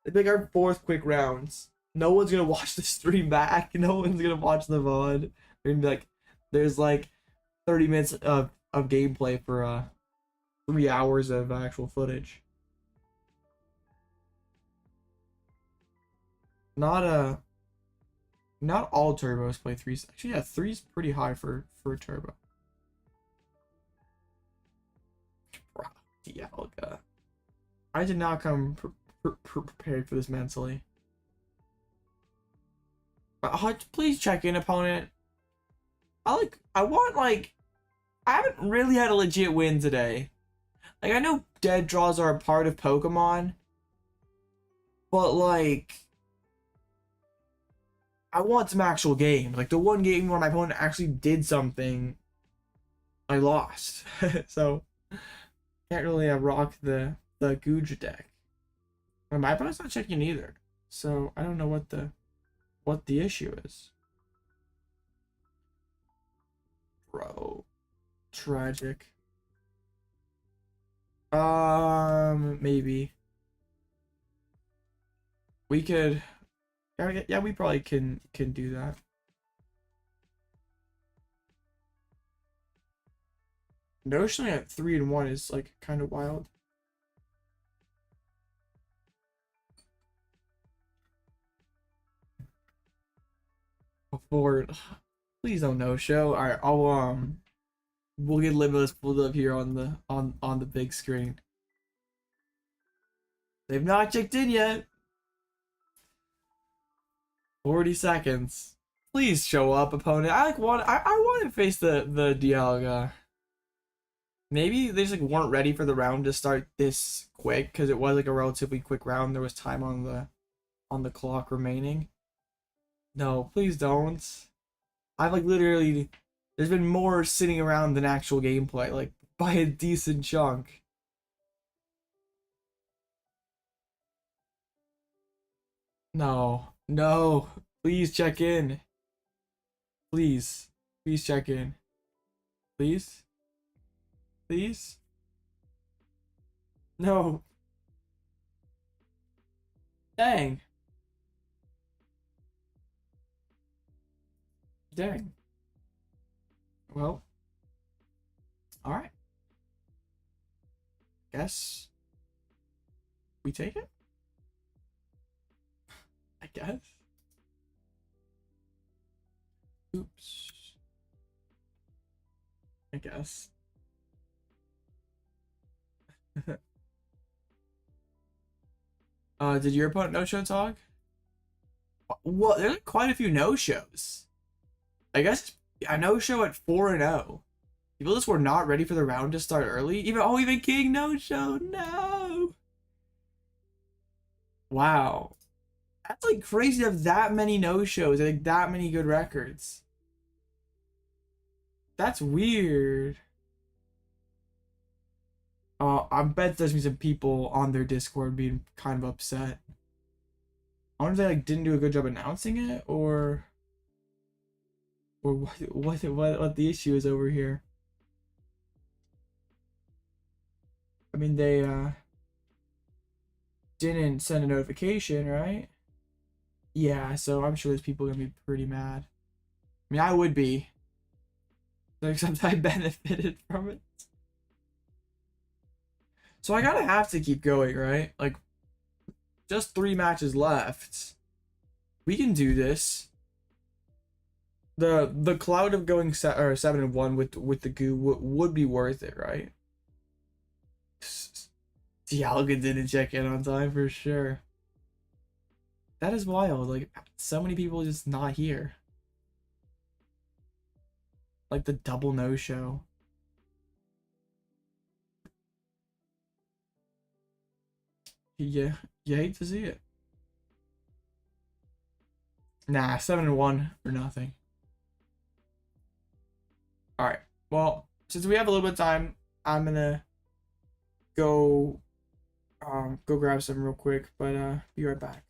It'd be like our 4th quick rounds. No one's gonna watch the stream back. No one's gonna watch the VOD. They're gonna be like, there's like 30 minutes of gameplay for 3 hours of actual footage. Not all turbos play 3. Actually, yeah, 3's pretty high for a turbo. Dialga. I did not come prepared for this mentally. Please check in, opponent. I haven't really had a legit win today. Like, I know dead draws are a part of Pokemon, but like, I want some actual games. Like the one game where my opponent actually did something, I lost. So can't really rock the Goodra deck. And my opponent's not checking either, so I don't know what the issue is. Bro, tragic. Maybe we could. Yeah, we probably can do that. Notionally at 3-1 is like kind of wild. Forward, please don't no show. All right, we'll get Limitless pulled up here on the big screen. They've not checked in yet. 40 seconds. Please show up, opponent. I want to face the Dialga. Maybe they just like weren't ready for the round to start this quick because it was like a relatively quick round. There was time on the clock remaining. No, please don't. I've like literally, there's been more sitting around than actual gameplay, like by a decent chunk. No, no, please check in. Please check in. Please? Please? No. Dang. Dang. Well. Alright. Guess we take it? I guess. Oops. I guess. Did your opponent no-show talk? Well, there's quite a few no-shows. I guess a no-show at 4-0. People just were not ready for the round to start early. Even King no-show. No. Wow. That's like crazy to have that many no-shows and like that many good records. That's weird. I bet there's gonna be some people on their Discord being kind of upset. I wonder if they like didn't do a good job announcing it, or what the issue is over here. I mean, they didn't send a notification, right? Yeah, so I'm sure there's people gonna be pretty mad. I mean, I would be, except I benefited from it. So I gotta have to keep going, right? Like, just 3 matches left. We can do this. The cloud of going 7-1 with the goo would be worth it, right? Dialga didn't check in on time for sure. That is wild. Like, so many people just not here. Like the double no-show. Yeah, you hate to see it. Nah, 7-1 or nothing. Alright, well, since we have a little bit of time, I'm gonna go go grab some real quick, but be right back.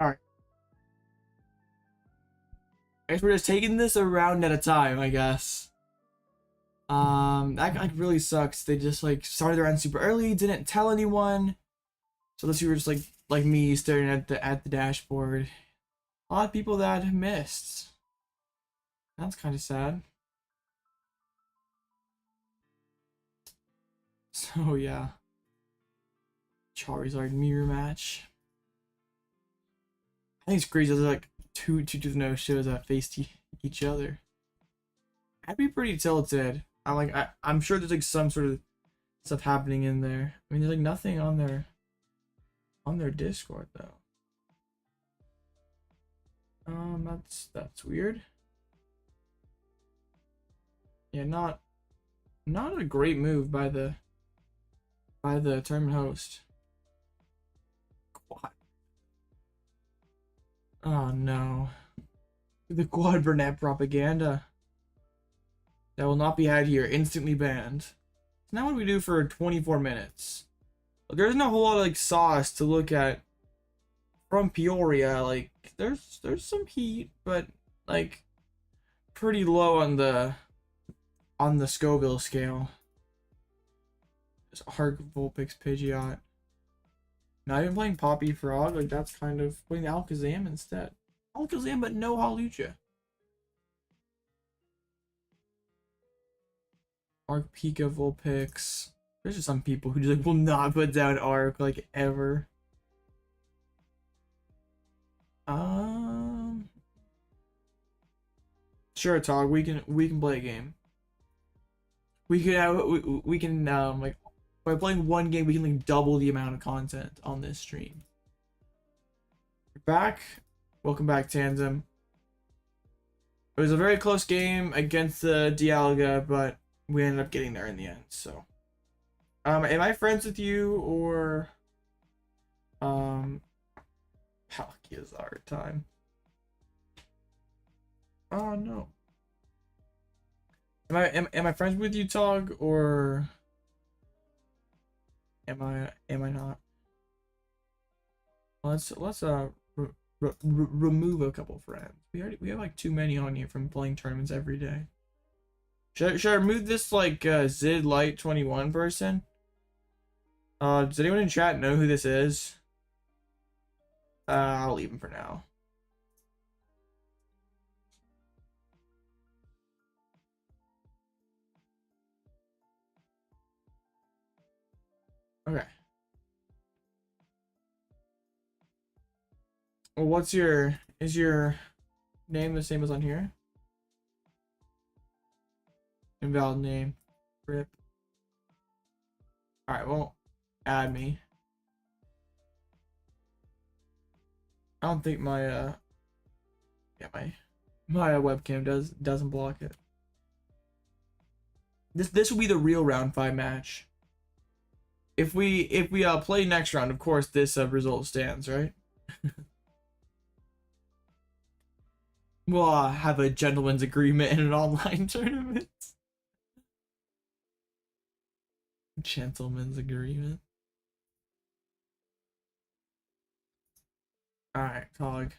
All right. I guess we're just taking this a round at a time, I guess. That like really sucks. They just like started the round super early, didn't tell anyone. So this you were just like me staring at the dashboard. A lot of people that missed. That's kind of sad. So yeah. Charizard mirror match. I think it's crazy. There's like two to no shows that faced each other. I'd be pretty tilted. I'm sure there's like some sort of stuff happening in there. I mean, there's like nothing on their Discord though. That's weird. Yeah, not a great move by the tournament host. Quad. Oh no. The quad Burnett propaganda. That will not be had here. Instantly banned. So now what do we do for 24 minutes? There's no whole lot of like sauce to look at from Peoria. Like there's some heat, but like pretty low on the Scoville scale. Just Arc Vulpix Pidgeot. Not even playing Poppy Frog, like that's kind of playing the Alakazam instead. Alakazam, but no Hawlucha. Arc Pika Vulpix. There's just some people who just like will not put down Arc like ever. Sure, Tog. We can play a game. We can like By playing one game, we can like double the amount of content on this stream. We're back. Welcome back, Tanzim. It was a very close game against the Dialga, but we ended up getting there in the end. So, am I friends with you or Palkia time? Oh no. Am I friends with you, Tog, or am I not? Let's remove a couple friends. We have like too many on here from playing tournaments every day. Should I remove this like Zid Light 21 person? Does anyone in chat know who this is? I'll leave him for now. Okay. Well, is your name the same as on here? Invalid name. RIP. Alright, well, add me. I don't think my my webcam doesn't block it. This will be the real round 5 match. If we play next round, of course this result stands, right? We'll have a gentleman's agreement in an online tournament. Gentleman's agreement. Alright, Cog.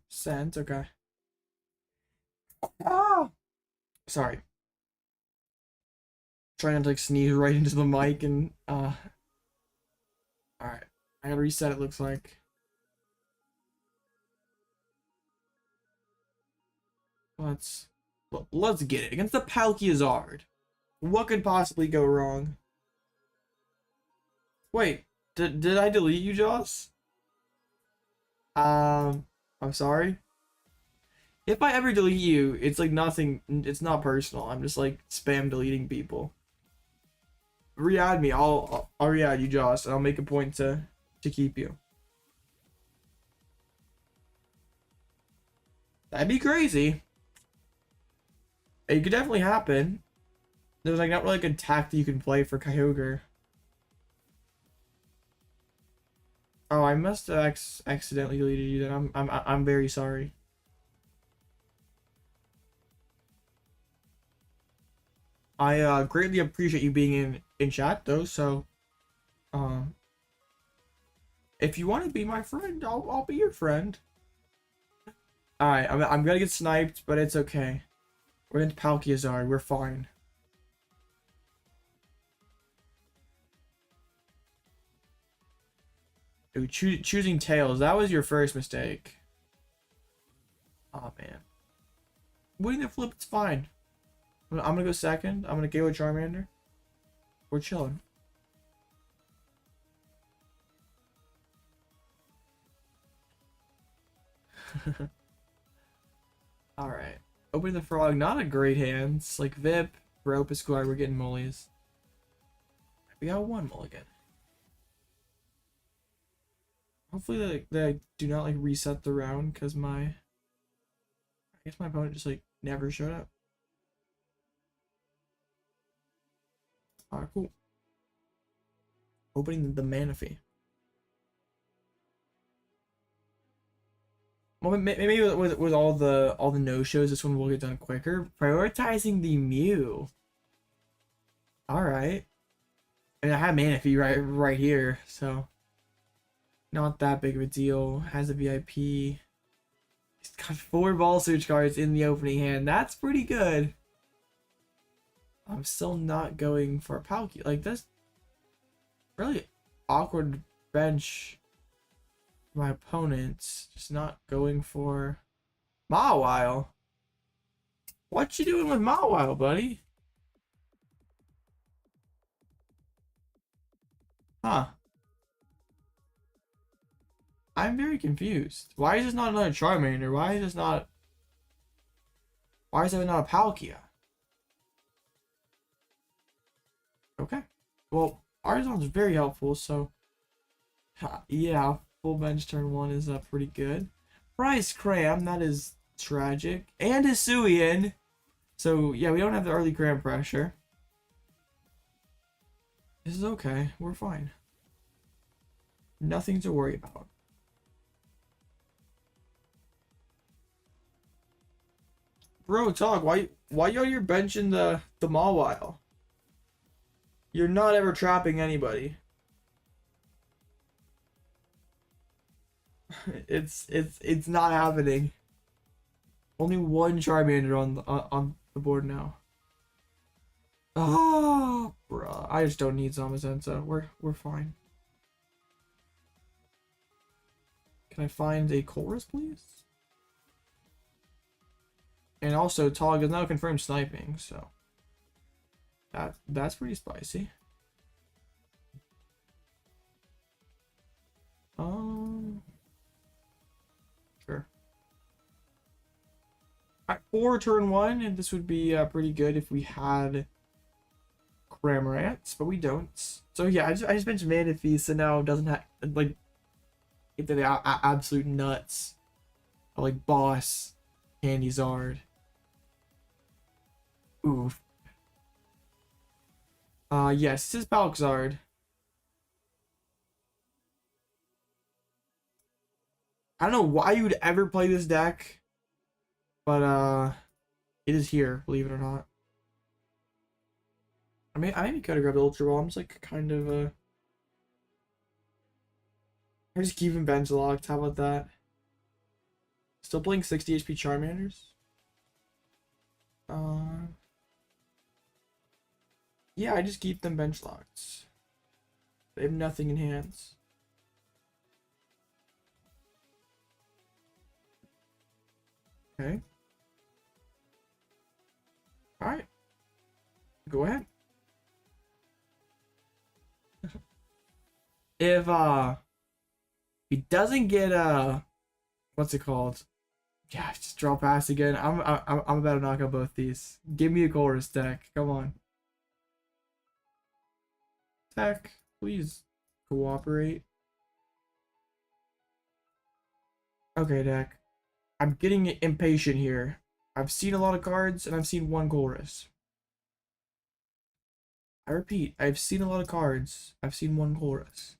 Sent, okay. Ah! Sorry. Trying not to like sneeze right into the mic and alright. I gotta reset, it looks like. Let's get it. Against the Palkia. What could possibly go wrong? Wait, did I delete you, Joss? I'm sorry. If I ever delete you, it's like nothing, it's not personal. I'm just like spam deleting people. Re-add me. I'll re-add you, Joss, and I'll make a point to keep you. That'd be crazy. It could definitely happen. There's like not really a good tact that you can play for Kyogre. Oh, I must have accidentally deleted you. Then I'm very sorry. I greatly appreciate you being in chat though. So, if you want to be my friend, I'll be your friend. All right, I'm gonna get sniped, but it's okay. We're into Palkia. We're fine. Ooh, choosing Tails. That was your first mistake. Oh man. Winning the flip, it's fine. I'm gonna go second. I'm gonna go with Charmander. We're chilling. Alright. Opening the frog, not a great hand. It's like Vip, Rope, Esquire, we're getting mullies. We got one mulligan. Hopefully they do not like reset the round because I guess my opponent just like never showed up. Alright, cool. Opening the Manaphy. Well, maybe with all the no-shows, this one will get done quicker. Prioritizing the Mew. Alright. And I have Manaphy right here, so not that big of a deal. Has a VIP. He's got 4 ball search cards in the opening hand. That's pretty good. I'm still not going for a Palkia. Like, that's really awkward bench. My opponent's just not going for Mawile. What you doing with Mawile, buddy? Huh. I'm very confused. Why is this not another Charmander? Why is this not... Why is there not a Palkia? Okay. Well, Arzon's very helpful, so yeah, full bench turn 1 is pretty good. Price Cram, that is tragic. And Hisuian. So yeah, we don't have the early Cram pressure. This is okay. We're fine. Nothing to worry about. Bro, talk. Why you're benching the Mawile? You're not ever trapping anybody. it's not happening. Only one Charmander on the board now. Oh, bruh. I just don't need Zamazenta. We're fine. Can I find a Colress, please? And also, Tog is now confirmed sniping, so that's pretty spicy. Sure. Alright, for turn 1, and this would be pretty good if we had Cramorant, but we don't. So yeah, I just mentioned Manaphy, so now it doesn't have like if they're absolute nuts. Like Boss, Candy Zard. Oof. Yes, this is Palkzard. I don't know why you would ever play this deck, but it is here, believe it or not. I maybe could have grabbed Ultra Ball. I'm just like kind of I just keep him bench locked. How about that? Still playing 60 HP Charmanders. Yeah, I just keep them bench locked. They have nothing in hands. Okay. Alright. Go ahead. If he doesn't get what's it called? Yeah, just draw pass again. I'm about to knock out both these. Give me a Colress deck. Come on. Tech, please cooperate. Okay, deck. I'm getting impatient here. I've seen a lot of cards and I've seen one Colress. I repeat, I've seen a lot of cards. I've seen one Colress.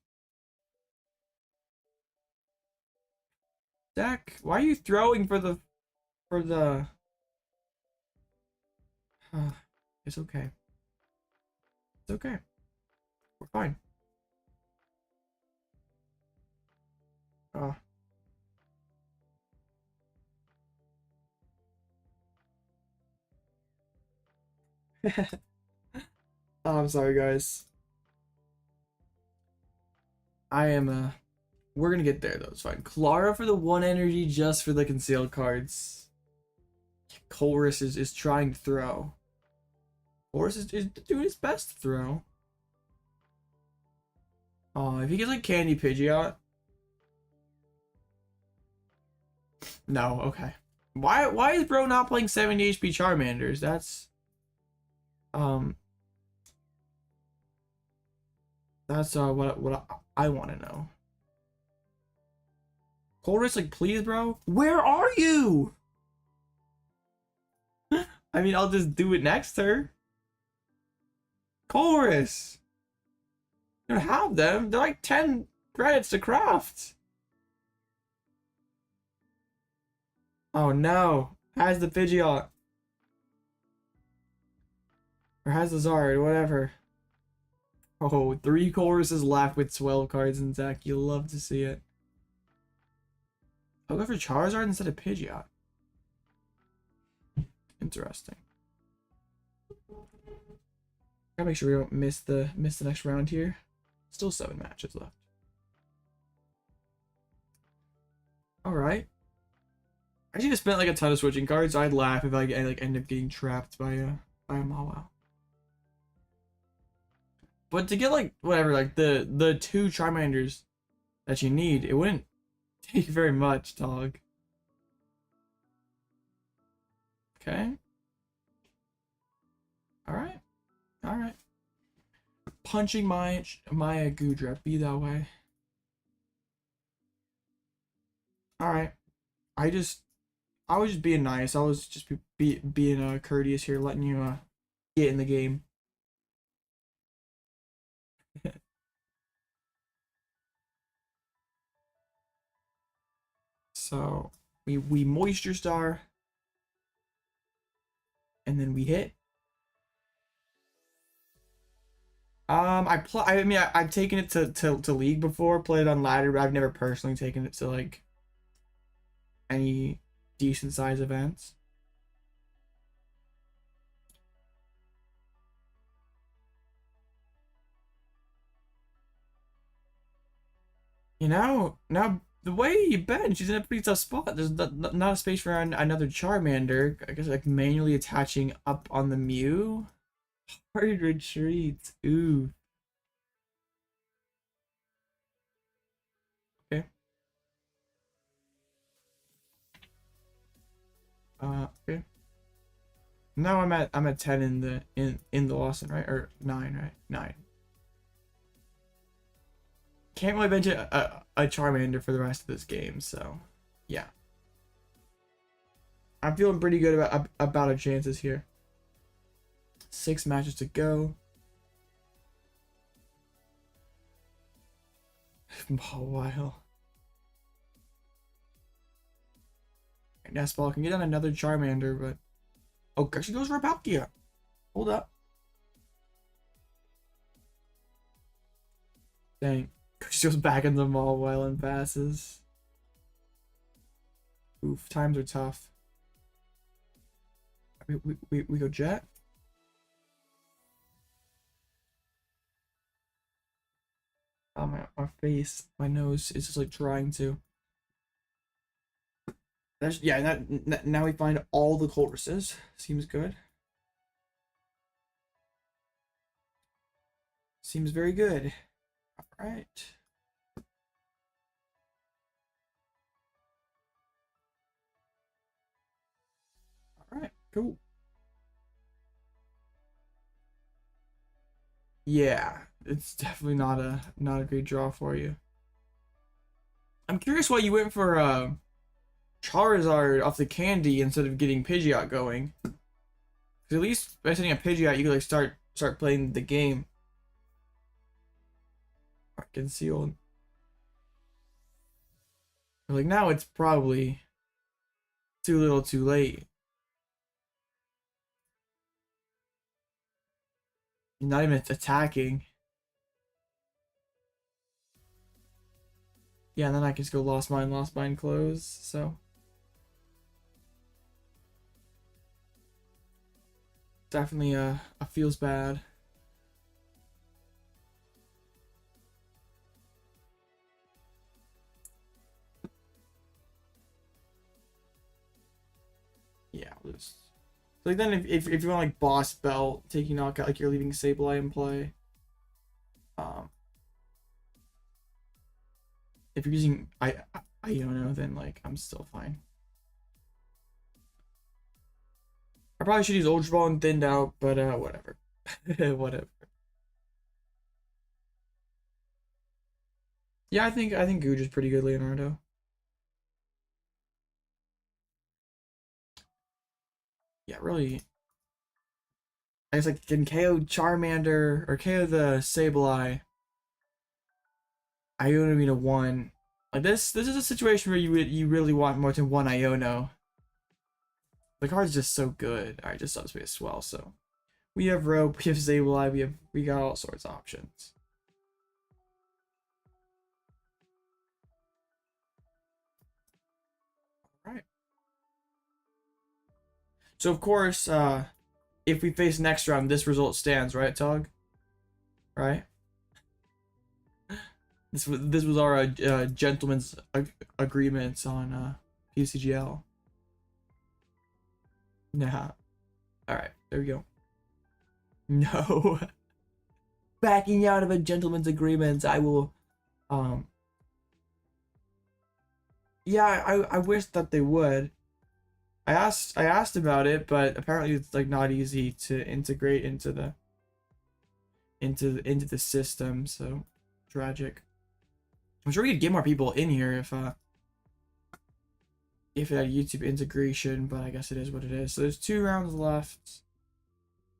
Deck, why are you throwing for the it's okay. It's okay. We're fine. Oh, I'm sorry, guys. We're gonna get there though. It's fine. Clara for the 1 energy just for the concealed cards. Colress is trying to throw. Colress is doing his best to throw. Oh, if he gets like Candy Pidgeot. No, okay. Why is bro not playing 70 HP Charmanders? That's what I want to know. Colress, like, please, bro. Where are you? I mean, I'll just do it next turn. Colress. You don't have them. They're like 10 credits to craft. Oh no. Has the Pidgeot. Or has the Zard, whatever. Oh, 3 Colresses left with 12 cards in deck. You'll love to see it. I'll go for Charizard instead of Pidgeot. Interesting. Gotta make sure we don't miss the next round here. Still 7 matches left. Alright. I should have spent like a ton of switching cards. I'd laugh if I end up getting trapped by a Mawile. But to get like whatever, like the 2 Charmanders that you need, it wouldn't take very much, dog. Okay. All right. All right. Punching my Goodra. Be that way. All right. I was just being nice. I was just being courteous here, letting you get in the game. So we Moisture Star, and then we hit. I mean I've taken it to league before, played on ladder, but I've never personally taken it to like any decent size events. You know, now the way you bench, she's in a pretty tough spot. There's not a space for another Charmander. I guess like manually attaching up on the Mew. Hard retreat. Ooh. Okay. Okay. Now I'm at 10 in the Lawson, right? Or 9, right? 9. Can't really bench a Charmander for the rest of this game, so yeah. I'm feeling pretty good about our chances here. 6 matches to go. A while. Nest Ball can get on another Charmander, but oh, she goes for a Palkia. Hold up. Dang. She goes back in the mall while and passes. Oof, times are tough. We go Jet. Oh, my face, my nose is just like trying to. That's, yeah, now we find all the Colresses. Seems good. Seems very good. All right. All right, cool. Yeah, it's definitely not a great draw for you. I'm curious why you went for Charizard off the candy instead of getting Pidgeot going. Because at least by sending a Pidgeot, you could like start playing the game. Concealed. Like now it's probably too little too late. You're not even attacking. Yeah, and then I can just go Lost Mine, close, so. Definitely feels bad. Yeah, just like then if you want like boss belt, taking knockout, like you're leaving Sableye in play. If you're using Iono, then like I'm still fine. I probably should use Ultra Ball and thinned out, but whatever. Whatever. Yeah, I think Googe is pretty good, Leonardo. Yeah, really. I guess like can KO Charmander or KO the Sableye. Iono being a 1. Like this is a situation where you really want more than one Iono. The card's just so good. Alright, just subspace as well, so we have Rope, we have Sableye, we got all sorts of options. Alright. So of course, if we face next round, this result stands, right, Tog? Right? This was our gentleman's agreements on PCGL. Nah. Alright, there we go. No. Backing out of a gentleman's agreement, I will yeah, I wish that they would. I asked about it, but apparently it's like not easy to integrate into the system, so tragic. I'm sure we could get more people in here if it had YouTube integration, but I guess it is what it is. So there's 2 rounds left.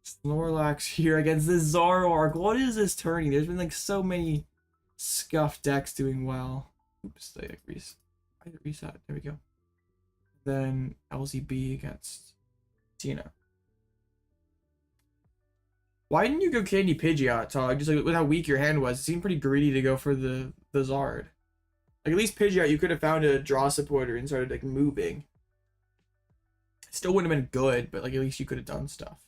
Snorlax here against this Zoroark. What is this turning? There's been like so many scuffed decks doing well. Oops, they like reset. There we go. Then LZB against Tina. Why didn't you go Candy Pidgeot, Tog? Just like with how weak your hand was, it seemed pretty greedy to go for the Zard. Like at least Pidgeot, you could have found a draw supporter and started like moving. Still wouldn't have been good, but like at least you could have done stuff.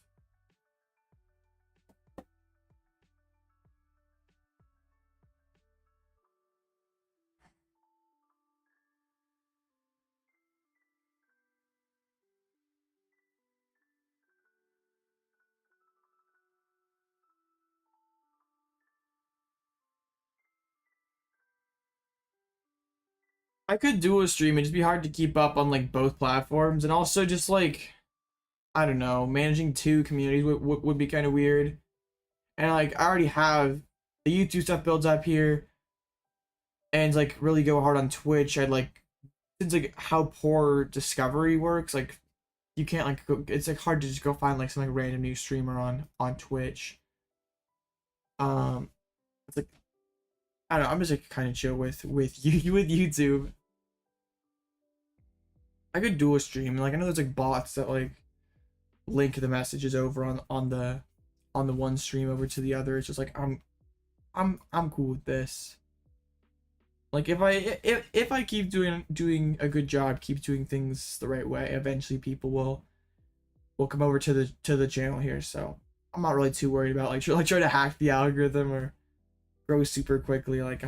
I could do a stream, it'd just be hard to keep up on like both platforms, and also just like I don't know, managing 2 communities would be kind of weird. And like I already have the YouTube stuff builds up here, and like really go hard on Twitch. I'd like, since like how poor discovery works, like you can't like go, it's like hard to just go find like some like random new streamer on Twitch. It's like I don't know, I'm just like kind of chill with YouTube. I could do a stream, like I know there's like bots that like link the messages over on the one stream over to the other. It's just like I'm cool with this. Like if I keep doing a good job, keep doing things the right way, eventually people will come over to the channel here. So I'm not really too worried about like trying to hack the algorithm or grow super quickly. Like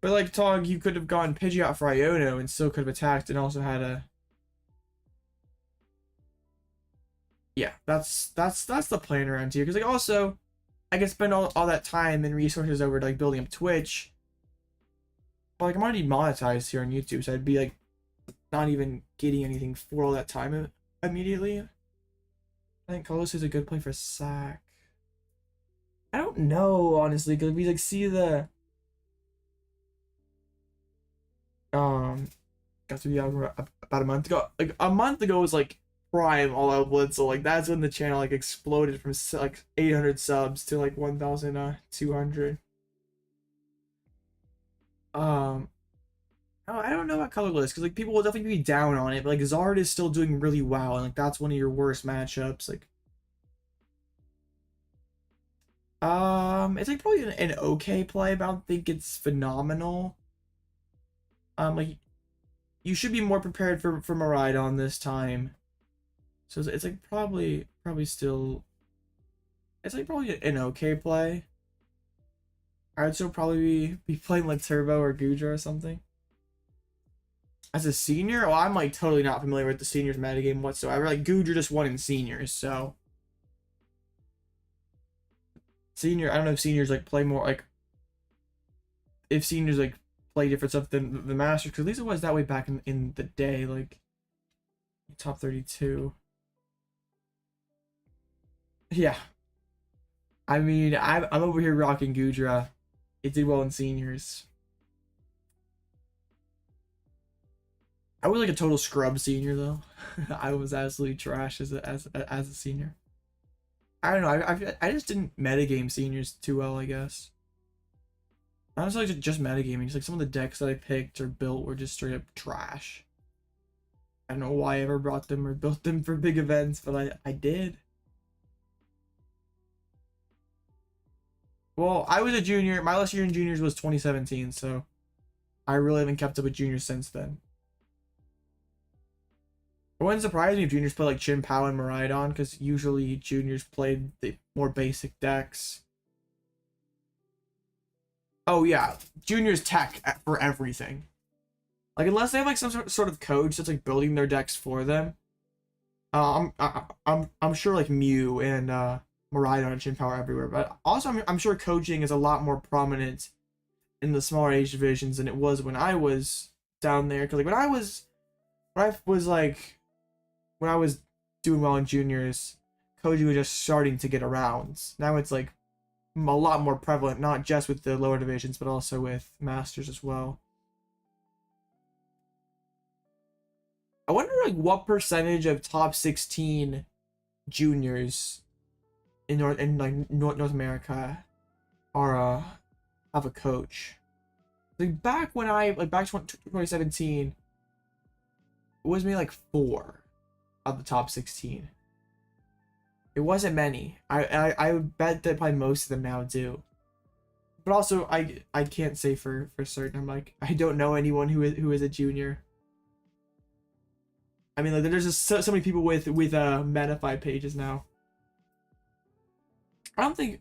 but like Tog, you could have gone Pidgeot for Iono and still could have attacked and also had a. Yeah, that's the plan around here. Because like also, I could spend all that time and resources over to like building up Twitch. But like I'm already monetized here on YouTube, so I'd be like not even getting anything for all that time immediately. I think Colress is a good play for sack. I don't know honestly, because we like see the got to be out about a month ago. Like a month ago was like prime Alloutblitzle. Like that's when the channel like exploded from like 800 subs to like 1,200. I don't know about Colorless because like people will definitely be down on it, but like Zard is still doing really well, and like that's one of your worst matchups. Like it's like probably an okay play, but I don't think it's phenomenal. Like you should be more prepared for Miraidon this time. So it's like probably still, it's like probably an okay play. I'd still probably be playing like Turbo or Goodra or something. As a senior, well, I'm like totally not familiar with the seniors metagame whatsoever. Like Goodra just won in seniors, so senior. I don't know if seniors like play more like if seniors like play different stuff than the masters, because at least it was that way back in the day. Like top 32. Yeah, I mean I'm over here rocking Goodra. It did well in seniors. I was like a total scrub senior though. I was absolutely trash as a senior. I don't know. I just didn't metagame seniors too well, I guess. Honestly, like just metagaming. Just like some of the decks that I picked or built were just straight up trash. I don't know why I ever brought them or built them for big events, but I did. Well, I was a junior. My last year in juniors was 2017, so I really haven't kept up with juniors since then. It wouldn't surprise me if juniors play like Chin Pao and Miraidon, because usually juniors played the more basic decks. Oh yeah, juniors tech for everything. Like unless they have like some sort of coach that's like building their decks for them. I'm sure like Mew and Miraidon and Chin Pao are everywhere, but also I'm sure coaching is a lot more prominent in the smaller age divisions than it was when I was down there. Because like when I when I was like, when I was doing well in juniors, Koji was just starting to get around. Now it's like a lot more prevalent, not just with the lower divisions, but also with masters as well. I wonder like what percentage of top 16 juniors in North America are have a coach. Like back when back 2017, it was maybe like 4 of the top 16. It wasn't many. I would bet that probably most of them now do. But also I can't say for certain. I'm like, I don't know anyone who is a junior. I mean, like, there's just so many people with Manaphy pages now. I don't think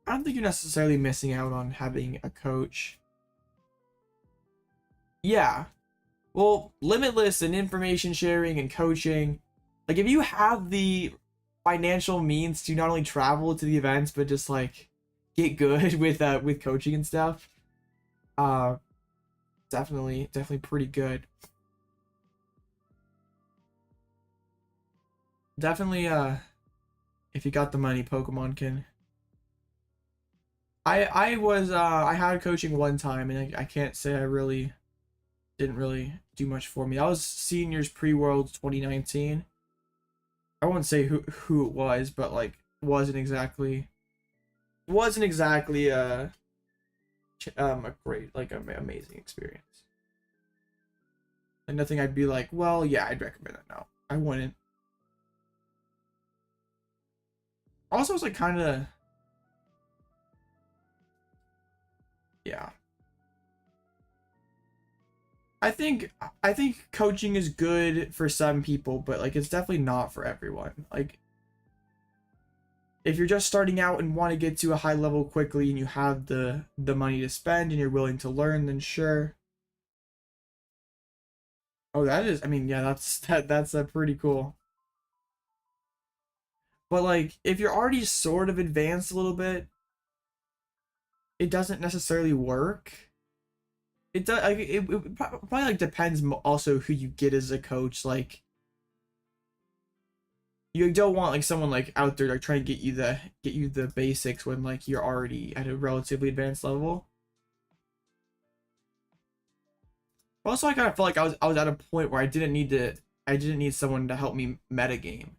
you're necessarily missing out on having a coach. Yeah. Well, Limitless and information sharing and coaching. Like, if you have the financial means to not only travel to the events, but just, like, get good with coaching and stuff, definitely pretty good. Definitely, if you got the money, Pokemon can. I had coaching one time, and I can't say I didn't really do much for me. I was seniors pre-World 2019. I won't say who it was, but like wasn't exactly a great, like, amazing experience. And nothing I'd be like, well, yeah, I'd recommend it. No, I wouldn't. Also, it's like kind of, yeah. I think coaching is good for some people, but like it's definitely not for everyone. Like, if you're just starting out and want to get to a high level quickly and you have the money to spend and you're willing to learn, then sure. Oh, that is, I mean, yeah, that's pretty cool. But like, if you're already sort of advanced a little bit, it doesn't necessarily work. It does, like, it probably like depends also who you get as a coach. Like, you don't want like someone like out there like trying to get you the basics when like you're already at a relatively advanced level. Also, I kind of felt like I was at a point where I didn't need someone to help me metagame.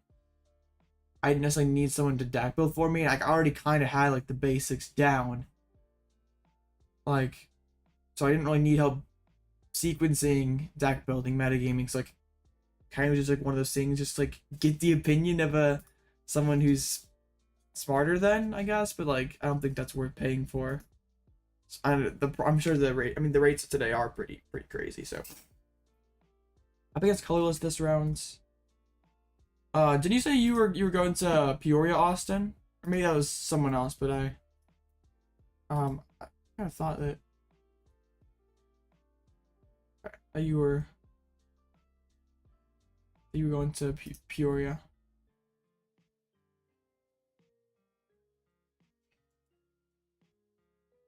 I didn't necessarily need someone to deck build for me, and I already kind of had like the basics down. Like, so I didn't really need help sequencing, deck building, metagaming. So like, kind of just like one of those things, just like get the opinion of someone who's smarter than, I guess. But like, I don't think that's worth paying for. I'm sure the rate. I mean, the rates today are pretty crazy. So I think it's colorless this round. Did you say you were going to Peoria, Austin? Or maybe that was someone else, but I kind of thought that you were going to Peoria.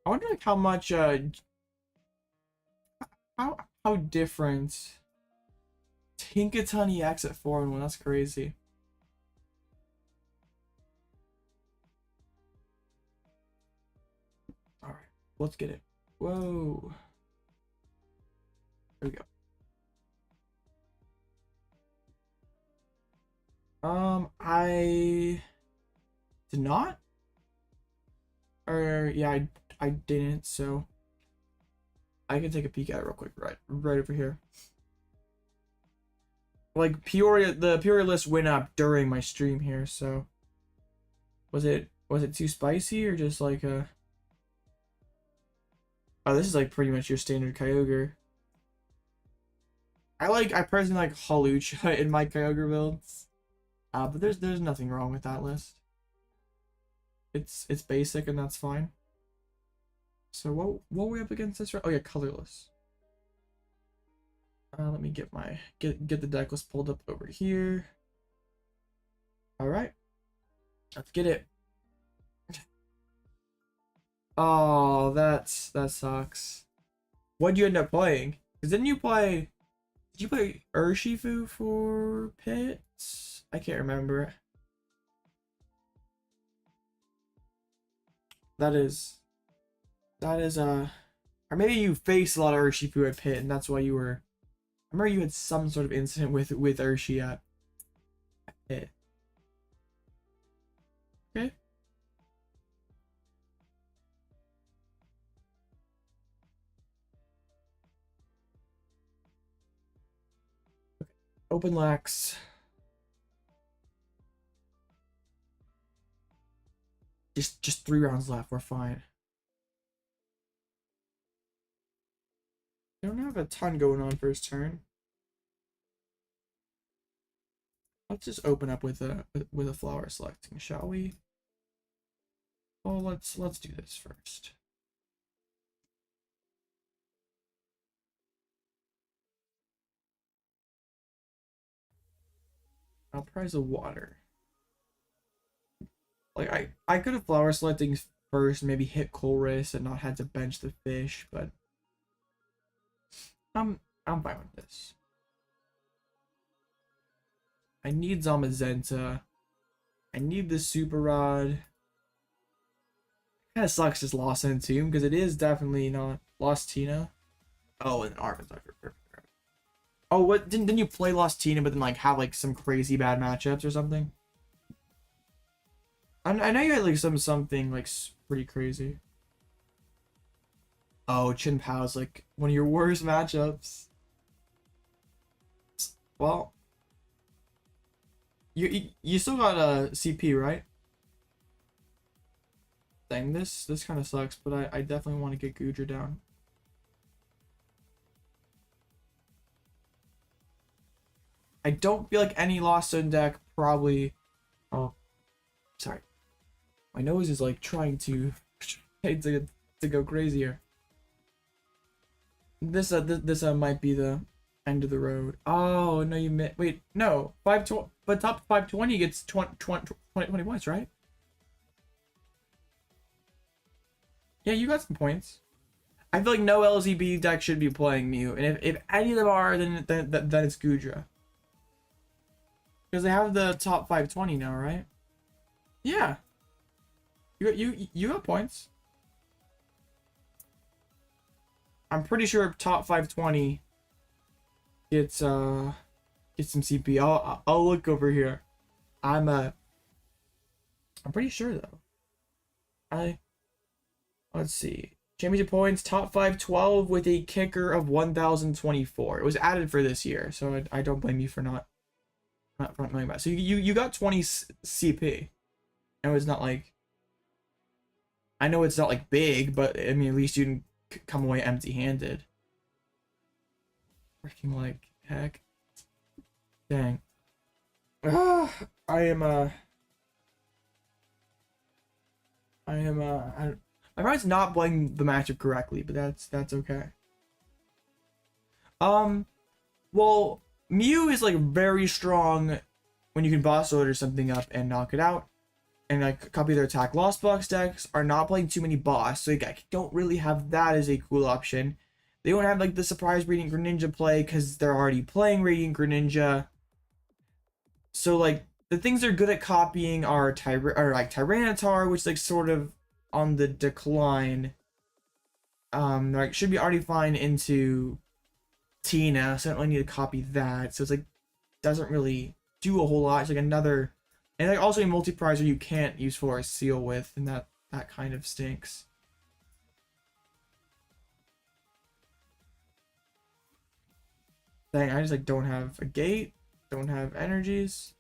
I wonder like how much how different Tinkaton EX at 4-1. That's crazy. All right, let's get it. Whoa. There we go. I did not. Or yeah, I didn't. So I can take a peek at it real quick. Right over here. Like the Peoria list went up during my stream here. So was it too spicy or just like a? Oh, this is like pretty much your standard Kyogre. I personally like Hawlucha in my Kyogre builds. But there's nothing wrong with that list. It's basic and that's fine. So what were we up against this? Oh yeah, colorless. Let me get the deck list pulled up over here. All right, let's get it. Oh, that sucks. What'd you end up playing? Because didn't you play Did you play Urshifu for Pits? I can't remember. That is or maybe you faced a lot of Urshifu at Pit and that's why you were, I remember you had some sort of incident with Urshi at Pit. Okay. Open lax. Just 3 rounds left. We're fine. I don't have a ton going on first turn. Let's just open up with a flower selecting, shall we? Oh, let's do this first. I'll prize a water. Like I could have flower selecting first, maybe hit Colress and not had to bench the fish, but I'm fine with this. I need Zamazenta. I need the Super Rod. Kind of sucks just lost Entomb because it is definitely not lost Tina. Oh, and Arvin's perfect. Oh, what didn't you play Lost Tina but then like have like some crazy bad matchups or something? I know you had like something like pretty crazy. Oh, Chin Pao's like one of your worst matchups. Well, you still got a CP, right? Dang, this kind of sucks, but I definitely want to get Goodra down. I don't feel like any Lost Zone deck probably. Oh, sorry. My nose is like trying to go crazier. This might be the end of the road. Oh no, you missed. Wait, no, 520, but top 520 gets 20 points, right? Yeah, you got some points. I feel like no LZB deck should be playing Mew, and if any of them are, then it's Goodra. Because they have the top 520 now, right? Yeah. You got points. I'm pretty sure top 520 gets some CP. I'll look over here. I'm pretty sure though. Let's see. Championship points, top 512 with a kicker of 1024. It was added for this year, so I don't blame you for not knowing about it. So you got 20 CP. And it was not like, I know it's not like big, but I mean at least you didn't come away empty-handed. Freaking like heck. Dang. My mind's not playing the matchup correctly, but that's okay. Well, Mew is like very strong when you can boss order something up and knock it out. And like copy their attack. Lost Box decks are not playing too many boss, so you don't really have that as a cool option. They don't have like the surprise Radiant Greninja play because they're already playing Radiant Greninja. So like the things they're good at copying are Tyranitar, which is like sort of on the decline. Like should be already fine into Tina, so I don't really need to copy that. So it's like doesn't really do a whole lot. It's like another. And like also a multi-prizer you can't use Forest Seal with, and that kind of stinks. Dang, I just like don't have a gate, don't have energies.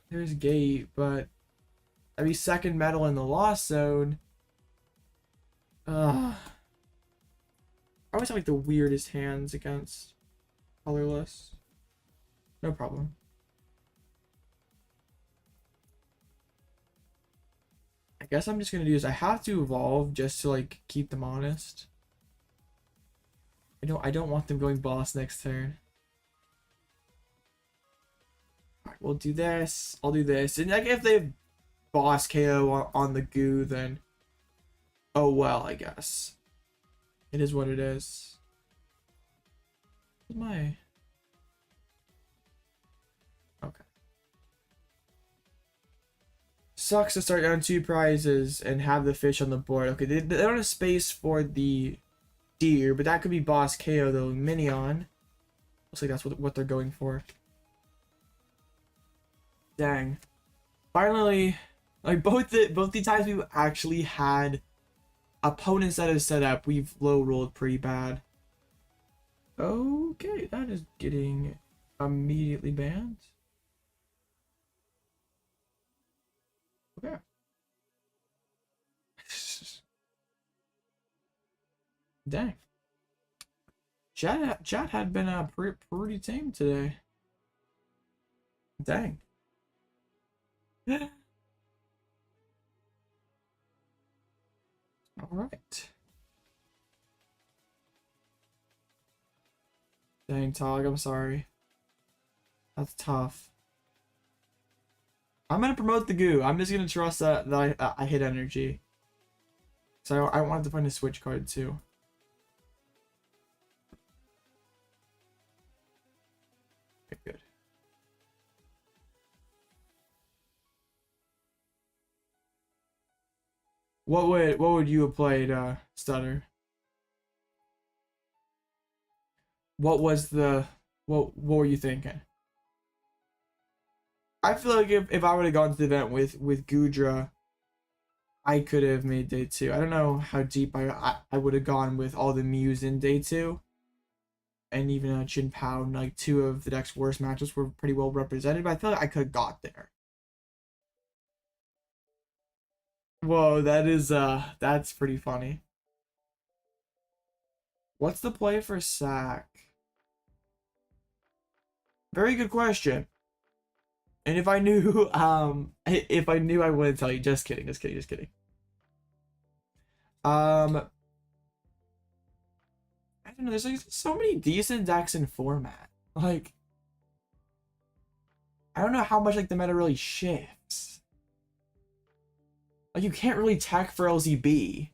There's gate, but I'd be second metal in the Lost Zone. I always have like the weirdest hands against colorless. No problem. I guess I'm just gonna do is I have to evolve just to like keep them honest. I don't want them going boss next turn. Alright, we'll do this. I'll do this. And like if they have boss KO on the goo, then oh well, I guess. It is what it is. my... Okay. Sucks to start down 2 prizes and have the fish on the board. Okay, they don't have space for the deer, but that could be boss KO though. Minion. Looks like that's what they're going for. Dang. Finally, like both the times we've actually had opponents that have set up, we've low rolled pretty bad. Okay, that is getting immediately banned. Okay. Dang. Chat had been pretty tame today. Dang. All right. Dang, Tog, I'm sorry. That's tough. I'm gonna promote the goo. I'm just gonna trust that I hit energy. So I wanted to find a switch card too. Okay, good. What would you have played, Stutter? What was the what were you thinking? I feel like if I would have gone to the event with Goodra, I could have made day 2. I don't know how deep I would have gone with all the Mews in day 2. And even Chin Pao, like 2 of the deck's worst matches were pretty well represented, but I feel like I could have got there. Whoa, that is that's pretty funny. What's the play for sack? Very good question. And if I knew, if I knew, I wouldn't tell you. Just kidding, just kidding, just kidding. I don't know. There's like so many decent decks in format. Like, I don't know how much like the meta really shifts. Like, you can't really tech for LZB.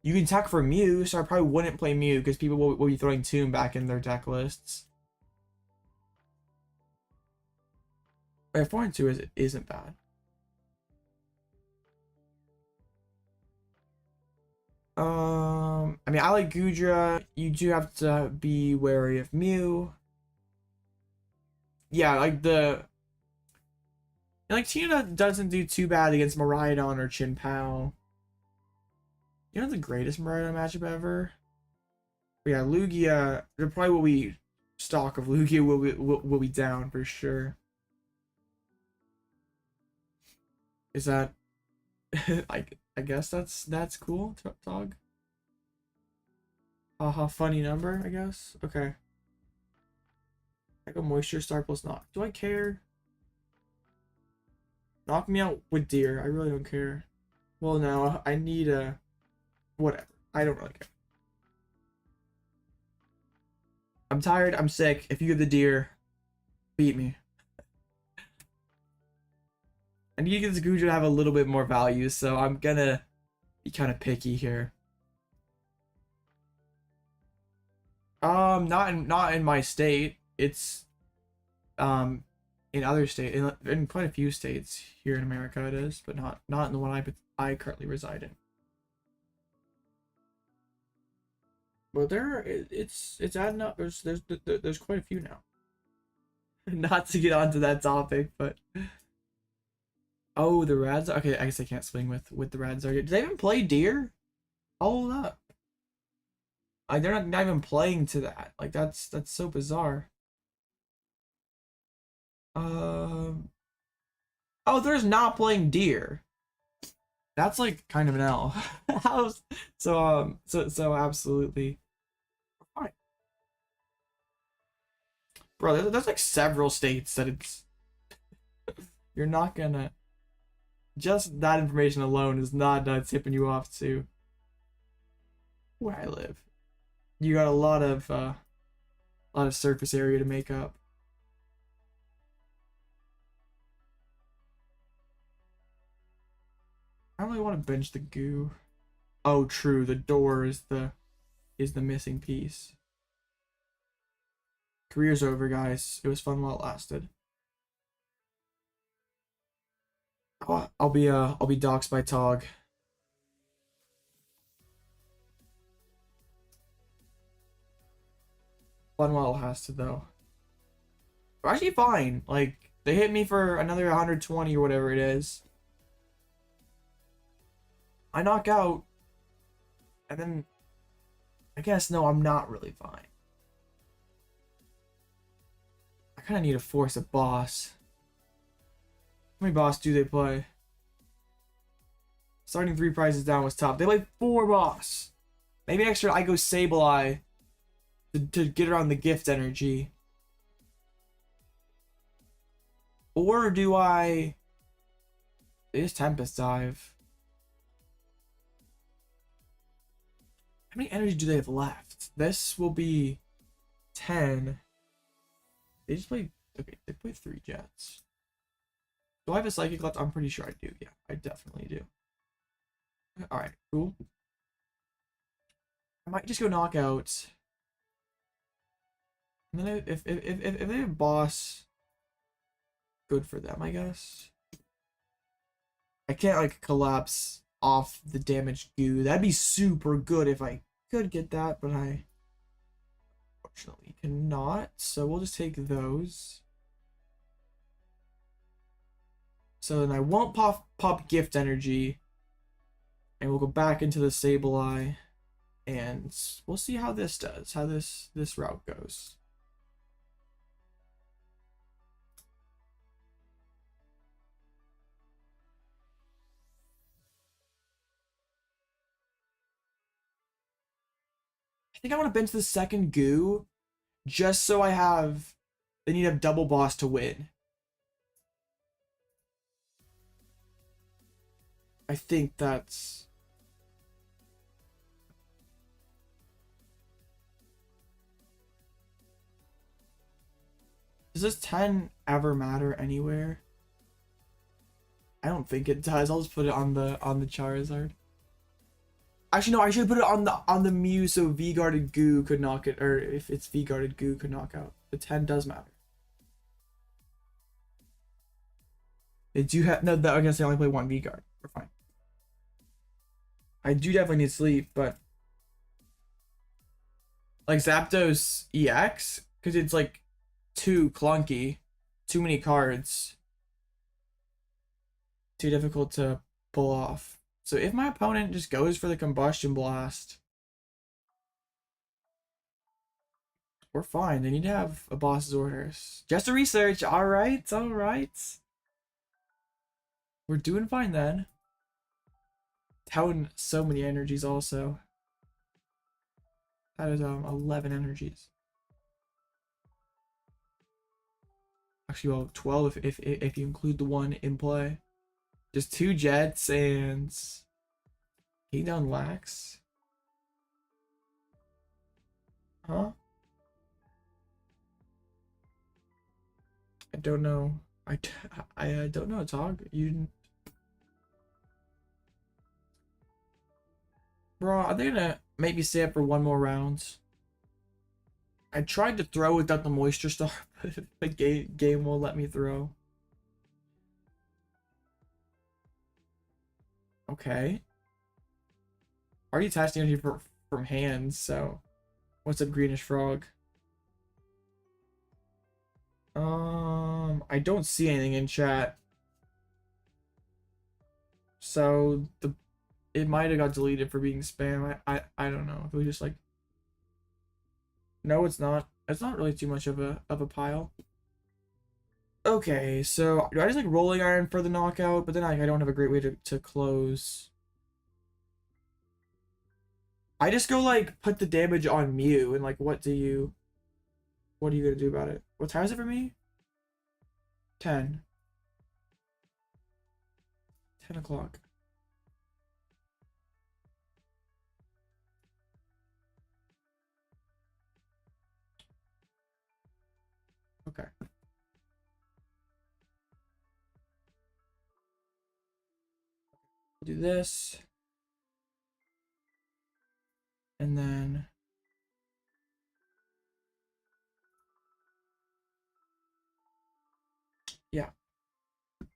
You can tech for Mew, so I probably wouldn't play Mew because people will be throwing Tomb back in their deck lists. But 4 and 2 isn't bad. I mean, I like Goodra. You do have to be wary of Mew. Yeah, like Tina doesn't do too bad against Miraidon or Chin Pao. You know the greatest Miraidon matchup ever? But yeah, Lugia. There probably will be stock of Lugia will be down for sure. Is that I guess that's cool, Dog. Haha, funny number, I guess. Okay. I go Moisture Star plus knock. Do I care? Knock me out with deer. I really don't care. Well, no, I need a whatever. I don't really care. I'm tired. I'm sick. If you give the deer, beat me. I need to get this Goodra to have a little bit more value, so I'm gonna be kind of picky here. Not in my state. It's in other states, in quite a few states here in America it is, but not in the one I currently reside in. Well, it's adding up. There's quite a few now. Not to get onto that topic, but oh, the Rads. Okay, I guess I can't swing with the Rads. Do they even play deer? Hold up. Like they're not even playing to that. Like that's so bizarre. Oh, there's not playing deer. That's like kind of an L. So absolutely. Fine. Bro, there's like several states that it's you're not gonna just that information alone is not tipping you off to where I live. You got a lot of surface area to make up. I don't really want to bench the goo. Oh, true. The door is the missing piece. Career's over, guys. It was fun while it lasted. Oh, I'll be doxxed by Tog. Fun while it lasted, though. We're actually fine. Like, they hit me for another 120 or whatever it is. I knock out. And then, I guess, no, I'm not really fine. I kind of need to force a boss. How many boss do they play? Starting 3 prizes down was tough. They play 4 boss. Maybe extra I go Sableye to get around the gift energy. Or do I... It is Tempest Dive. How many energy do they have left? This will be 10. They just played... Okay, they played 3 jets. Do I have a Psychic left? I'm pretty sure I do. Yeah, I definitely do. Alright, cool. I might just go knockout. And then if they have boss, good for them, I guess. I can't like collapse off the damaged goo. That'd be super good if I could get that, but I unfortunately cannot. So we'll just take those. So then I won't pop gift energy. And we'll go back into the Sableye. And we'll see how this does, how this route goes. I think I want to bench the second goo just so I have... They need to have double boss to win. I think that's... Does this 10 ever matter anywhere? I don't think it does. I'll just put it on the Charizard. Actually, no, I should put it on the Mew so V-guarded goo could knock it, or if it's V-guarded goo could knock out. The 10 does matter. They do have no. I guess they only play 1 V-guard. We're fine. I do definitely need sleep, but like Zapdos EX, because it's like too clunky, too many cards, too difficult to pull off. So if my opponent just goes for the Combustion Blast, we're fine. They need to have a boss's orders. Just a research. All right, all right. We're doing fine then. Town so many energies also. That is 11 energies. Actually, well, 12 if you include the one in play. Just 2 jets and taking down Wax. Huh? I don't know. I don't know, Tog. You... Bro, are they gonna make me stay up for 1 more round? I tried to throw without the Moisture Star, but the game won't let me throw. Okay. Already attached energy from hands, so... What's up, Greenish Frog? I don't see anything in chat. So, it might have got deleted for being spam. I don't know. If it was just like... No, it's not. It's not really too much of a pile. Okay, so do I just like Rolling Iron for the knockout? But then I don't have a great way to close. I just go like put the damage on Mew and like what are you gonna do about it? What time is it for me? 10. 10 o'clock. Okay. Do this. And then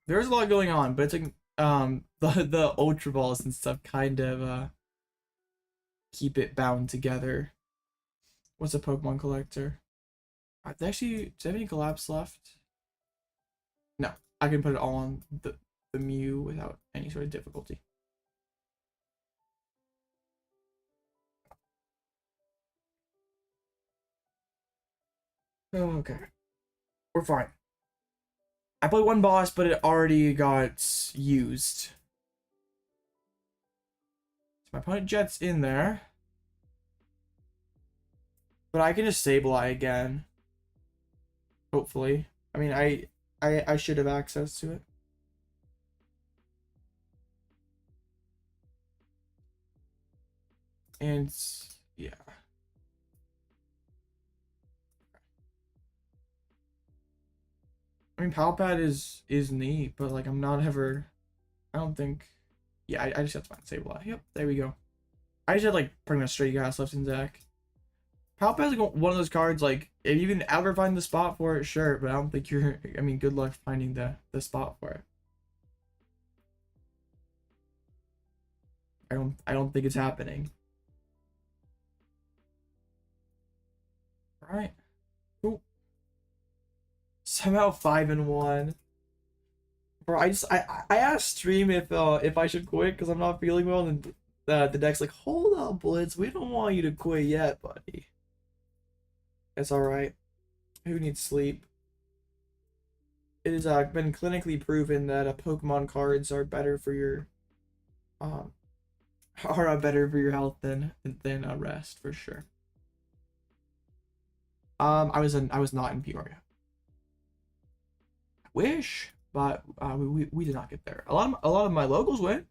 there's a lot going on, but it's like the Ultra Balls and stuff kind of keep it bound together. What's a Pokemon collector? They actually, do they have any collapse left? No, I can put it all on the Mew without any sort of difficulty. Oh, okay, we're fine. I played one boss, but it already got used. My opponent Jet's in there. But I can just Sableye again. Hopefully. I mean, I should have access to it. And yeah. I mean, Palpad is neat, but like I'm not ever. I don't think. Yeah, I just have to find Sableye. Yep, there we go. I just had like pretty much straight gas left in deck. Palpad is like one of those cards, like if you can ever find the spot for it, sure, but I don't think you're. I mean, good luck finding the spot for it. I don't think it's happening. All right. Cool. Somehow 5-1. Bro, I asked stream if I should quit because I'm not feeling well, and the deck's like, hold up, Blitz, we don't want you to quit yet, buddy. It's all right. Who needs sleep? It has been clinically proven that Pokemon cards are better for your better for your health than rest for sure. I was not in Peoria. I wish, but we did not get there. A lot of my locals went.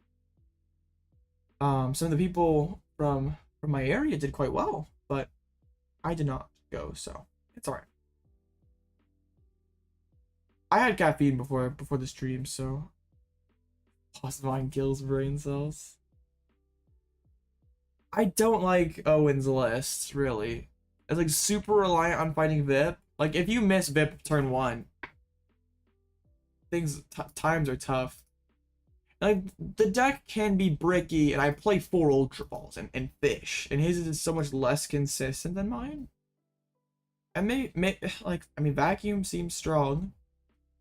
Some of the people from my area did quite well, but I did not go, so it's alright. I had caffeine before the stream, so plus mine kills brain cells. I don't like Owen's list, really. It's like super reliant on fighting VIP. Like if you miss VIP turn 1, times are tough. Like the deck can be bricky, and I play 4 Ultra Balls and Fish, and his is so much less consistent than mine. And like I mean, Vacuum seems strong.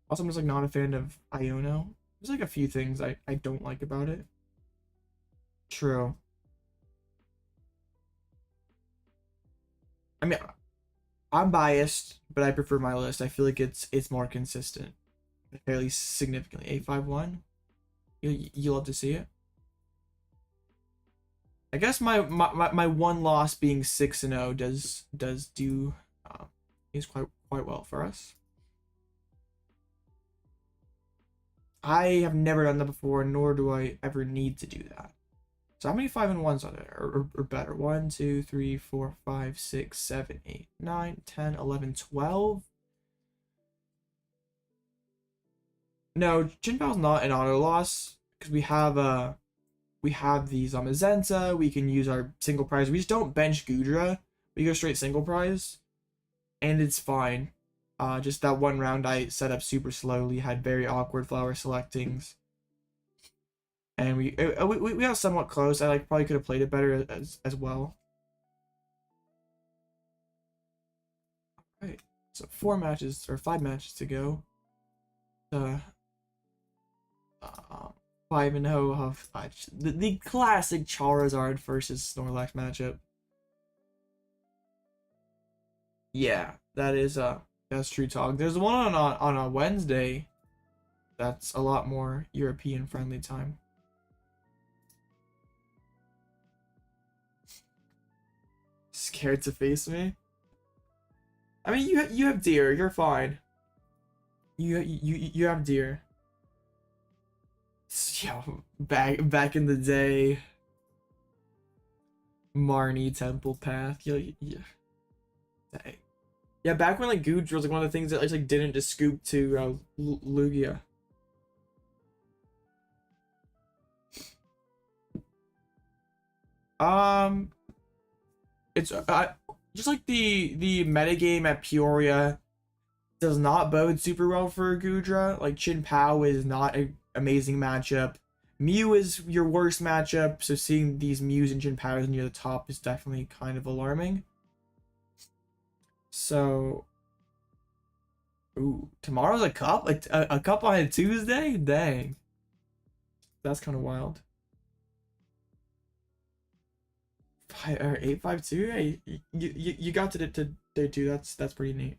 Also, I'm just like not a fan of Iono. There's like a few things I don't like about it. True. I mean, I'm biased, but I prefer my list. I feel like it's more consistent, fairly significantly. 8-5-1. You love to see it. I guess my one loss being 6-0 does do is quite well for us. I have never done that before, nor do I ever need to do that. So how many 5-1s are there, or better? 1, 2, 3, 4, 5, 6, 7, 8, 9, 10, 11, 12. No, Chin Pal's not an auto loss because we have the Zamazenta. We can use our single prize. We just don't bench Goodra. We go straight single prize, and it's fine. Just that one round I set up super slowly, had very awkward flower selectings, and we got somewhat close. I like probably could have played it better as well. All right, so 4 matches or 5 matches to go. 5-0 of the classic Charizard versus Snorlax matchup. Yeah, that is that's true talk. There's one on a Wednesday that's a lot more European friendly time. Scared to face me? I mean, you have deer. You're fine. You have deer. Yo, back in the day, Marnie Temple Path. Yo, yeah. Dang. Yeah, back when like Goodra was like one of the things that like didn't just scoop to Lugia. It's just like the metagame at Peoria does not bode super well for Goodra. Like Chin Pao is not an amazing matchup. Mew is your worst matchup, so seeing these Mews and Chin Paos near the top is definitely kind of alarming. So, ooh, tomorrow's a cup? A cup on a Tuesday? Dang. That's kind of wild. 852? Hey, you got to day two. That's pretty neat.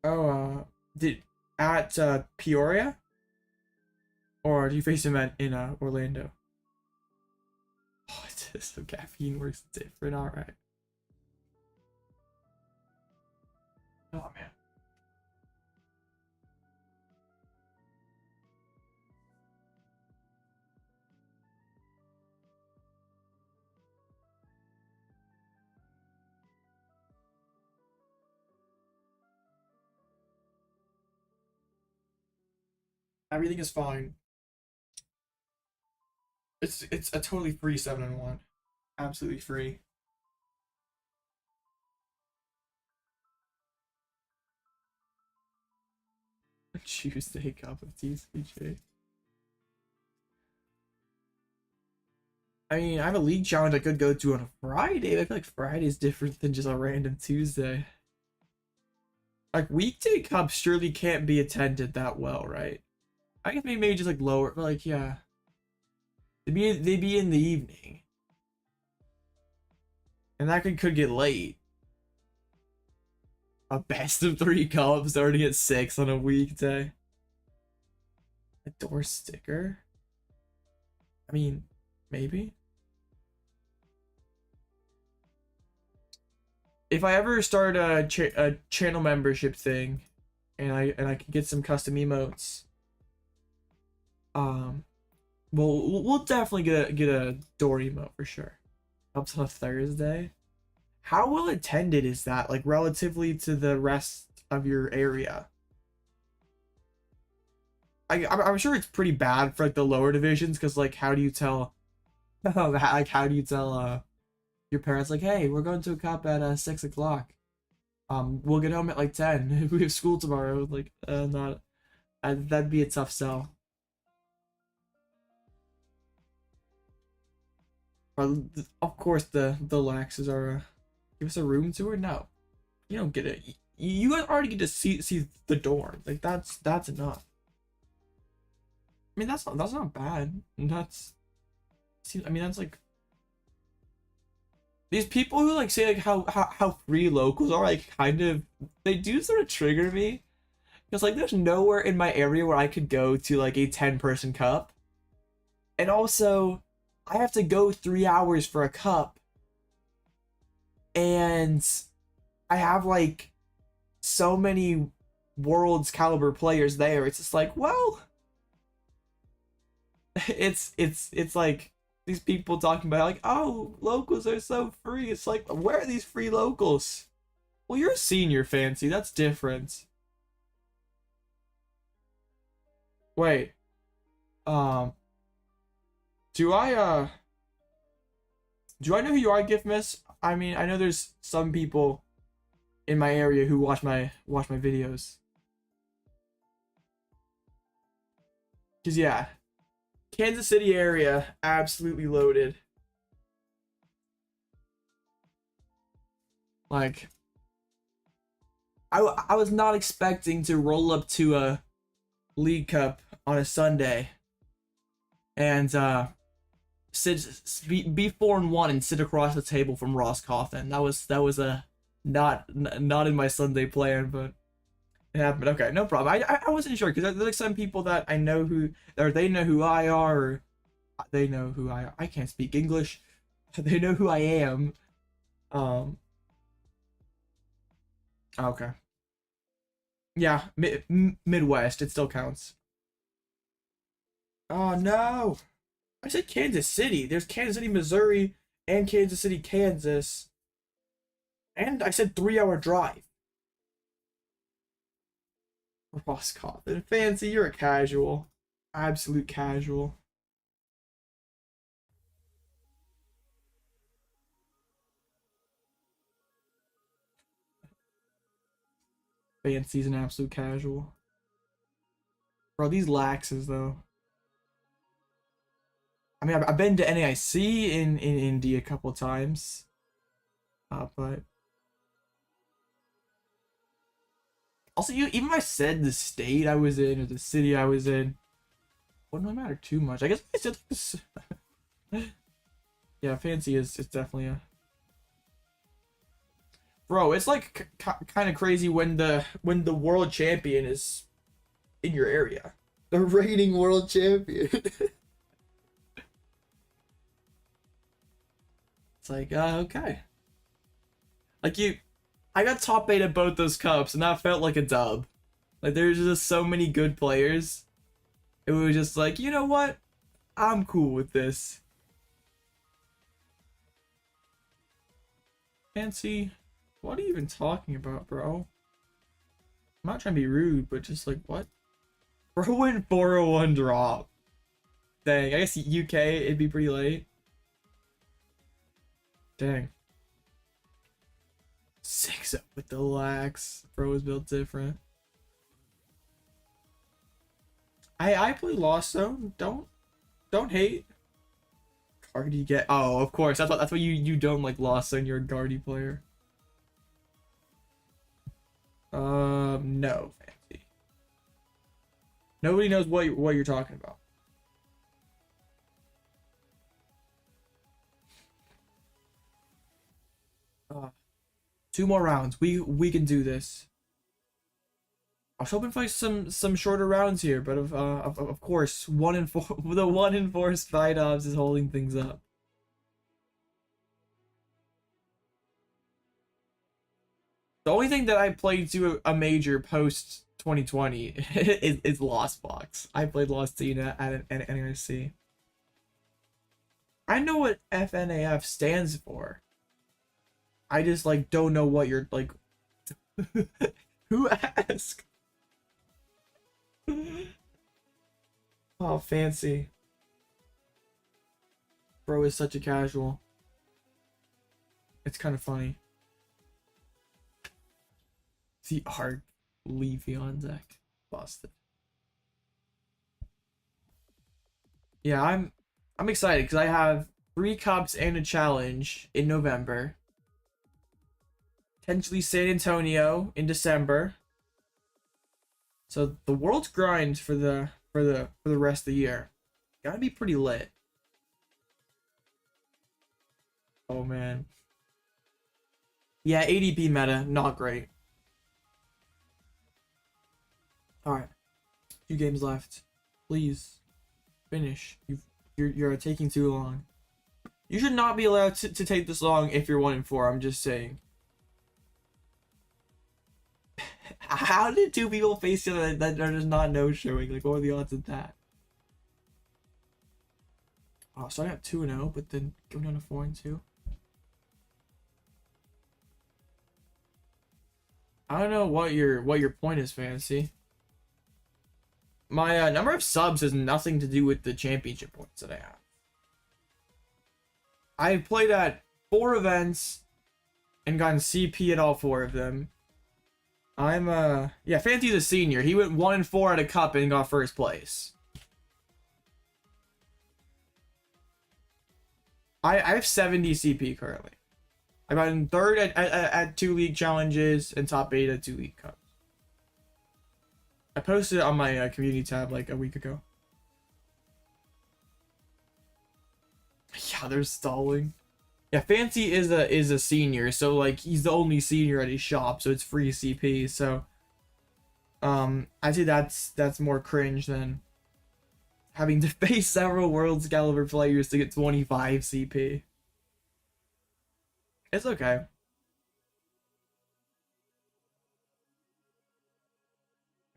Oh, did at Peoria, or do you face him in Orlando? Oh, it's just so caffeine works different. All right. Oh man. Everything is fine. It's a totally free 7-in-1. Absolutely free. Tuesday cup of TCG. I mean, I have a league challenge I could go to on a Friday. I feel like Friday is different than just a random Tuesday. Like weekday cups surely can't be attended that well, right? I guess maybe just like lower, but like yeah, they'd be in the evening, and that could get late. A best of 3 cups already at 6 on a weekday. A door sticker. I mean, maybe. If I ever start a channel membership thing, and I can get some custom emotes, we'll definitely get a door emote for sure. Helps on a Thursday. How well attended is that, like relatively to the rest of your area? I'm sure it's pretty bad for like the lower divisions, because like how do you tell? Like how do you tell your parents like, hey, we're going to a cup at 6 o'clock. We'll get home at like 10. We have school tomorrow. Like, not that'd be a tough sell. Of course, the Laxes are. Give us a room tour? No, you don't get it. You already get to see the dorm. Like that's enough. I mean, that's not bad. That's. I mean, that's like. These people who like say like how free locals are, like kind of they do sort of trigger me, because like there's nowhere in my area where I could go to like a 10-person cup, and also I have to go 3 hours for a cup, and I have like so many world's caliber players there. It's just like, well, it's like these people talking about like, oh, locals are so free. It's like, where are these free locals? Well, you're a senior, Fancy. That's different. Wait. Do I know who you are, Gift Miss? I mean, I know there's some people in my area who watch my videos. Cause yeah, Kansas City area absolutely loaded. Like, I was not expecting to roll up to a League Cup on a Sunday and be 4-1 and sit across the table from Ross Coffin. That was a not in my Sunday plan, but it happened. Okay, no problem. I wasn't sure, because there's like some people that I know who, or they know who I are, or they know who I are. I can't speak English. They know who I am. Okay. Yeah, Midwest. It still counts. Oh no! I said Kansas City. There's Kansas City, Missouri, and Kansas City, Kansas. And I said 3-hour drive. Ross Coffin. Fancy, you're a casual. Absolute casual. Fancy's an absolute casual. Bro, these laxes though. I mean, I've been to NAIC in India a couple times. But also, even if I said the state I was in or the city I was in, wouldn't really matter too much. I guess I said this. Yeah, Fancy is definitely a. Bro, it's like kind of crazy when the world champion is in your area. The reigning world champion. It's like, okay. Like I got top 8 at both those cups, and that felt like a dub. Like, there's just so many good players. It was just like, you know what? I'm cool with this. Fancy, what are you even talking about, bro? I'm not trying to be rude, but just like, what? Bro went 401 drop. Dang, I guess UK, it'd be pretty late. Dang. 6-0 with the lax. Bro was built different. I play Lost Zone. Don't hate. Guardy get. Oh, of course. That's why you don't like Lost Zone. You're a Guardy player. No, Fancy. Nobody knows what you're talking about. Two more rounds. We can do this. I was hoping for some shorter rounds here, but of course, 1 in 4 the 1 in 4 Spiritomb is holding things up. The only thing that I played to a major post 2020 is Lost Box. I played Lost Tina at an NRC. I know what FNAF stands for. I just like don't know what you're like. Who asked? Oh, Fancy. Bro is such a casual. It's kind of funny. The Arc Leafy on deck. Busted. Yeah, I'm excited because I have 3 cups and a challenge in November. Potentially San Antonio in December. So the world's grind for the rest of the year. Gotta be pretty lit. Oh man. Yeah, ADP meta, not great. Alright. 2 games left. Please. Finish. You're taking too long. You should not be allowed to take this long if you're 1 in 4, I'm just saying. How did 2 people face each other that are just not no-showing? Like, what are the odds of that? Oh, so I got 2-0, but then going down to 4-2. I don't know what your point is, Fantasy. My number of subs has nothing to do with the championship points that I have. I've played at 4 events and gotten CP at all 4 of them. I'm yeah, Fancy's a senior. He went 1 in 4 at a cup and got 1st place. I have 70 CP currently. I got in 3rd at 2 league challenges and top 8 at 2 league cups. I posted it on my community tab like a week ago. Yeah, they're stalling. Yeah, Fancy is a senior, so like he's the only senior at his shop, so it's free CP. So, I'd say that's more cringe than having to face several Worlds caliber players to get 25 CP. It's okay.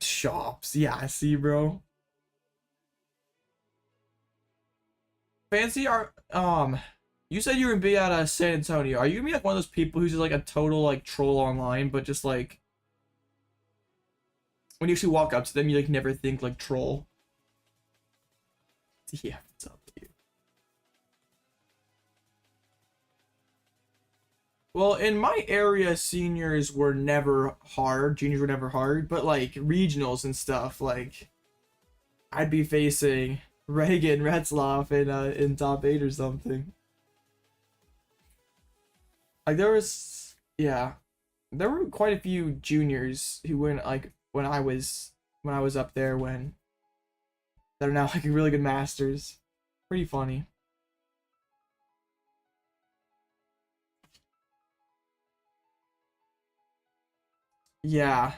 Shops, yeah, I see, bro. Fancy are you said you were gonna be at San Antonio. Are you gonna be like one of those people who's just like a total like troll online, but just like when you actually walk up to them, you like never think like troll? Yeah, it's up to you. Well, in my area, seniors were never hard. Juniors were never hard, but like regionals and stuff, like I'd be facing Reagan Retzloff in top 8 or something. Like there was, yeah, there were quite a few juniors who went like when I was up there when that are now like really good masters. Pretty funny. Yeah.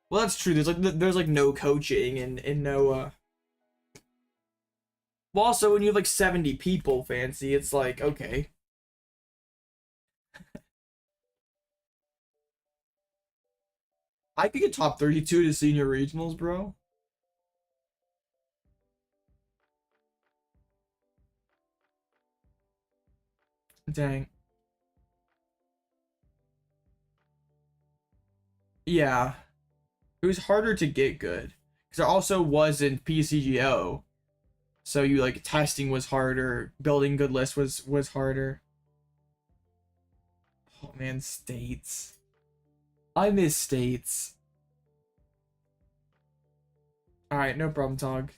Well, that's true. There's like no coaching and no well, also when you have like 70 people, fancy, it's like okay. I could get top 32 to senior regionals, bro. Dang. Yeah. It was harder to get good because there also wasn't PCGO. So you like testing was harder, building good lists was harder. Oh man, states. I miss states. All right, no problem, Tog.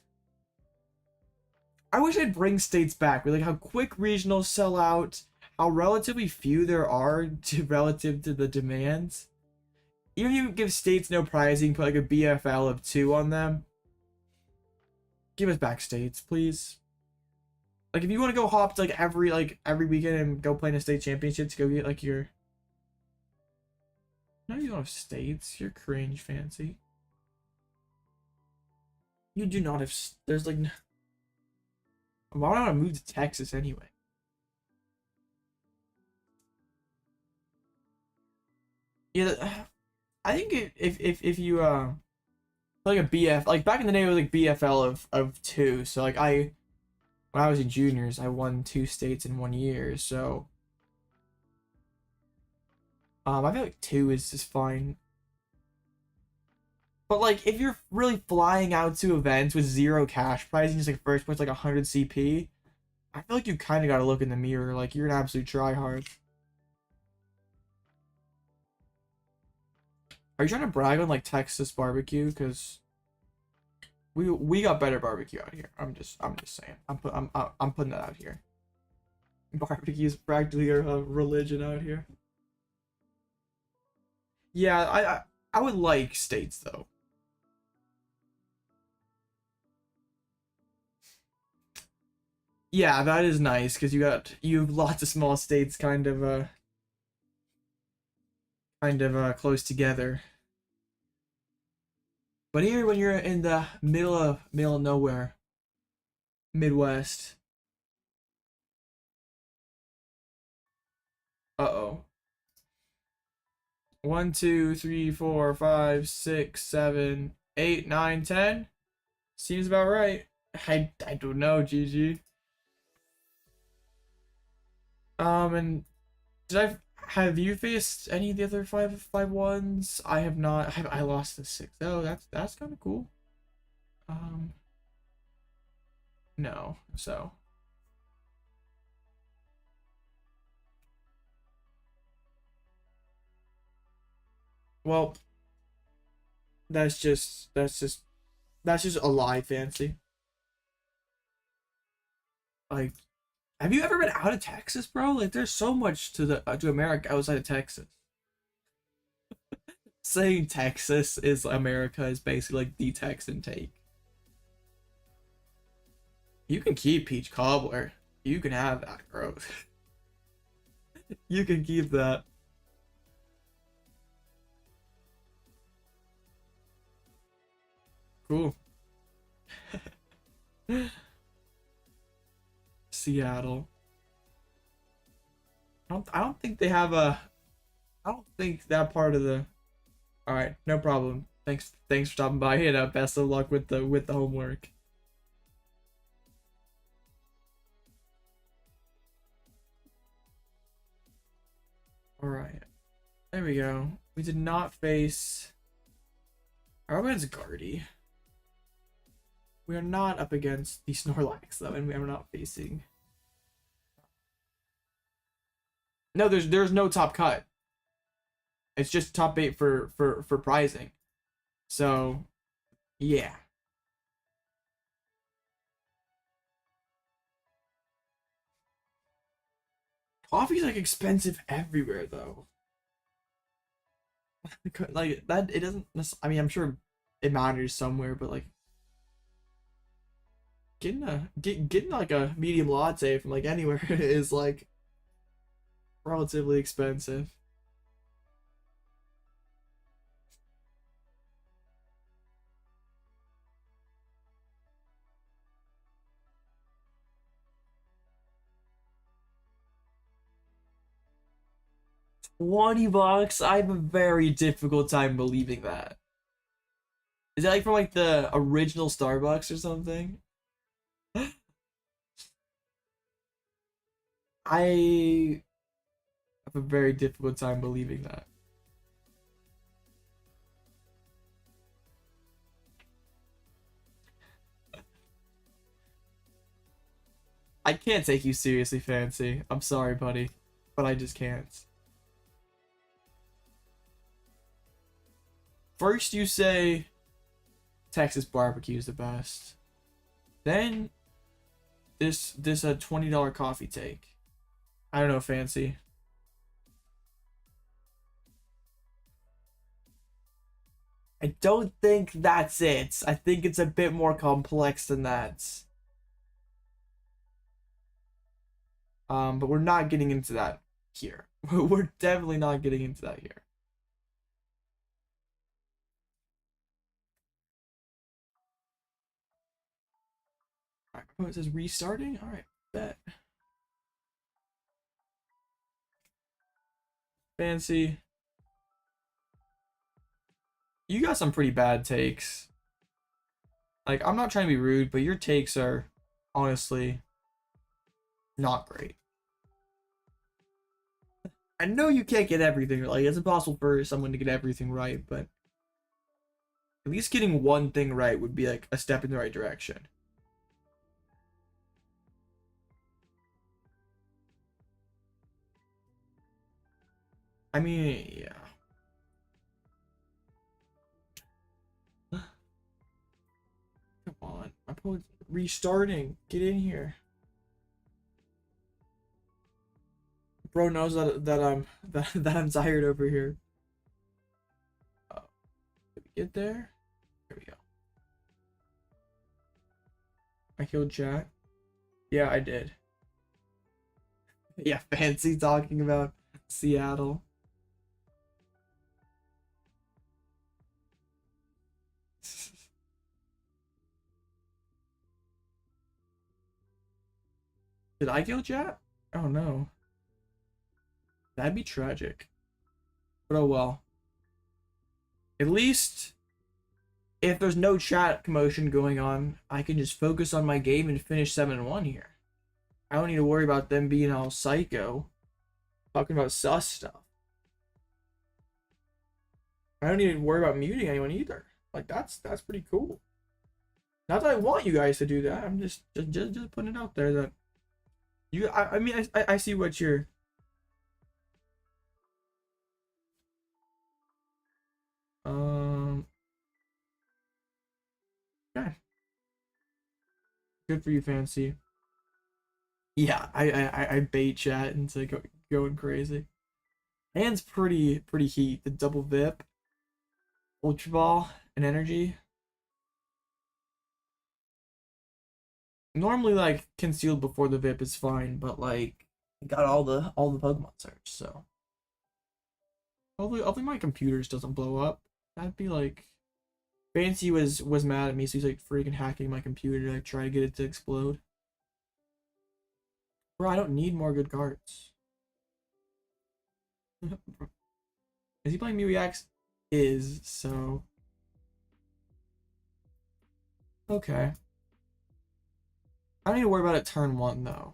I wish I'd bring states back. Like how quick regionals sell out, how relatively few there are to relative to the demands. Even if you give states no pricing, put like a BFL of 2 on them. Give us back states, please. Like if you want to go hop to like every weekend and go play in a state championship to go get like your. No, you don't have states. You're cringe, fancy. You do not have. There's like. Why would I move to Texas anyway? Yeah, I think if you like a BF like back in the day it was like BFL of 2. So like when I was in juniors I won 2 states in 1 year. So I feel like 2 is just fine. But like if you're really flying out to events with 0 cash pricing, just like first place like 100 CP, I feel like you kind of got to look in the mirror. Like you're an absolute tryhard. Are you trying to brag on like Texas barbecue? Because we got better barbecue out here. I'm just saying. I'm putting that out here. Barbecue is practically a religion out here. Yeah, I would like states though. Yeah, that is nice because you have lots of small states kind of close together. But here when you're in the middle of nowhere, Midwest. Uh-oh. 1, 2, 3, 4, 5, 6, 7, 8, 9, 10. Seems about right. I don't know, GG. And did I have you faced any of the other 5-5-1s? I have not. I lost the 6. Oh, that's kind of cool. Um, no. So, well, that's just a lie, fancy. Like, have you ever been out of Texas, bro? Like, there's so much to America outside of Texas. Saying Texas is America is basically like the Texan take. You can keep Peach Cobbler. You can have that, bro. You can keep that. Cool. Seattle. I don't think they have a. I don't think that part of the. All right, no problem. Thanks for stopping by, and best of luck with the homework. All right, there we go. We did not face. Our opponent's Guardy. We are not up against the Snorlax though, and we are not facing. No, there's no top cut. It's just top 8 for prizing. So, yeah. Coffee's like expensive everywhere though. Like that, it doesn't. I mean, I'm sure it matters somewhere, but like getting like a medium latte from like anywhere is like relatively expensive. $20? I have a very difficult time believing that. Is that like from like the original Starbucks or something? I have a very difficult time believing that. I can't take you seriously, Fancy. I'm sorry, buddy, but I just can't. First you say Texas barbecue is the best. Then this a $20 coffee take. I don't know, Fancy. I don't think that's it. I think it's a bit more complex than that. But we're not getting into that here. We're definitely not getting into that here. Alright, oh, it says restarting? Alright, bet. Fancy. You got some pretty bad takes. Like, I'm not trying to be rude, but your takes are honestly not great. I know you can't get everything. Like, it's impossible for someone to get everything right, but at least getting one thing right would be like a step in the right direction. I mean, yeah. Come on, my poet's restarting. Get in here. Bro knows that I'm that I'm tired over here. Oh, did we get there? There we go. I killed chat. Yeah, I did. Yeah, Fancy talking about Seattle. Did I kill chat? Oh no. That'd be tragic. But oh well. At least if there's no chat commotion going on, I can just focus on my game and finish 7-1 here. I don't need to worry about them being all psycho, talking about sus stuff. I don't need to worry about muting anyone either. Like that's pretty cool. Not that I want you guys to do that. I'm just putting it out there that you. I mean I see what you're. Yeah. Good for you, Fancy. Yeah, I bait chat into going crazy. Hand's pretty heat. The double VIP, Ultra Ball, and energy. Normally like concealed before the VIP is fine, but like got all the Pokemon search, so hopefully my computer just doesn't blow up. That'd be like Fancy was mad at me, so he's like freaking hacking my computer to like try to get it to explode. Bro, I don't need more good cards. Is he playing MeWeX? Is, so okay. I don't need to worry about it turn 1 though.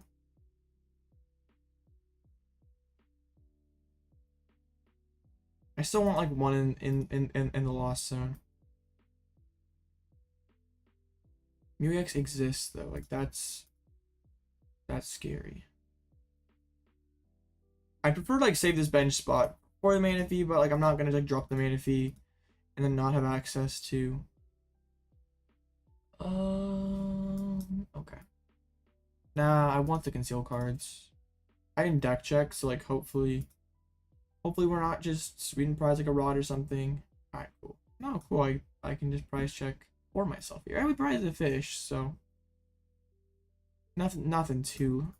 I still want like one in the lost zone. MeWeX exists though, like that's scary. I prefer to like save this bench spot for the Manaphy, but like I'm not gonna like drop the Manaphy and then not have access to. Okay. Nah, I want the conceal cards. I didn't deck check, so like hopefully we're not just we didn't prize like a rod or something. Alright, cool. No, cool. I can just prize check for myself here. I would prize a fish, so nothing too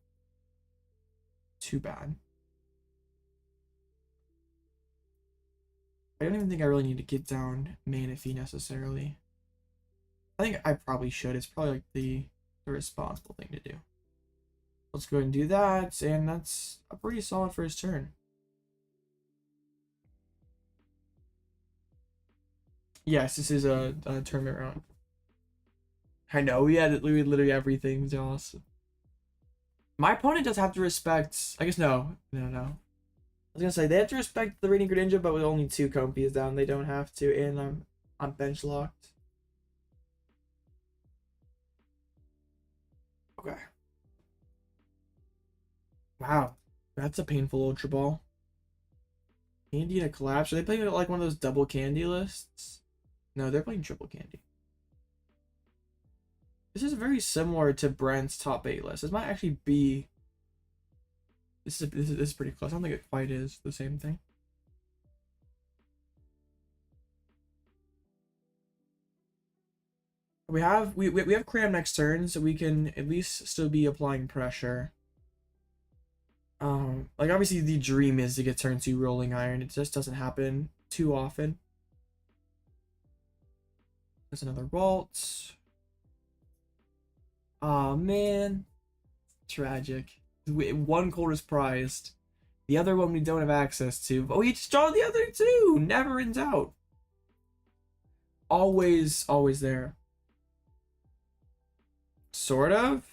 bad. I don't even think I really need to get down Manaphy necessarily. I think I probably should. It's probably like the responsible thing to do. Let's go ahead and do that, and that's a pretty solid first turn. Yes, this is a tournament round. I know, we had literally everything. It's awesome. My opponent does have to respect. I guess no. I was gonna say they have to respect the Radiant Greninja, but with only 2 Comfeys down, they don't have to. And I'm bench locked. Okay. Wow, that's a painful Ultra Ball. Candy and a Collapse. Are they playing like one of those double candy lists? No, they're playing triple candy. This is very similar to Brent's top 8 list. This might actually be. This is pretty close. I don't think it quite is the same thing. We have Cram next turn, so we can at least still be applying pressure. Like obviously the dream is to get turn 2 Rolling Iron. It just doesn't happen too often. There's another Vault. Oh man, tragic. One Colress prized, the other one we don't have access to. But we just draw the other 2. Never in doubt. Always there. Sort of.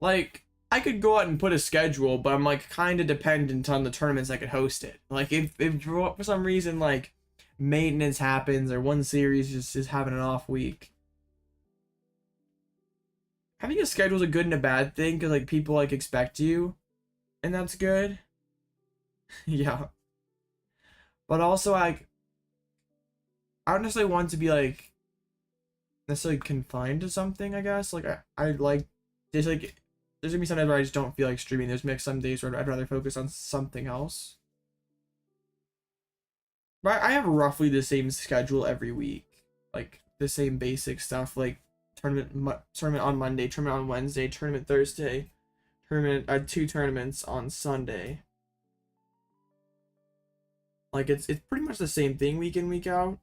Like, I could go out and put a schedule, but I'm like kind of dependent on the tournaments I could host it. Like if for some reason like maintenance happens or one series just is having an off week. Having a schedule is a good and a bad thing because like people like expect you, and that's good. Yeah. But also like I don't necessarily want to be like necessarily confined to something, I guess. Like I like there's like there's gonna be some days where I just don't feel like streaming. There's some days where I'd rather focus on something else. But I have roughly the same schedule every week. Like the same basic stuff, like tournament on Monday, tournament on Wednesday, tournament Thursday, tournament 2 tournaments on Sunday. Like it's pretty much the same thing week in, week out.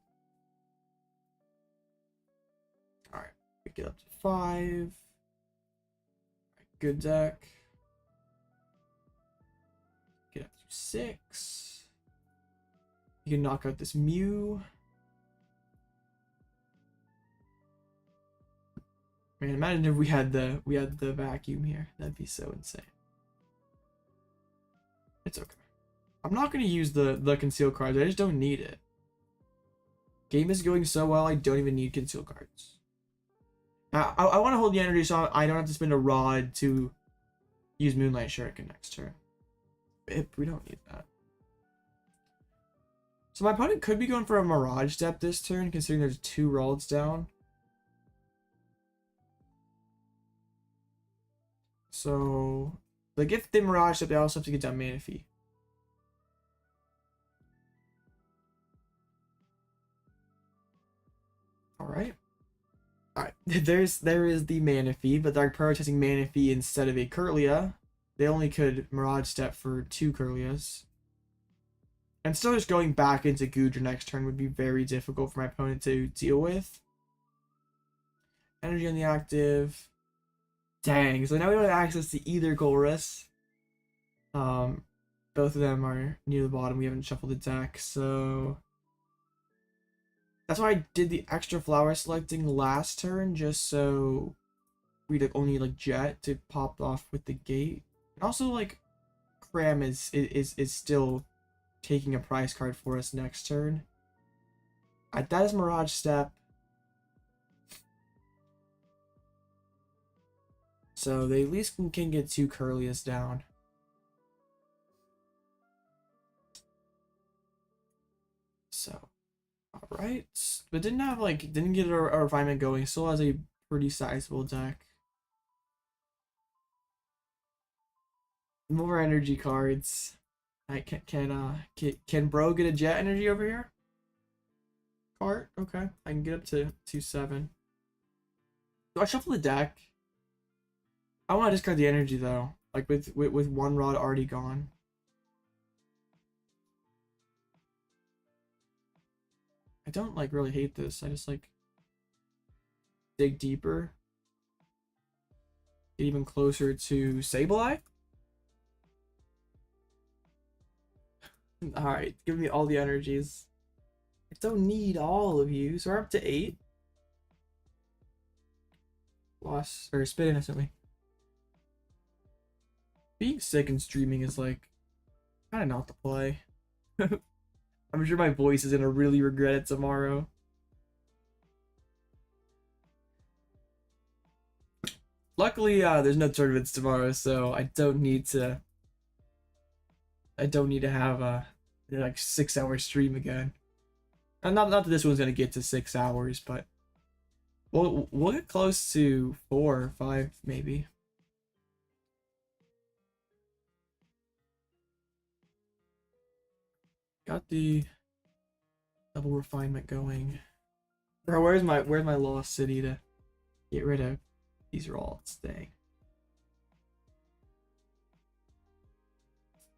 Alright, we get up to 5. Good deck. Get up to 6. You can knock out this Mew. Man, imagine if we had the vacuum here. That'd be so insane. It's okay. I'm not gonna use the conceal cards. I just don't need it. Game is going so well. I don't even need conceal cards. Now, I want to hold the energy so I don't have to spend a rod to use Moonlight Shuriken next turn. We don't need that. So my opponent could be going for a Mirage Step this turn, considering there's 2 rods down. So, like if they Mirage Step, they also have to get down Manaphy. Alright. Alright, there is the Manaphy, but they're prioritizing Manaphy instead of a Kirlia. They only could Mirage Step for 2 Kirlias. And still just going back into Goodra next turn would be very difficult for my opponent to deal with. Energy on the active. Dang, so now we don't have access to either Colress. Both of them are near the bottom. We haven't shuffled the deck, so that's why I did the extra flower selecting last turn, just so we'd like only like Jet to pop off with the gate. And also like Cram is still taking a prize card for us next turn. That is Mirage Step. So they at least can get 2 Kirlias down. Right, but didn't have like didn't get a refinement going. Still has a pretty sizable deck. More energy cards. I can bro get a jet energy over here? Cart, okay. I can get up to 2-7. Do I shuffle the deck? I want to discard the energy though. Like with one rod already gone. I don't like really hate this. I just like dig deeper. Get even closer to Sableye. Alright, give me all the energies. I don't need all of you, so we're up to 8. Lost or spit innocently. Being sick and streaming is like kind of not the play. I'm sure my voice is gonna really regret it tomorrow. Luckily, there's no tournaments tomorrow, so I don't need to. I don't need to have a like 6-hour stream again. And not that this one's gonna get to 6 hours, but we'll get close to 4 or 5 maybe. Got the double refinement going. Bro, where's my lost city to get rid of? These are all staying.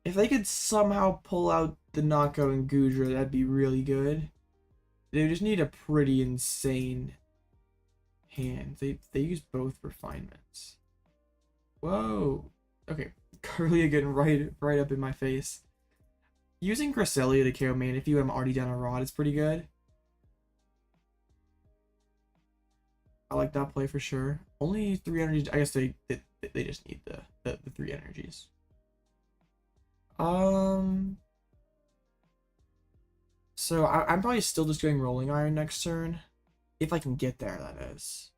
If they could somehow pull out the Nako and Goodra, that'd be really good. They just need a pretty insane hand. They use both refinements. Whoa. Okay, Curly again right up in my face. Using Cresselia to KO Manaphy if I'm already down a rod is pretty good. I like that play for sure. Only 3 energies. I guess they just need the 3 energies. So I'm probably still just going Rolling Iron next turn, if I can get there. That is.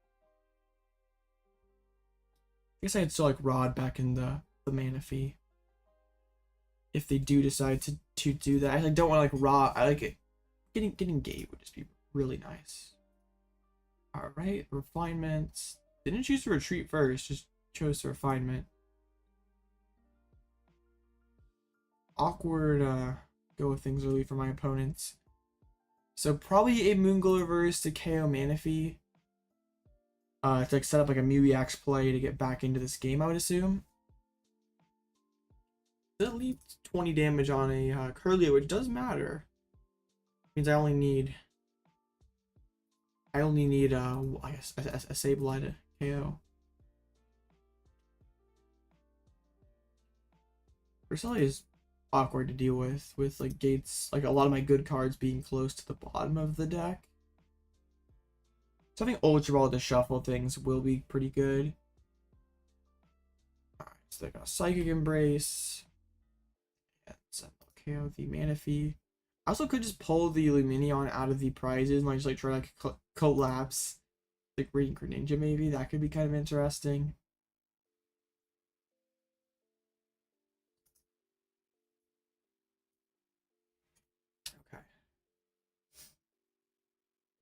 I guess I could still like Rod back in the Manaphy. If they do decide to do that, I like, don't want to like Rod. I like it. Getting Gate would just be really nice. All right, refinements. Didn't choose to retreat first, just chose to refinement. Awkward go with things early for my opponents. So probably a Moonglow reverse to KO Manaphy. To like set up like a Mew-EX play to get back into this game, I would assume. That leaves 20 damage on a Curlia, which does matter. Means I only need I guess a Sableye to KO. Cresselia is awkward to deal with like gates, like a lot of my good cards being close to the bottom of the deck. So I think Ultra Ball to shuffle things will be pretty good. Alright, so they got Psychic Embrace. And KO the Manaphy. I also could just pull the Lumineon out of the prizes and like just like try to like collapse like Radiant Greninja maybe. That could be kind of interesting. Okay.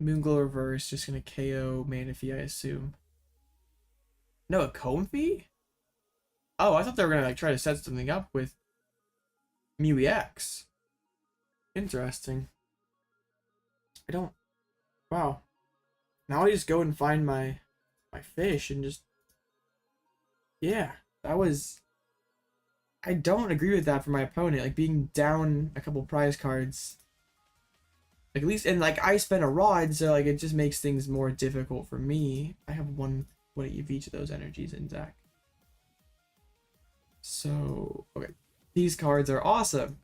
Moonglow reverse, just gonna KO Manaphy, I assume. No, a Comfey? Oh, I thought they were gonna like try to set something up with Mew-EX. Interesting. I don't. Wow. Now I just go and find my fish and just. Yeah, that was. I don't agree with that for my opponent. Like being down a couple prize cards. Like at least, and like I spent a rod, so like it just makes things more difficult for me. I have one of each of those energies in deck. So okay, these cards are awesome.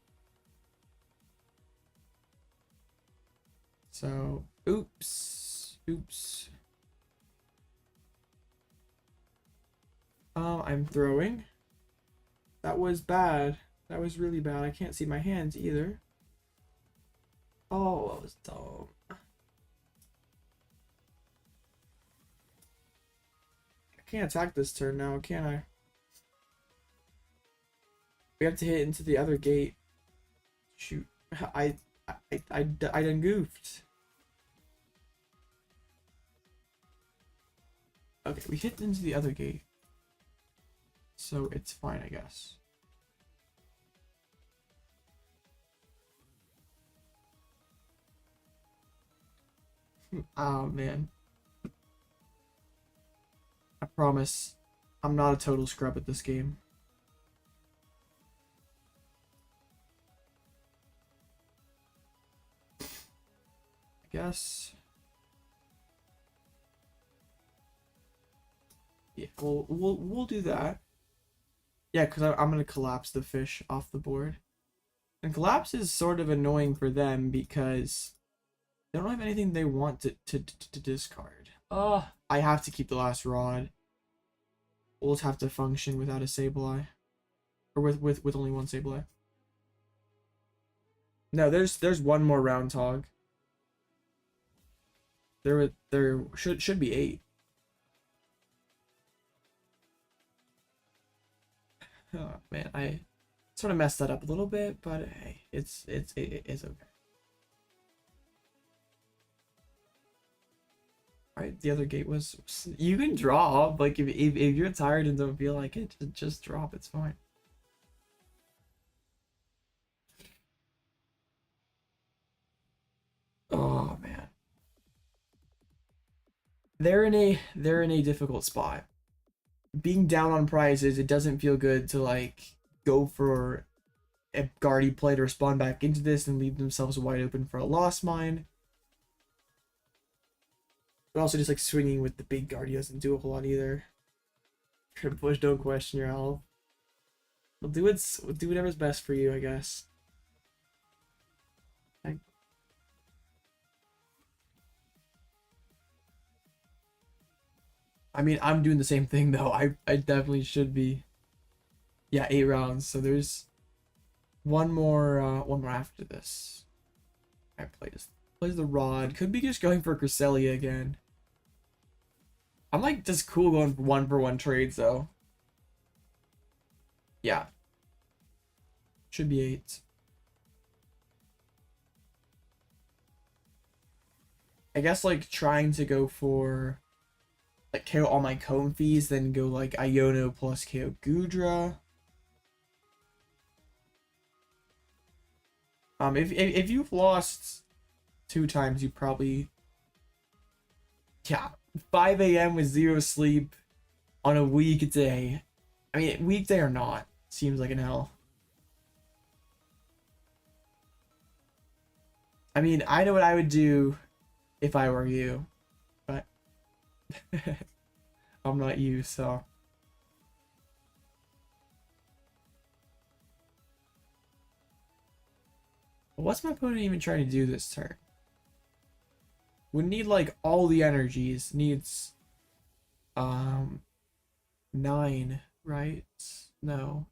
So oops. I'm throwing. That was bad. That was really bad. I can't see my hands either. Oh, that was dumb. I can't attack this turn now, can I? We have to hit into the other gate. Shoot. I done goofed. Okay, we hit into the other gate. So it's fine, I guess. Oh, man. I promise I'm not a total scrub at this game. I guess. Yeah, we'll do that. Yeah, because I'm gonna collapse the fish off the board. And collapse is sort of annoying for them because they don't have anything they want to discard. I have to keep the last rod. We'll just have to function without a Sableye. Or with only one Sableye. No, there's one more round hog. There should be 8. Oh man, I sort of messed that up a little bit, but hey, it's okay. Alright, the other gate was, you can drop, like if you're tired and don't feel like it, just drop, it's fine. Oh man. They're in a difficult spot. Being down on prizes, it doesn't feel good to like go for a Guardy play to respond back into this and leave themselves wide open for a lost mine. But also just like swinging with the big Guardy doesn't do a whole lot either. Push, don't question your health. We'll do whatever's best for you, I guess. I mean, I'm doing the same thing though. I definitely should be. Yeah, 8 rounds. So there's one more after this. I plays the rod. Could be just going for Cresselia again. I'm like just cool going for 1-for-1 trades though. Yeah. Should be 8. I guess like trying to go for like KO all my Comfeys, then go like Iono plus KO Goodra. If you've lost 2 times, you probably, yeah, 5 a.m. with 0 sleep on a weekday. I mean, weekday or not, seems like an hell. I mean, I know what I would do if I were you, but I'm not you, so. What's my opponent even trying to do this turn? We need like all the energies. Needs 9, right? No.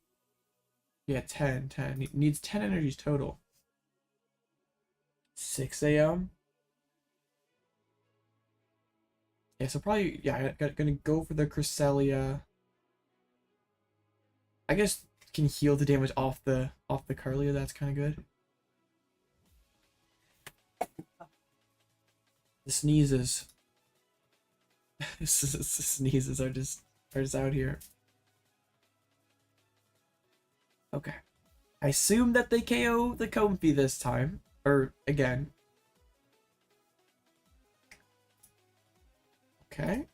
Yeah, 10. Needs 10 energies total. 6 a.m. Yeah, so probably, yeah, gonna go for the Cresselia. I guess can heal the damage off the Carlia. That's kind of good. The sneezes. Sneezes are just out here. Okay. I assume that they KO the Comfey this time. Or again. Okay.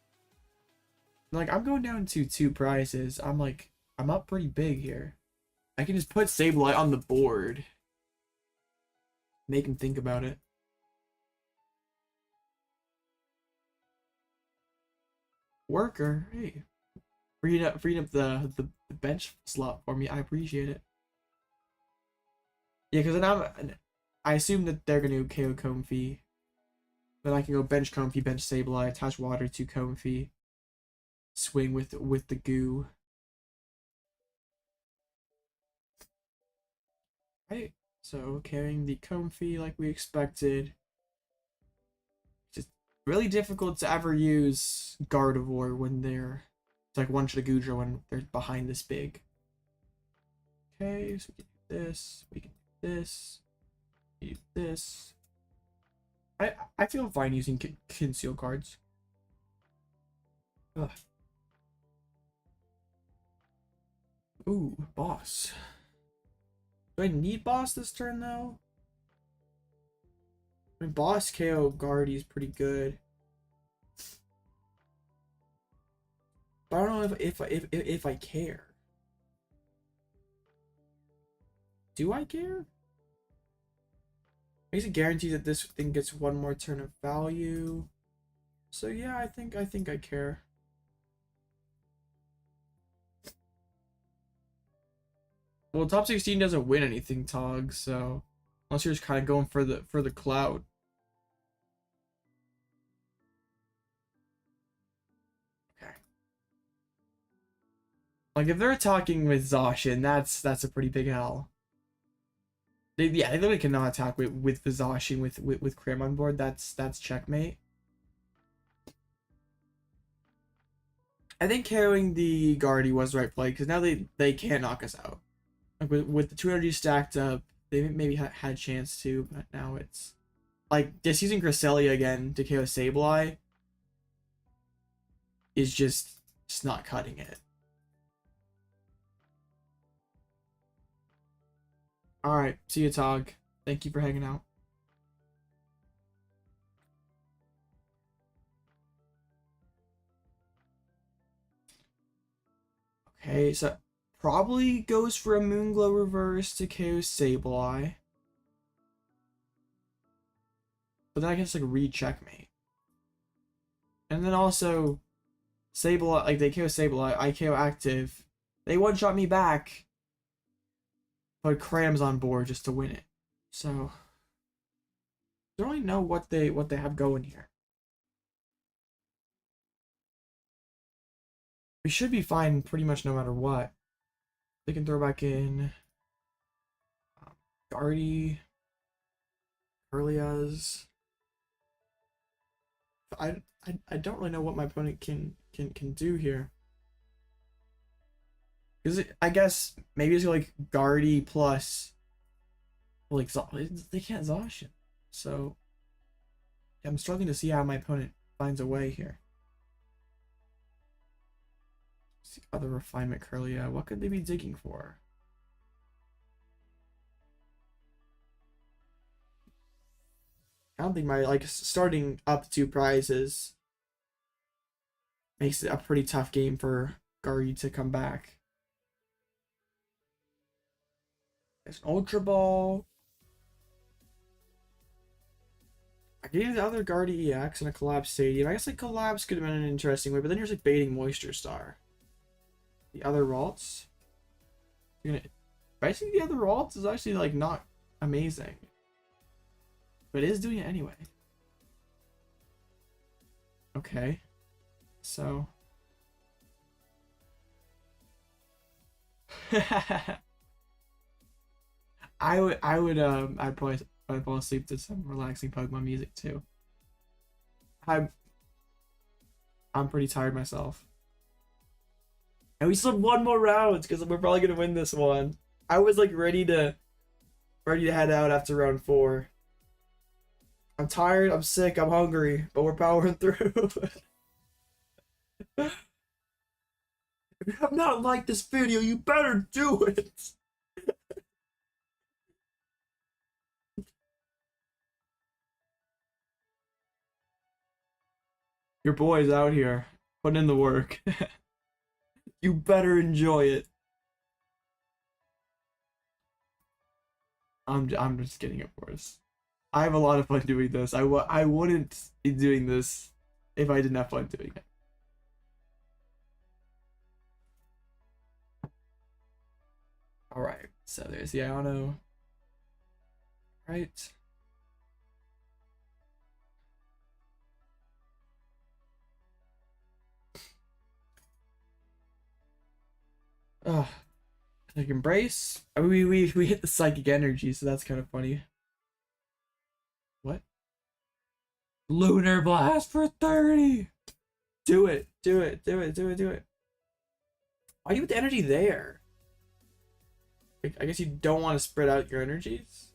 Like, I'm going down to 2 prizes. I'm up pretty big here. I can just put Sableye on the board. Make him think about it. Worker, hey. Freed up the bench slot for me. I appreciate it. Yeah, because then I assume that they're gonna KO Comfey. Then I can go bench Comfey, bench Sableye, attach water to Comfey. Swing with the goo. Right. So carrying the Comfey like we expected. Just really difficult to ever use Gardevoir when they're, it's like one shot Goodra when they're behind this big. Okay, so we can do this, we can do this, we can do this. I feel fine using conceal cards. Ugh. Ooh, boss. Do I need boss this turn though? I mean, boss KO Guardy is pretty good. But I don't know if I care. Do I care? Makes it guaranteed that this thing gets one more turn of value. So yeah, I think I care. Well, top 16 doesn't win anything, Tog, so unless you're just kind of going for the clout. Okay. Like if they're attacking with Zacian, that's a pretty big L. They literally cannot attack with Zacian with Cram on board. That's checkmate. I think carrying the Guardy was the right play because now they can't knock us out. Like with the 2 energy stacked up, they maybe had a chance to, but now it's like just using Cresselia again to KO Sableye is just not cutting it. Alright, see you, Tog. Thank you for hanging out. Okay, so probably goes for a Moonglow reverse to KO Sableye. But then I guess like re-checkmate. And then also Sableye, like they KO Sableye, I KO active. They one-shot me back. But Cram's on board just to win it. So I don't really know what they have going here. We should be fine pretty much no matter what. They can throw back in Guardy, Kirlias. I don't really know what my opponent can do here. Because I guess maybe it's like Guardy plus like they can't Zacian. So I'm struggling to see how my opponent finds a way here. See other refinement Kirlia. What could they be digging for? I don't think my like starting up 2 prizes makes it a pretty tough game for Guardy to come back. There's an Ultra Ball. I gave the other Guardy EX and a Collapsed Stadium. I guess like Collapse could have been an interesting way, but then you're like baiting Moisture Star. The other Ralts. I think the other Ralts is actually like not amazing. But it is doing it anyway. Okay. So I'd probably fall asleep to some relaxing Pokemon music too. I'm pretty tired myself. And we still have 1 more round because we're probably gonna win this one. I was like ready to head out after round 4. I'm tired, I'm sick, I'm hungry, but we're powering through. If you have not liked this video, you better do it. Your boy's out here putting in the work. You better enjoy it. I'm just getting it worse. I have a lot of fun doing this. I wouldn't be doing this if I didn't have fun doing it. All right, so there's the Iono. Right. Like Embrace. I mean, we hit the Psychic Energy, so that's kind of funny. What? Lunar Blast for 30. Do it. Do it. Do it. Do it. Do it. Why do you put the energy there? I guess you don't want to spread out your energies.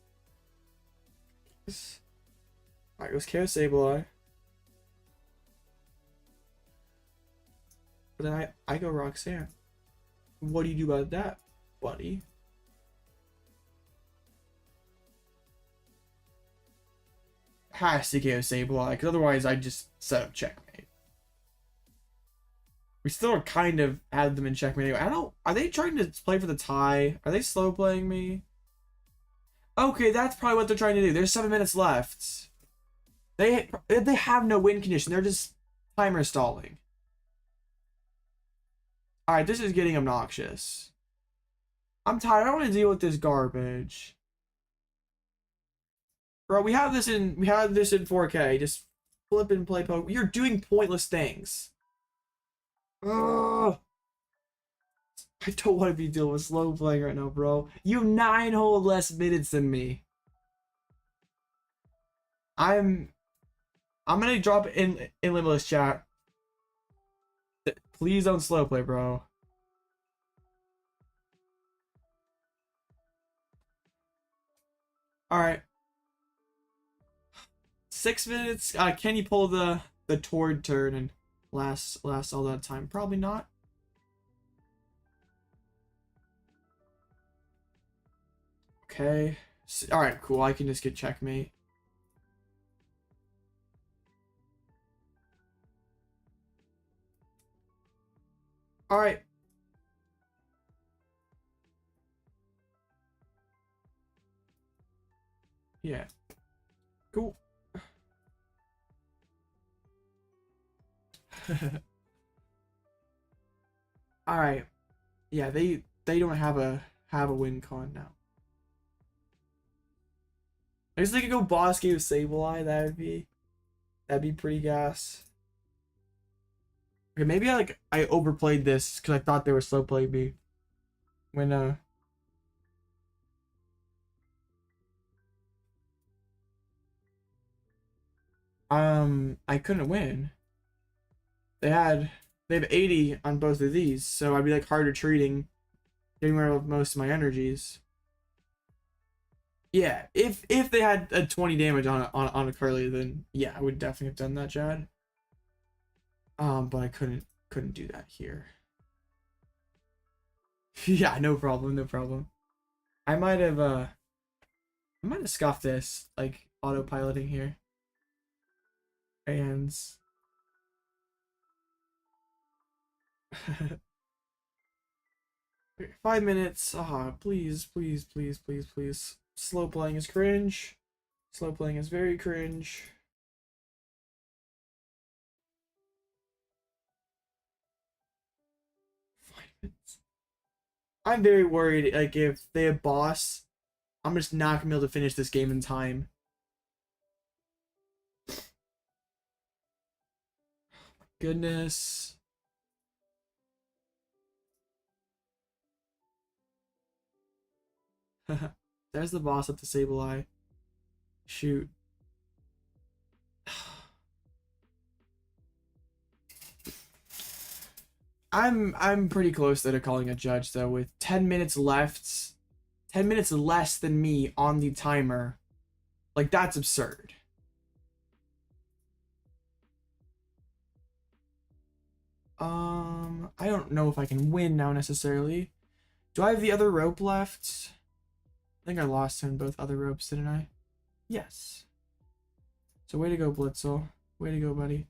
Alright, let's KO Sableye. But then I go Roxanne. What do you do about that, buddy? Has to go Sableye, because otherwise I just set up checkmate. We still kind of had them in checkmate. I don't. Are they trying to play for the tie? Are they slow playing me? Okay, that's probably what they're trying to do. There's 7 minutes left. They have no win condition. They're just timer stalling. All right, this is getting obnoxious. I'm tired. I don't want to deal with this garbage. Bro, we have this in 4K. Just flip and play Pokemon. You're doing pointless things. Ugh. I don't want to be dealing with slow playing right now, bro. You have 9 whole less minutes than me. I'm gonna drop in Limitless chat. Please don't slow play, bro. All right. 6 minutes. Can you pull the toward turn and last all that time? Probably not. Okay. All right. Cool. I can just get checkmate. All right. Yeah. Cool. All right. Yeah, they don't have a win con now. I guess they could go boss game Sableye. That'd be pretty gas. Okay, maybe I overplayed this because I thought they were slow playing me. When I couldn't win. They have 80 on both of these, so I'd be like harder treating, getting rid of most of my energies. Yeah, if they had a 20 damage on a Curly, then yeah, I would definitely have done that, Chad. But I couldn't do that here. Yeah, no problem. I might have scuffed this, like autopiloting here. And 5 minutes. Please. Slow playing is cringe. Slow playing is very cringe. I'm very worried, like, if they have boss, I'm just not gonna be able to finish this game in time. Goodness. There's the boss up to Sableye. Shoot. I'm pretty close to calling a judge though, with 10 minutes left, 10 minutes less than me on the timer. Like, that's absurd. I don't know if I can win now necessarily. Do I have the other rope left? I think I lost him both other ropes, didn't I? Yes. So way to go, Blitzel. Way to go, buddy.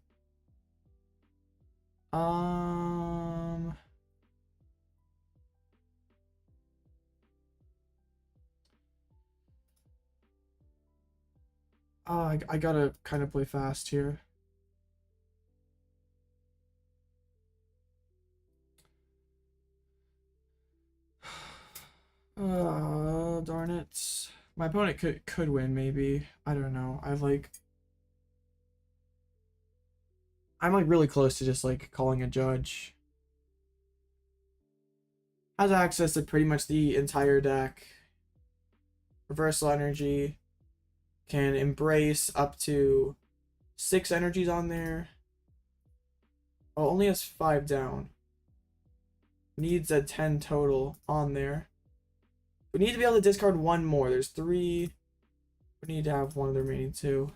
I gotta kind of play fast here. Darn it. My opponent could win, maybe. I don't know. I'm like really close to just like calling a judge. Has access to pretty much the entire deck. Reversal energy. Can embrace up to 6 energies on there. Oh, only has 5 down. Needs a 10 total on there. We need to be able to discard 1 more. There's 3. We need to have 1 of the remaining 2.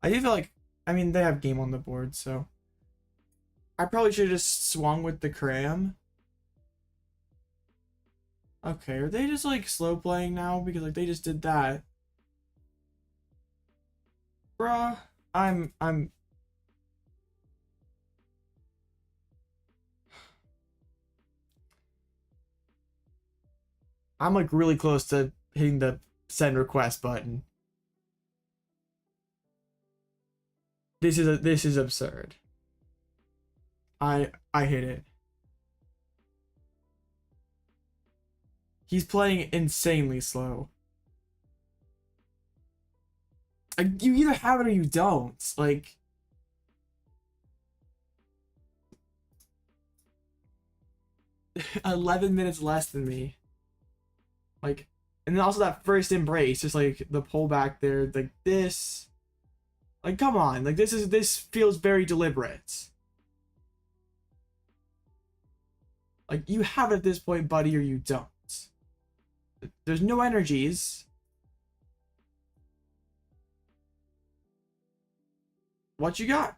I do feel like, I mean, they have game on the board, so I probably should have just swung with the cram. Okay, are they just like slow playing now? Because like they just did that. Bruh, I'm like really close to hitting the send request button. This is absurd. I hit it. He's playing insanely slow. Like, you either have it or you don't. Like, $11 minutes less than me. Like, and then also that first embrace, just like the pullback there, like this. Like, come on, like this feels very deliberate. Like, you have it at this point, buddy, or you don't. There's no energies. What you got?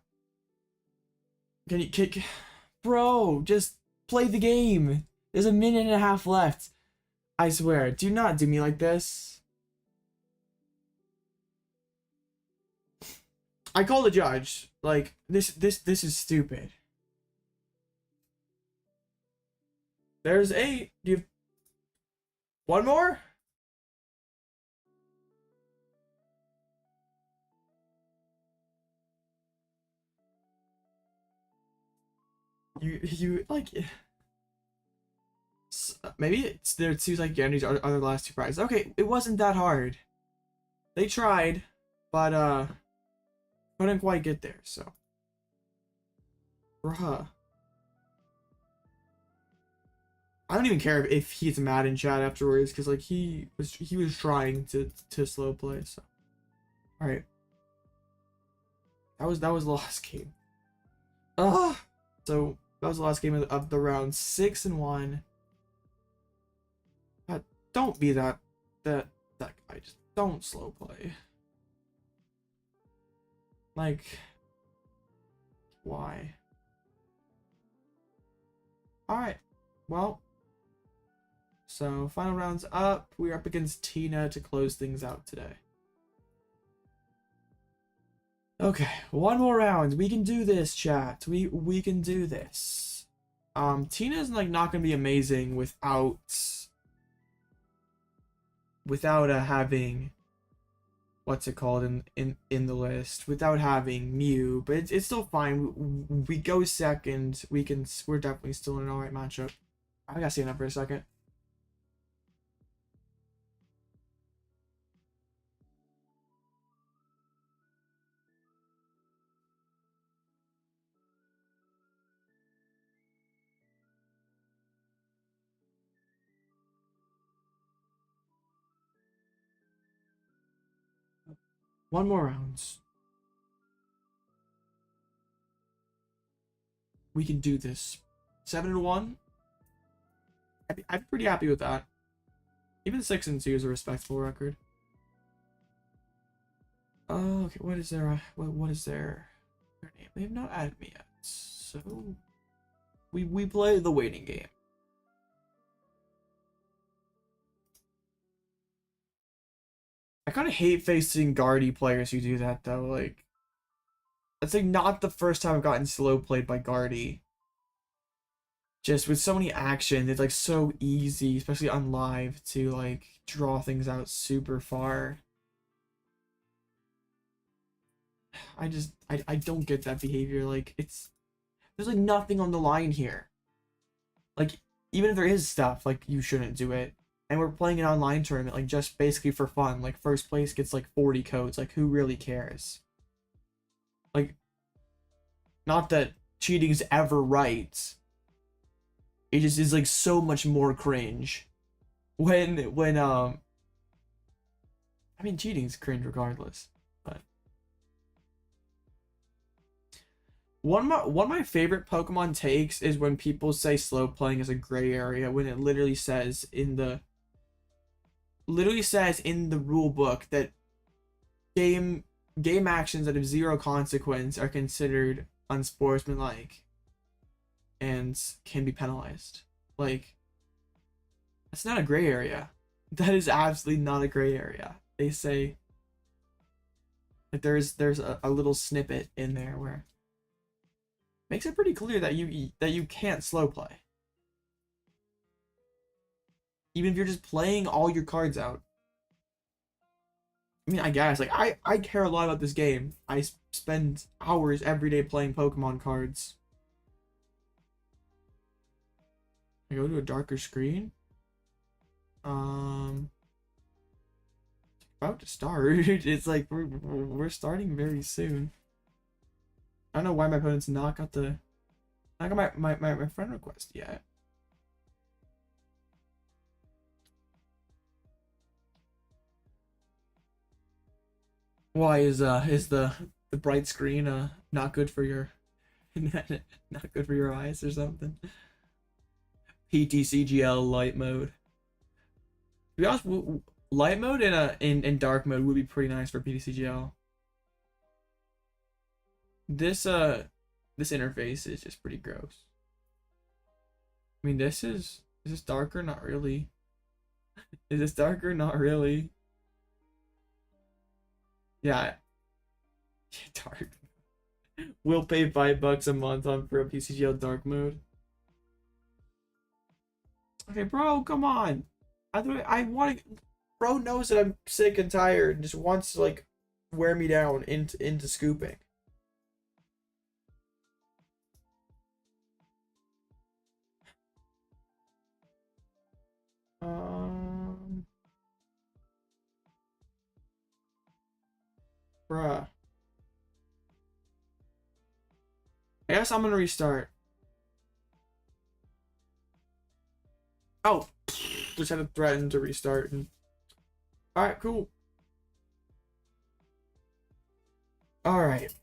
Can you kick? Bro, just play the game. There's 1.5 minutes left. I swear, do not do me like this. I call the judge. Like, this is stupid. There's 8. Do you have one more? You like, maybe it's there. It seems like Yanni's are the last 2 prizes. Okay, it wasn't that hard. They tried, but couldn't quite get there. So, bruh, I don't even care if he's mad in chat afterwards, because like he was trying to slow play. So, all right, that was the last game. So that was the last game of the round. 6-1. Don't be that guy. Just don't slow play. Like, why? All right. Well, so final round's up. We're up against Tina to close things out today. Okay, 1 more round. We can do this, chat. We can do this. Tina's like not gonna be amazing without having, what's it called in the list, without having Mew, but it's still fine. We go second. We're definitely still in an alright matchup. I gotta stand up for a second. One more round. We can do this. 7-1. I'd be pretty happy with that. Even 6-2 is a respectable record. Oh, okay. What is their name? They have not added me yet, so we play the waiting game. I kind of hate facing Guardy players who do that though. Like, that's like not the first time I've gotten slow played by Guardy. Just with so many actions, it's like so easy, especially on live, to like draw things out super far. I don't get that behavior. Like, there's like nothing on the line here. Like, even if there is stuff, like, you shouldn't do it. And we're playing an online tournament, like, just basically for fun. Like, first place gets like 40 codes. Like, who really cares? Like, not that cheating's ever right. It just is like so much more cringe when I mean, cheating's cringe regardless. But one of my favorite Pokemon takes is when people say slow playing is a gray area, when it literally says in the rule book that game actions that have 0 consequence are considered unsportsmanlike. and can be penalized. Like, that's not a gray area. That is absolutely not a gray area. They say, like, there's a little snippet in there where makes it pretty clear that you can't slow play. Even if you're just playing all your cards out. I mean, I guess, like, I care a lot about this game. I spend hours every day playing Pokemon cards. I go to a darker screen. About to start. It's like we're starting very soon. I don't know why my opponent's not got my friend request yet. Why is the bright screen not good for your not good for your eyes or something? PTCGL light mode. To be honest, light mode in dark mode would be pretty nice for PTCGL. This interface is just pretty gross. I mean, is this darker? Not really. Is this darker? Not really. Yeah. Dark. We'll pay $5 a month for a PCGL dark mode. Okay, bro, come on. I want to. Bro knows that I'm sick and tired and just wants to, like, wear me down into scooping. Bruh. I guess I'm gonna restart. Oh, just had to threaten to restart. Alright, cool. Alright.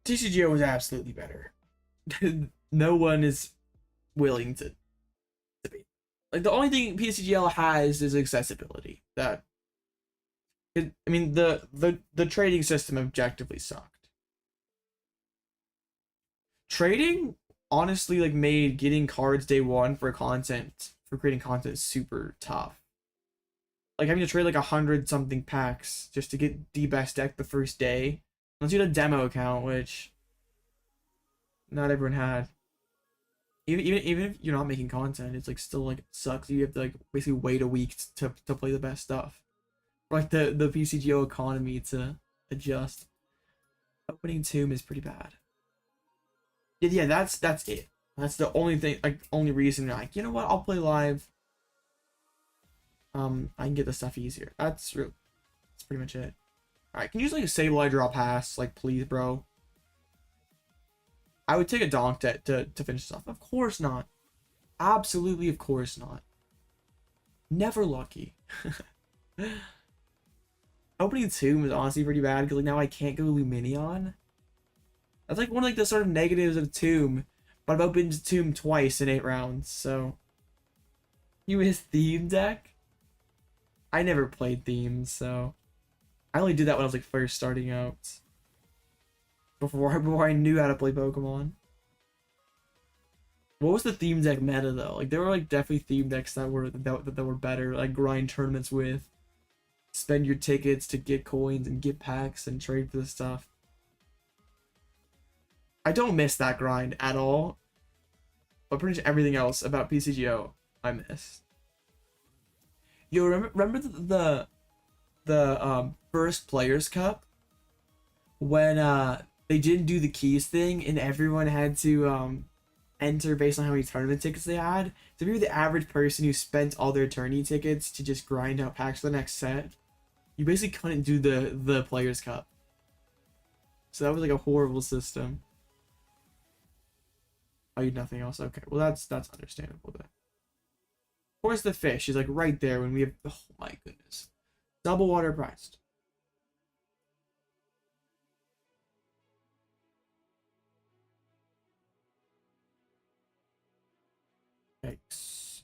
TCGO was absolutely better. No one is willing to be. Like, the only thing PCGL has is accessibility. I mean, the trading system objectively sucked. Trading honestly, like, made getting cards day one for creating content super tough. Like, having to trade like 100 something packs just to get the best deck the first day. Unless you had a demo account, which not everyone had. Even if you're not making content, it's like still like sucks. You have to like basically wait a week to play the best stuff. Like the PCGO economy to adjust. Opening Tomb is pretty bad. Yeah, that's it. That's the only thing, like, only reason you're like, you know what, I'll play live. I can get the stuff easier. That's pretty much it. Alright, can you use like a Sableye draw pass? Like, please, bro. I would take a donk to finish this off. Of course not. Absolutely, of course not. Never lucky. Opening Tomb is honestly pretty bad because like now I can't go Lumineon. That's like one of like the sort of negatives of Tomb. But I've opened Tomb twice in 8 rounds, so. You miss Theme deck? I never played Themes, so. I only did that when I was like first starting out. Before I knew how to play Pokemon. What was the Theme deck meta though? Like there were like definitely Theme decks that were better, like grind tournaments with. Spend your tickets to get coins and get packs and trade for the stuff. I don't miss that grind at all, but pretty much everything else about PCGO I miss. Yo, remember the first Players Cup when they didn't do the keys thing and everyone had to enter based on how many tournament tickets they had. So maybe the average person who spent all their tourney tickets to just grind out packs for the next set, you basically couldn't do the Players Cup. So that was like a horrible system. Oh, you nothing else? Okay, well that's understandable then. Of course, the fish is like right there when we have. Oh my goodness, double water priced. Yikes.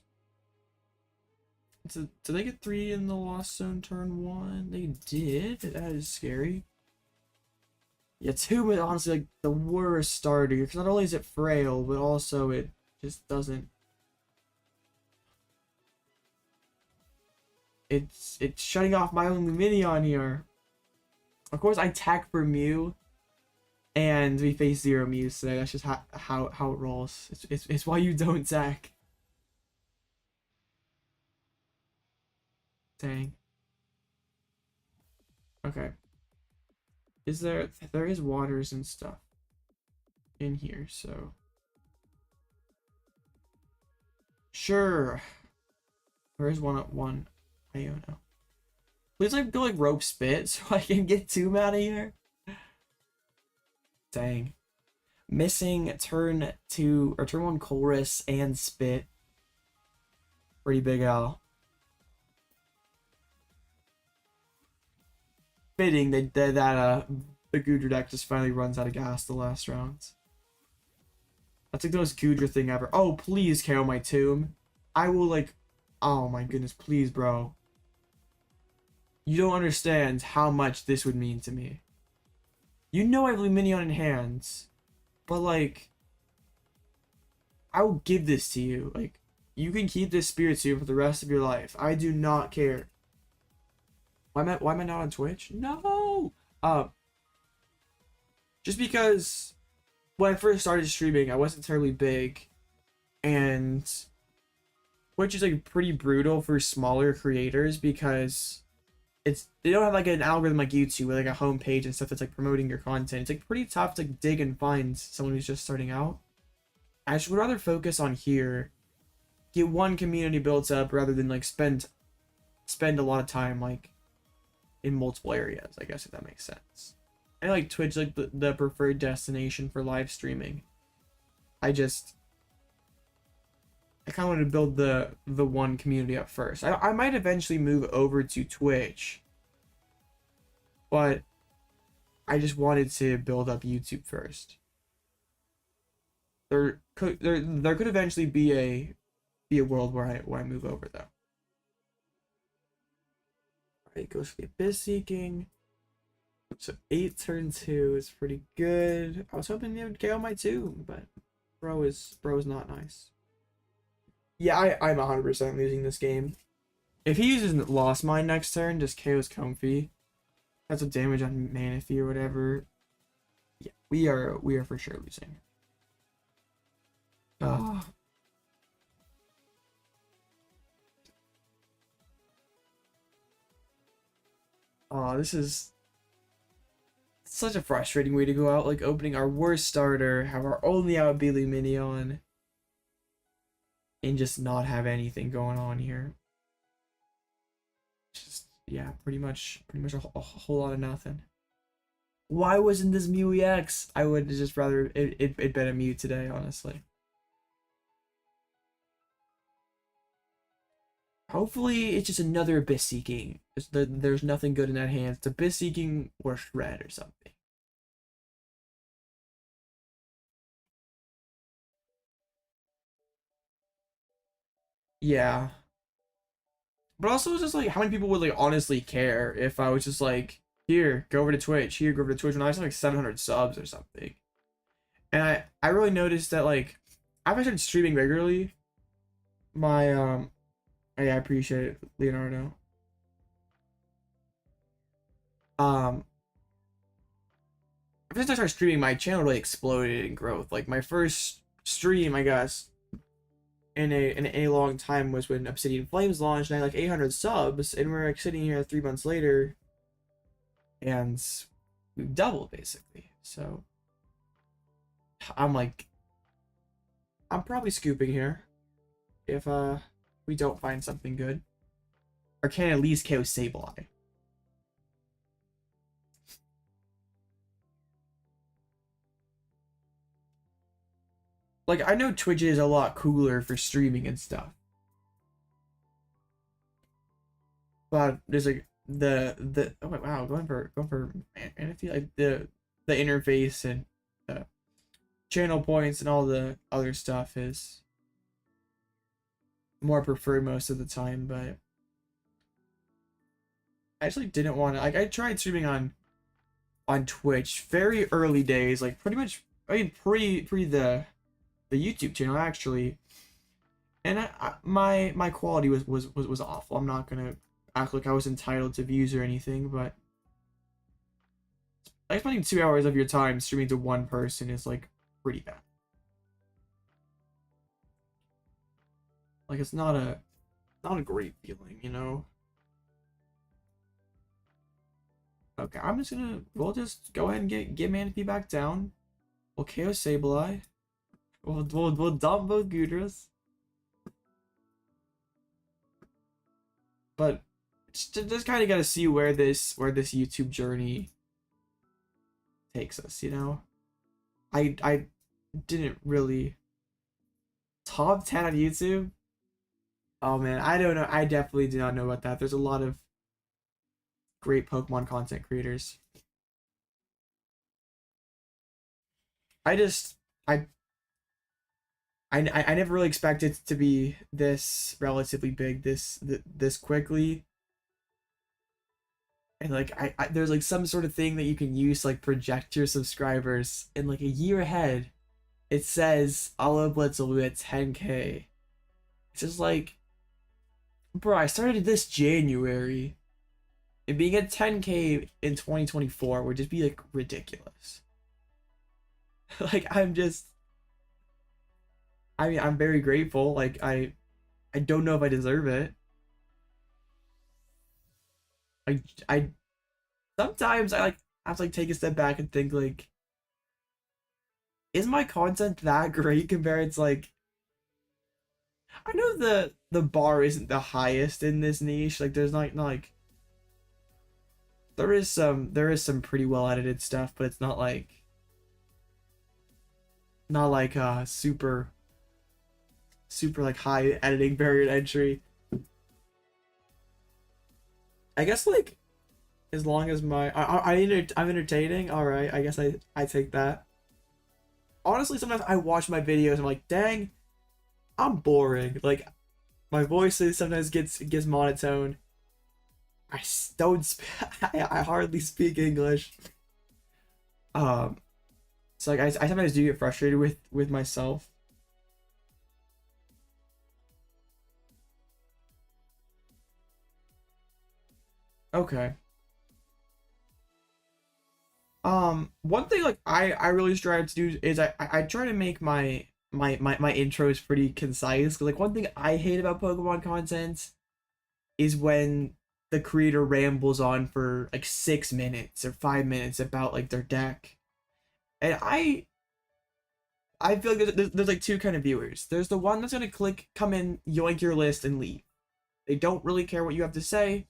Did they get 3 in the Lost Zone turn 1? They did. That is scary. Yeah, Tomb is honestly like the worst starter because not only is it frail, but also it Just doesn't. It's shutting off my own Lumineon here. Of course, I tack for Mew, and we face 0 Mews today. That's just how it rolls. It's why you don't tack. Dang. Okay. There is waters and stuff in here, so sure. There is one at one. Iono. Please go rope spit so I can get Tomb out of here. Dang. Missing turn 2 or turn 1 Colress and spit. Pretty big L. Fitting that the Goodra deck just finally runs out of gas the last rounds. That's the most Goodra thing ever. Oh, please KO my Tomb. I will oh my goodness, please, bro. You don't understand how much this would mean to me. You know I have Lumineon in hands, but I will give this to you. You can keep this Spiritomb for the rest of your life. I do not care. Why am I not on Twitch? No. Just because when I first started streaming, I wasn't terribly big, and Twitch is pretty brutal for smaller creators because they don't have an algorithm like YouTube with a homepage and stuff that's promoting your content. It's pretty tough to dig and find someone who's just starting out. I just would rather focus on here, get one community built up rather than spend a lot of time in multiple areas, I guess, if that makes sense. I Twitch the preferred destination for live streaming. I kind of wanted to build the one community up first. I might eventually move over to Twitch, but I just wanted to build up YouTube first. There could eventually be a world where I move over though. Alright, goes for the Abyss Seeking. So 8 turn 2 is pretty good. I was hoping they would KO my Tomb, but bro is not nice. Yeah, I'm 100% losing this game. If he uses Lost Mine next turn, just KOs Comfey. That's a damage on Manaphy or whatever. Yeah, we are for sure losing. Oh, this is such a frustrating way to go out, opening our worst starter, have our only out be Lumineon, and just not have anything going on here. Just, yeah, pretty much a whole lot of nothing. Why wasn't this Mew EX? I would just rather it been a Mew today, honestly. Hopefully it's just another Abyss Seeking. There's nothing good in that hand. It's Abyss Seeking or Shred or something. Yeah. But also it's just how many people would honestly care if I was just here, go over to Twitch, here, go over to Twitch when I was 700 subs or something. And I really noticed that after I started streaming regularly, my I appreciate it, Leonardo. Ever since I started streaming, my channel really exploded in growth. My first stream, I guess, in a long time was when Obsidian Flames launched, and I had 800 subs, and we're sitting here 3 months later, and we doubled basically. So I'm probably scooping here if we don't find something good, or can at least KO Sableye. I know Twitch is a lot cooler for streaming and stuff, but there's the oh wow, going for Manaphy, the interface and the channel points and all the other stuff is more preferred most of the time. But I actually didn't want to I tried streaming on Twitch very early days, pretty much, I mean pre YouTube channel actually, and my quality was awful. I'm not gonna act like I was entitled to views or anything, but like spending 2 hours of your time streaming to one person is like pretty bad. Like it's not a great feeling, you know. Okay, I'm just gonna we'll just go ahead and get Manaphy back down. We'll KO Sableye. We'll dump both Goodras. But just kind of gotta see where this YouTube journey takes us, you know. I didn't really top 10 on YouTube. Oh man, I don't know. I definitely do not know about that. There's a lot of great Pokemon content creators. I just I never really expected it to be this relatively big this quickly. And like there's like some sort of thing that you can use to like project your subscribers, and like a year ahead it says Alloutblitzle will be at 10K. It's just like, bro, I started this January, and being at 10K in 2024 would just be like ridiculous. Like I'm just, I mean, I'm very grateful. Like I don't know if I deserve it. I sometimes I like have to like take a step back and think like, is my content that great compared to like, I know the bar isn't the highest in this niche. Like there's not like there is some pretty well edited stuff, but it's not like super like high editing barrier to entry. I guess like as long as I'm entertaining, all right. I guess I take that. Honestly, sometimes I watch my videos and I'm like, dang, I'm boring. Like my voice sometimes gets monotone. I don't I hardly speak English. So like I sometimes do get frustrated with myself. Okay. One thing like I really strive to do is I try to make my intros pretty concise. 'Cause like one thing I hate about Pokemon content is when the creator rambles on for like 6 minutes or 5 minutes about like their deck. And I feel like there's like two kind of viewers. There's the one that's gonna come in, yoink your list, and leave. They don't really care what you have to say.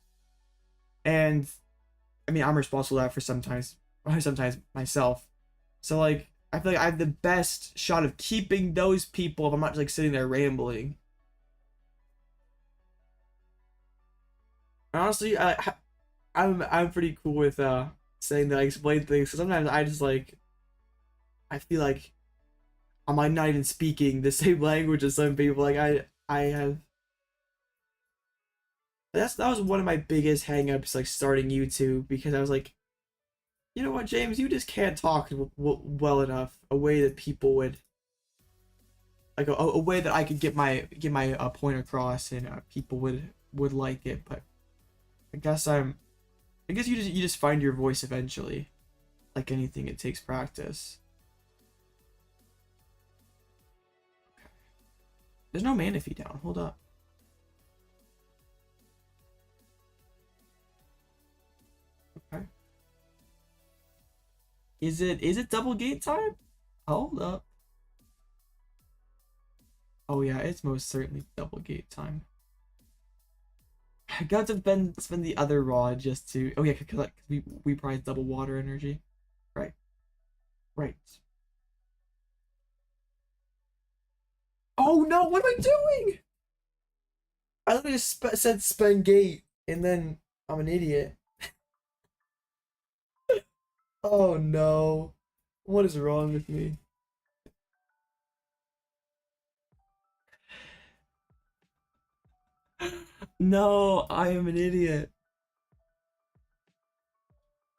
And I mean, I'm responsible for that for sometimes myself. So like I feel like I have the best shot of keeping those people if I'm not just like sitting there rambling. And honestly, I'm pretty cool with saying that I explain things. So sometimes I just like I feel like I might not even speaking the same language as some people. Like I have that was one of my biggest hangups like starting YouTube, because I was like, you know what, James, you just can't talk well enough, a way that people would like a way that I could get my point across, and people would like it. But I guess you just find your voice eventually. Like anything, it takes practice. Okay. There's no Manaphy down. Hold up. Okay. Is it double gate time? Hold up. Oh yeah, it's most certainly double gate time. I got to spend the other rod just to, oh yeah, cause we prize double water energy. Right. Right. Oh no, what am I doing? I literally just said spend gate, and then I'm an idiot. Oh no. What is wrong with me? No, I am an idiot.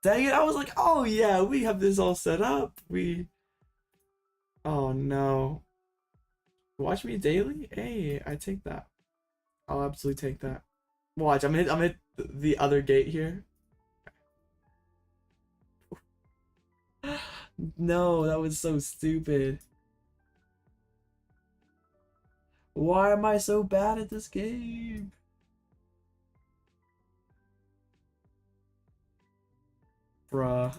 Dang it, I was like, oh yeah, we have this all set up. Oh no. Watch me daily? Hey, I take that. I'll absolutely take that. Watch, I'm hit the other gate here. No, that was so stupid. Why am I so bad at this game? Bruh.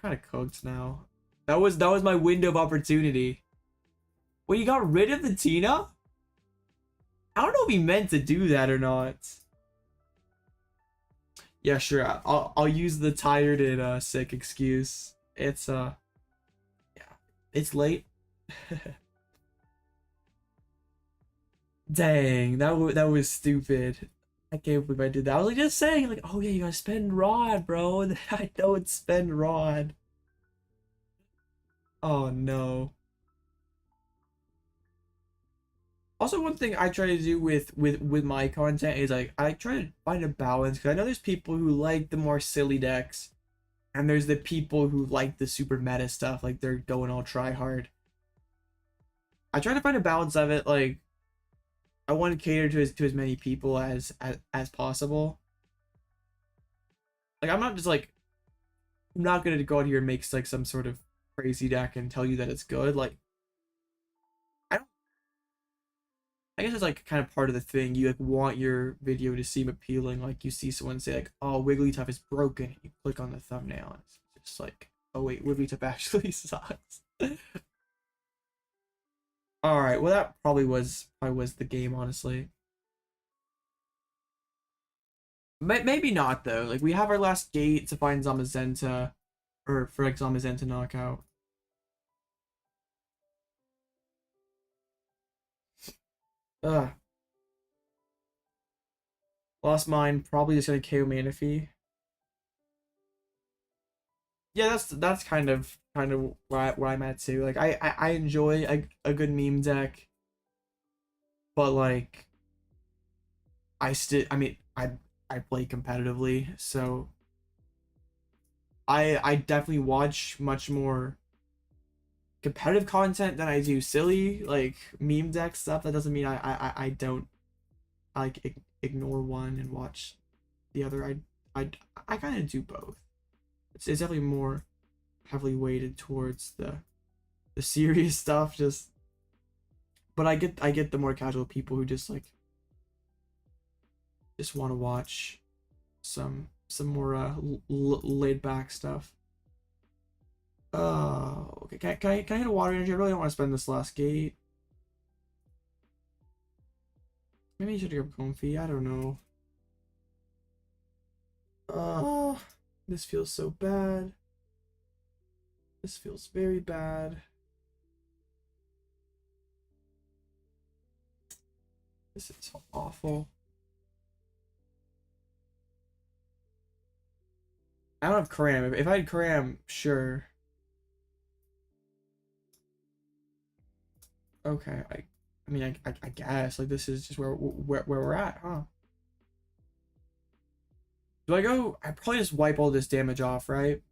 Kind of cooked now. That was my window of opportunity. Well, you got rid of the Tina? I don't know if he meant to do that or not. Yeah, sure. I'll use the tired and sick excuse. It's yeah, it's late. Dang, that was stupid. I can't believe I did that. I was like just saying, like, oh yeah, you gotta spend rod, bro. I don't spend rod. Oh no. Also, one thing I try to do with my content is like I try to find a balance because I know there's people who like the more silly decks, and there's the people who like the super meta stuff, like they're going all try hard. I try to find a balance of it. Like I want to cater to as many people as possible. Like I'm not just like I'm not gonna go out here and make like some sort of crazy deck and tell you that it's good. Like I guess it's like kind of part of the thing. You like want your video to seem appealing. Like you see someone say like, "Oh, Wigglytuff is broken." You click on the thumbnail. It's just like, "Oh wait, Wigglytuff actually sucks." All right. Well, that probably was the game, honestly. Maybe not though. Like we have our last gate to find Zamazenta, or for like Zamazenta knockout. Ugh. Lost mine. Probably just gonna KO Manaphy. Yeah, that's kind of where I'm at too. Like I enjoy a good meme deck, but like I mean I play competitively, so I definitely watch much more competitive content than I do silly like meme deck stuff. That doesn't mean I don't like ignore one and watch the other. I kind of do both. It's definitely more heavily weighted towards the serious stuff, just but I get the more casual people who just like just want to watch some more laid back stuff. Okay, can I hit a water energy? I really don't want to spend this last gate. Maybe you should grab Comfey. I don't know. This feels so bad. This feels very bad. This is awful. I don't have Cram. If I had Cram, sure. Okay, I mean, I guess like this is just where we're at, huh? Do I go? I probably just wipe all this damage off, right?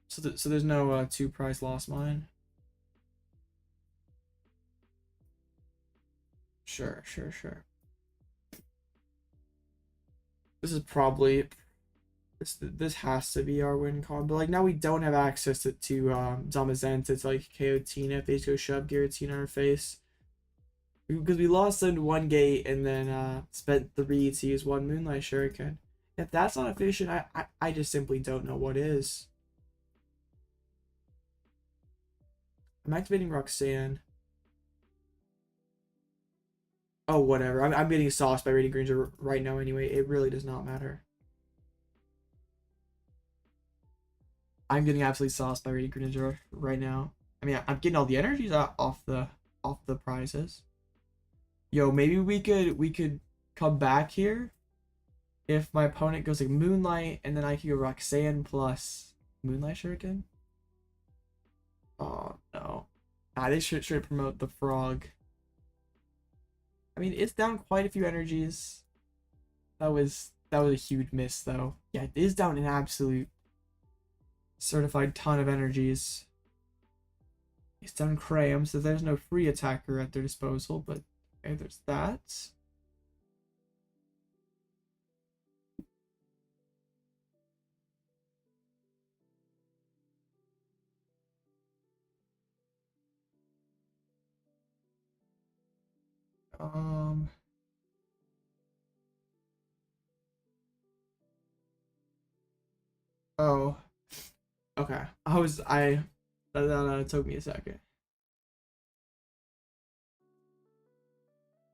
So there's no 2 prize lost mine. Sure. This is probably this has to be our win con, but like now we don't have access to Zamazenta. It's like KO Tina if they just go shove Giratina on our face. Because we lost in 1 gate and then spent 3 to use 1 Moonlight Shuriken. If that's not efficient, I just simply don't know what is. I'm activating Roxanne. Oh, whatever. I'm getting sauced by Radiant Greninja right now anyway. It really does not matter. I'm getting absolutely sauced by Radiant Greninja right now. I mean, I'm getting all the energies off the prizes. Yo, maybe we could come back here if my opponent goes like Moonlight, and then I can go Roxanne plus Moonlight Shuriken. Oh no. They should promote the frog. I mean, it's down quite a few energies. That was a huge miss though. Yeah, it is down an absolute certified ton of energies. It's down Cram, so there's no free attacker at their disposal, but okay, there's that. Oh, okay. That took me a second.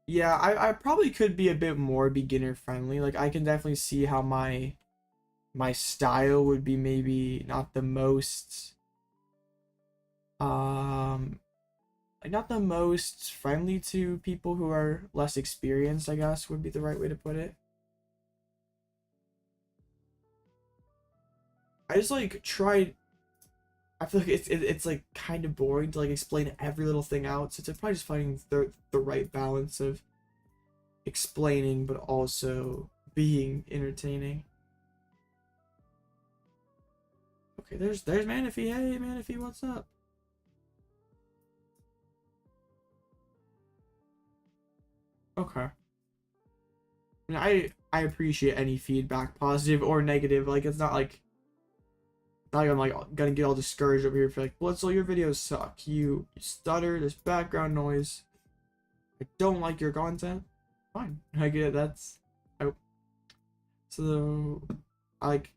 Yeah, I probably could be a bit more beginner friendly. Like I can definitely see how my style would be maybe not the most like not the most friendly to people who are less experienced, I guess would be the right way to put it. I just like tried. I feel like it's like kind of boring to like explain every little thing out. So it's probably just finding the right balance of explaining but also being entertaining. Okay, there's Manaphy. Hey Manaphy, what's up? Okay. I mean, I appreciate any feedback, positive or negative. Like it's not like I'm like gonna get all discouraged over here for like, Blitzle, your videos suck. You stutter, there's background noise. I don't like your content. Fine, I get it. That's so like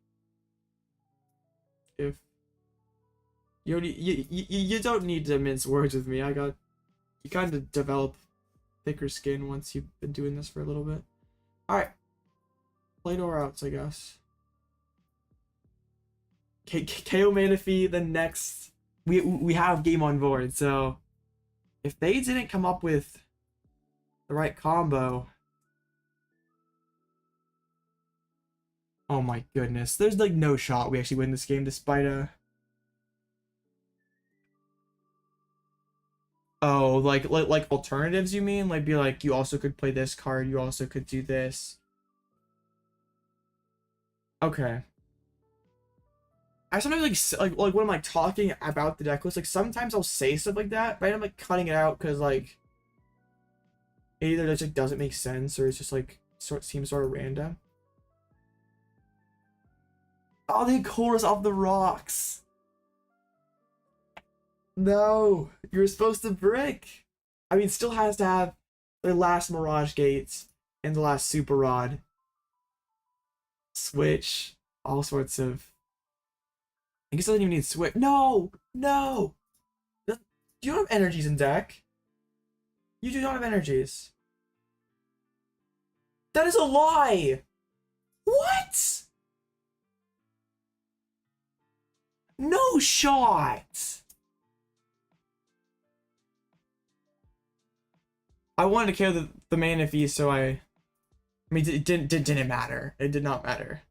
if you don't need to mince words with me. You kind of develop thicker skin once you've been doing this for a little bit. All right, play door outs, I guess. KO Manaphy, the next we have game on board. So if they didn't come up with the right combo, oh my goodness, there's like no shot we actually win this game despite a oh like alternatives, you mean? Like be like you also could play this card, you also could do this. Okay. I sometimes like when I'm like talking about the deck list, like sometimes I'll say stuff like that, but I'm like cutting it out because like it either just like doesn't make sense or it's just like seems sort of random. Oh, they Colress off the rocks. No, you're supposed to brick. I mean, still has to have the last Mirage Gates and the last Super Rod. Switch, all sorts of. I guess I don't even need Switch. No, no. You don't have energies in deck. You do not have energies. That is a lie. What? No shot. I wanted to kill the Manaphy, so I mean, it didn't matter. It did not matter.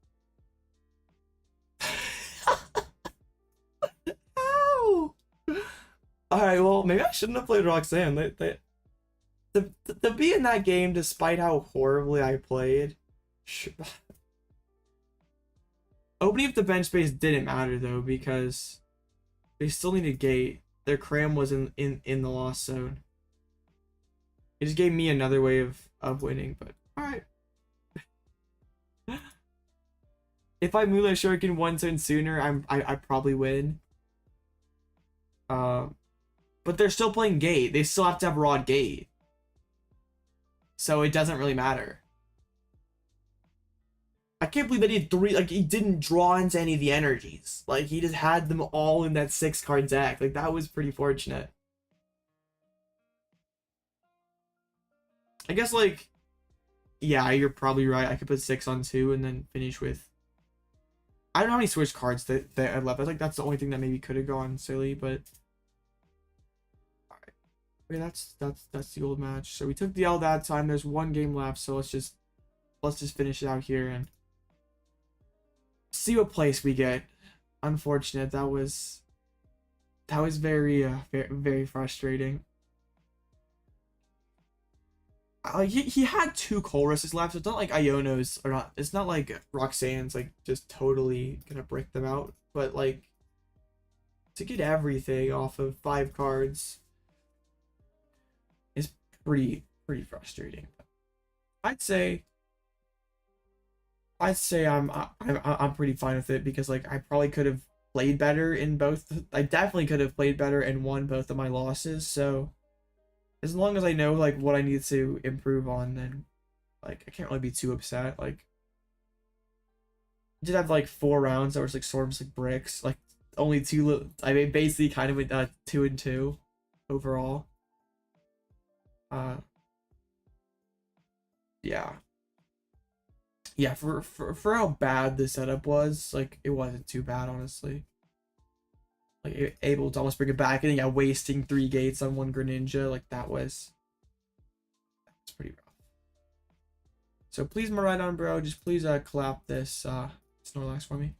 Ow! Alright, well, maybe I shouldn't have played Roxanne. To be in that game, despite how horribly I played, opening up the bench space didn't matter though because they still needed gate. Their cram was in the lost zone. It just gave me another way of winning, but alright. If I Moonlight Shuriken one turn sooner, I probably win. But they're still playing gate. They still have to have Rod Gate. So it doesn't really matter. I can't believe that he had three, like he didn't draw into any of the energies. Like he just had them all in that 6-card deck. Like that was pretty fortunate. I guess like, yeah, you're probably right. I could put 6 on 2 and then finish with, I don't know how many Switch cards that I left. I think that's the only thing that maybe could have gone silly, but alright. Okay, that's the old match. So we took the L that time. There's one game left, so let's just finish it out here and see what place we get. Unfortunate. That was very very frustrating. Like he had 2 Colresses left. So it's not like Iono's or not. It's not like Roxanne's like just totally gonna brick them out. But like to get everything off of 5 cards is pretty frustrating. I'd say I'm pretty fine with it, because like I probably could have played better in both. I definitely could have played better and won both of my losses. So as long as I know like what I need to improve on, then like I can't really be too upset. Like I did have like 4 rounds that was like sort of like bricks. Like only 2. I mean basically kind of 2 and 2 overall. Yeah. Yeah, for how bad the setup was, like it wasn't too bad, honestly. Like able to almost bring it back, and yeah, wasting 3 gates on 1 Greninja, like that's pretty rough. So please, Maridon bro, just please collab this Snorlax for me.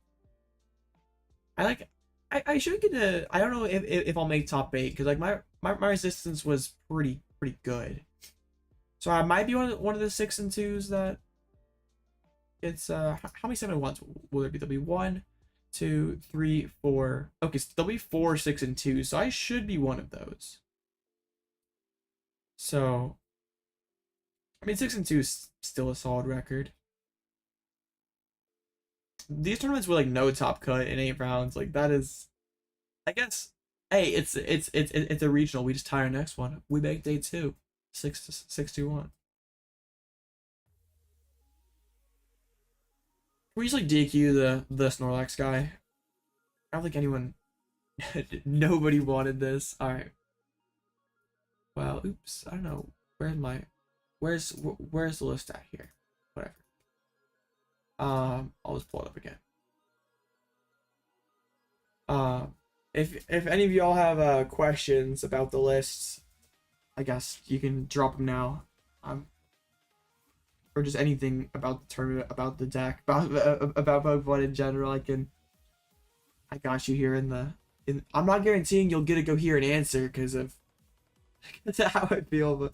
I should get a, I don't know if I'll make top 8, because like my resistance was pretty good. So I might be one of the 6 and 2s that it's how many 7-1s will there be? There'll be 1, 2, 3, 4. Okay, so there'll be 4 6 and 2, so I should be one of those. So I mean 6 and 2 is still a solid record. These tournaments with like no top cut in 8 rounds, like that is, I guess, hey, it's a regional. We just tie our next one. We make day 2, 6-1. We just like DQ the Snorlax guy. I don't think anyone, nobody wanted this. All right. Well, oops. I don't know. Where's the list at here? Whatever. I'll just pull it up again. If any of y'all have questions about the lists, I guess you can drop them now. Or just anything about the tournament, about the deck, about Pokemon in general. I got you here I'm not guaranteeing you'll get to go here and answer because of that's how I feel, but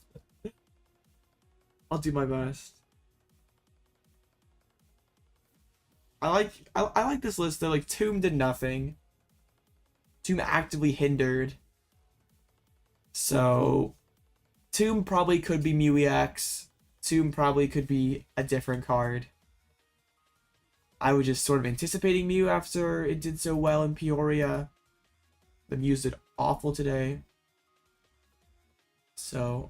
I'll do my best. I like this list though. Like Tomb did nothing. Tomb actively hindered. So Tomb probably could be Mew EX. Tomb probably could be a different card. I was just sort of anticipating Mew after it did so well in Peoria. The Mews did awful today. So,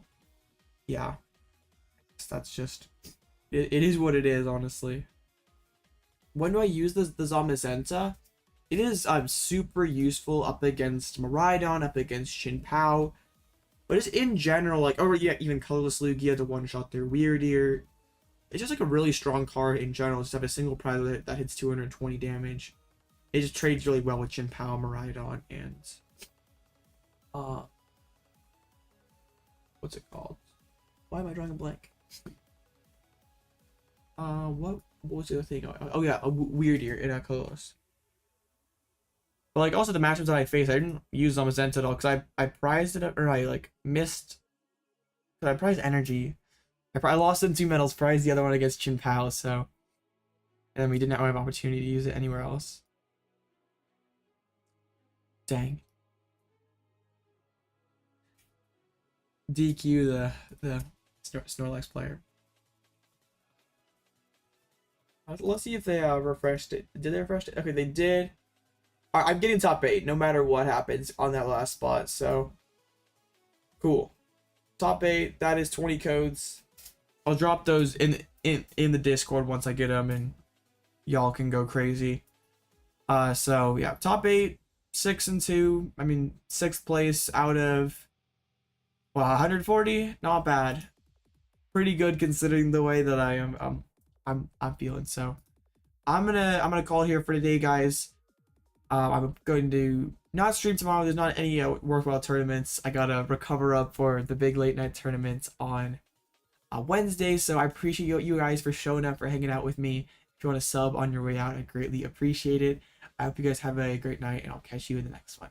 yeah. That's just... It is what it is, honestly. When do I use the Zamazenta? It is super useful up against Maridon, up against Shin-Pao. But it's in general, like, oh yeah, even Colorless Lugia to one-shot their Weirdeer. It's just like a really strong card in general. Just have a single Predator that hits 220 damage. It just trades really well with Shin-Pao, Maridon, and what's it called? Why am I drawing a blank? What was the other thing? Oh yeah, a Weirdeer in a Colorless. But like also the matchups that I faced, I didn't use Zamazenta at all because I prized it, or I like missed. Cause I prized energy. I lost in 2 medals, prized the other one against Shin-Pao, so, and then we didn't have opportunity to use it anywhere else. Dang. DQ the Snorlax player. Let's see if they refreshed it. Did they refresh it? Okay, they did. I'm getting top 8 no matter what happens on that last spot, so cool. Top 8, that is 20 codes. I'll drop those in the Discord once I get them, and y'all can go crazy. So yeah, top 8, 6 and 2. I mean 6th place out of, well, 140, not bad. Pretty good considering the way that I'm feeling. So I'm gonna call it here for today, guys. I'm going to not stream tomorrow. There's not any worthwhile tournaments. I gotta recover up for the big late night tournaments on Wednesday. So I appreciate you guys for showing up, for hanging out with me. If you want to sub on your way out, I greatly appreciate it. I hope you guys have a great night, and I'll catch you in the next one.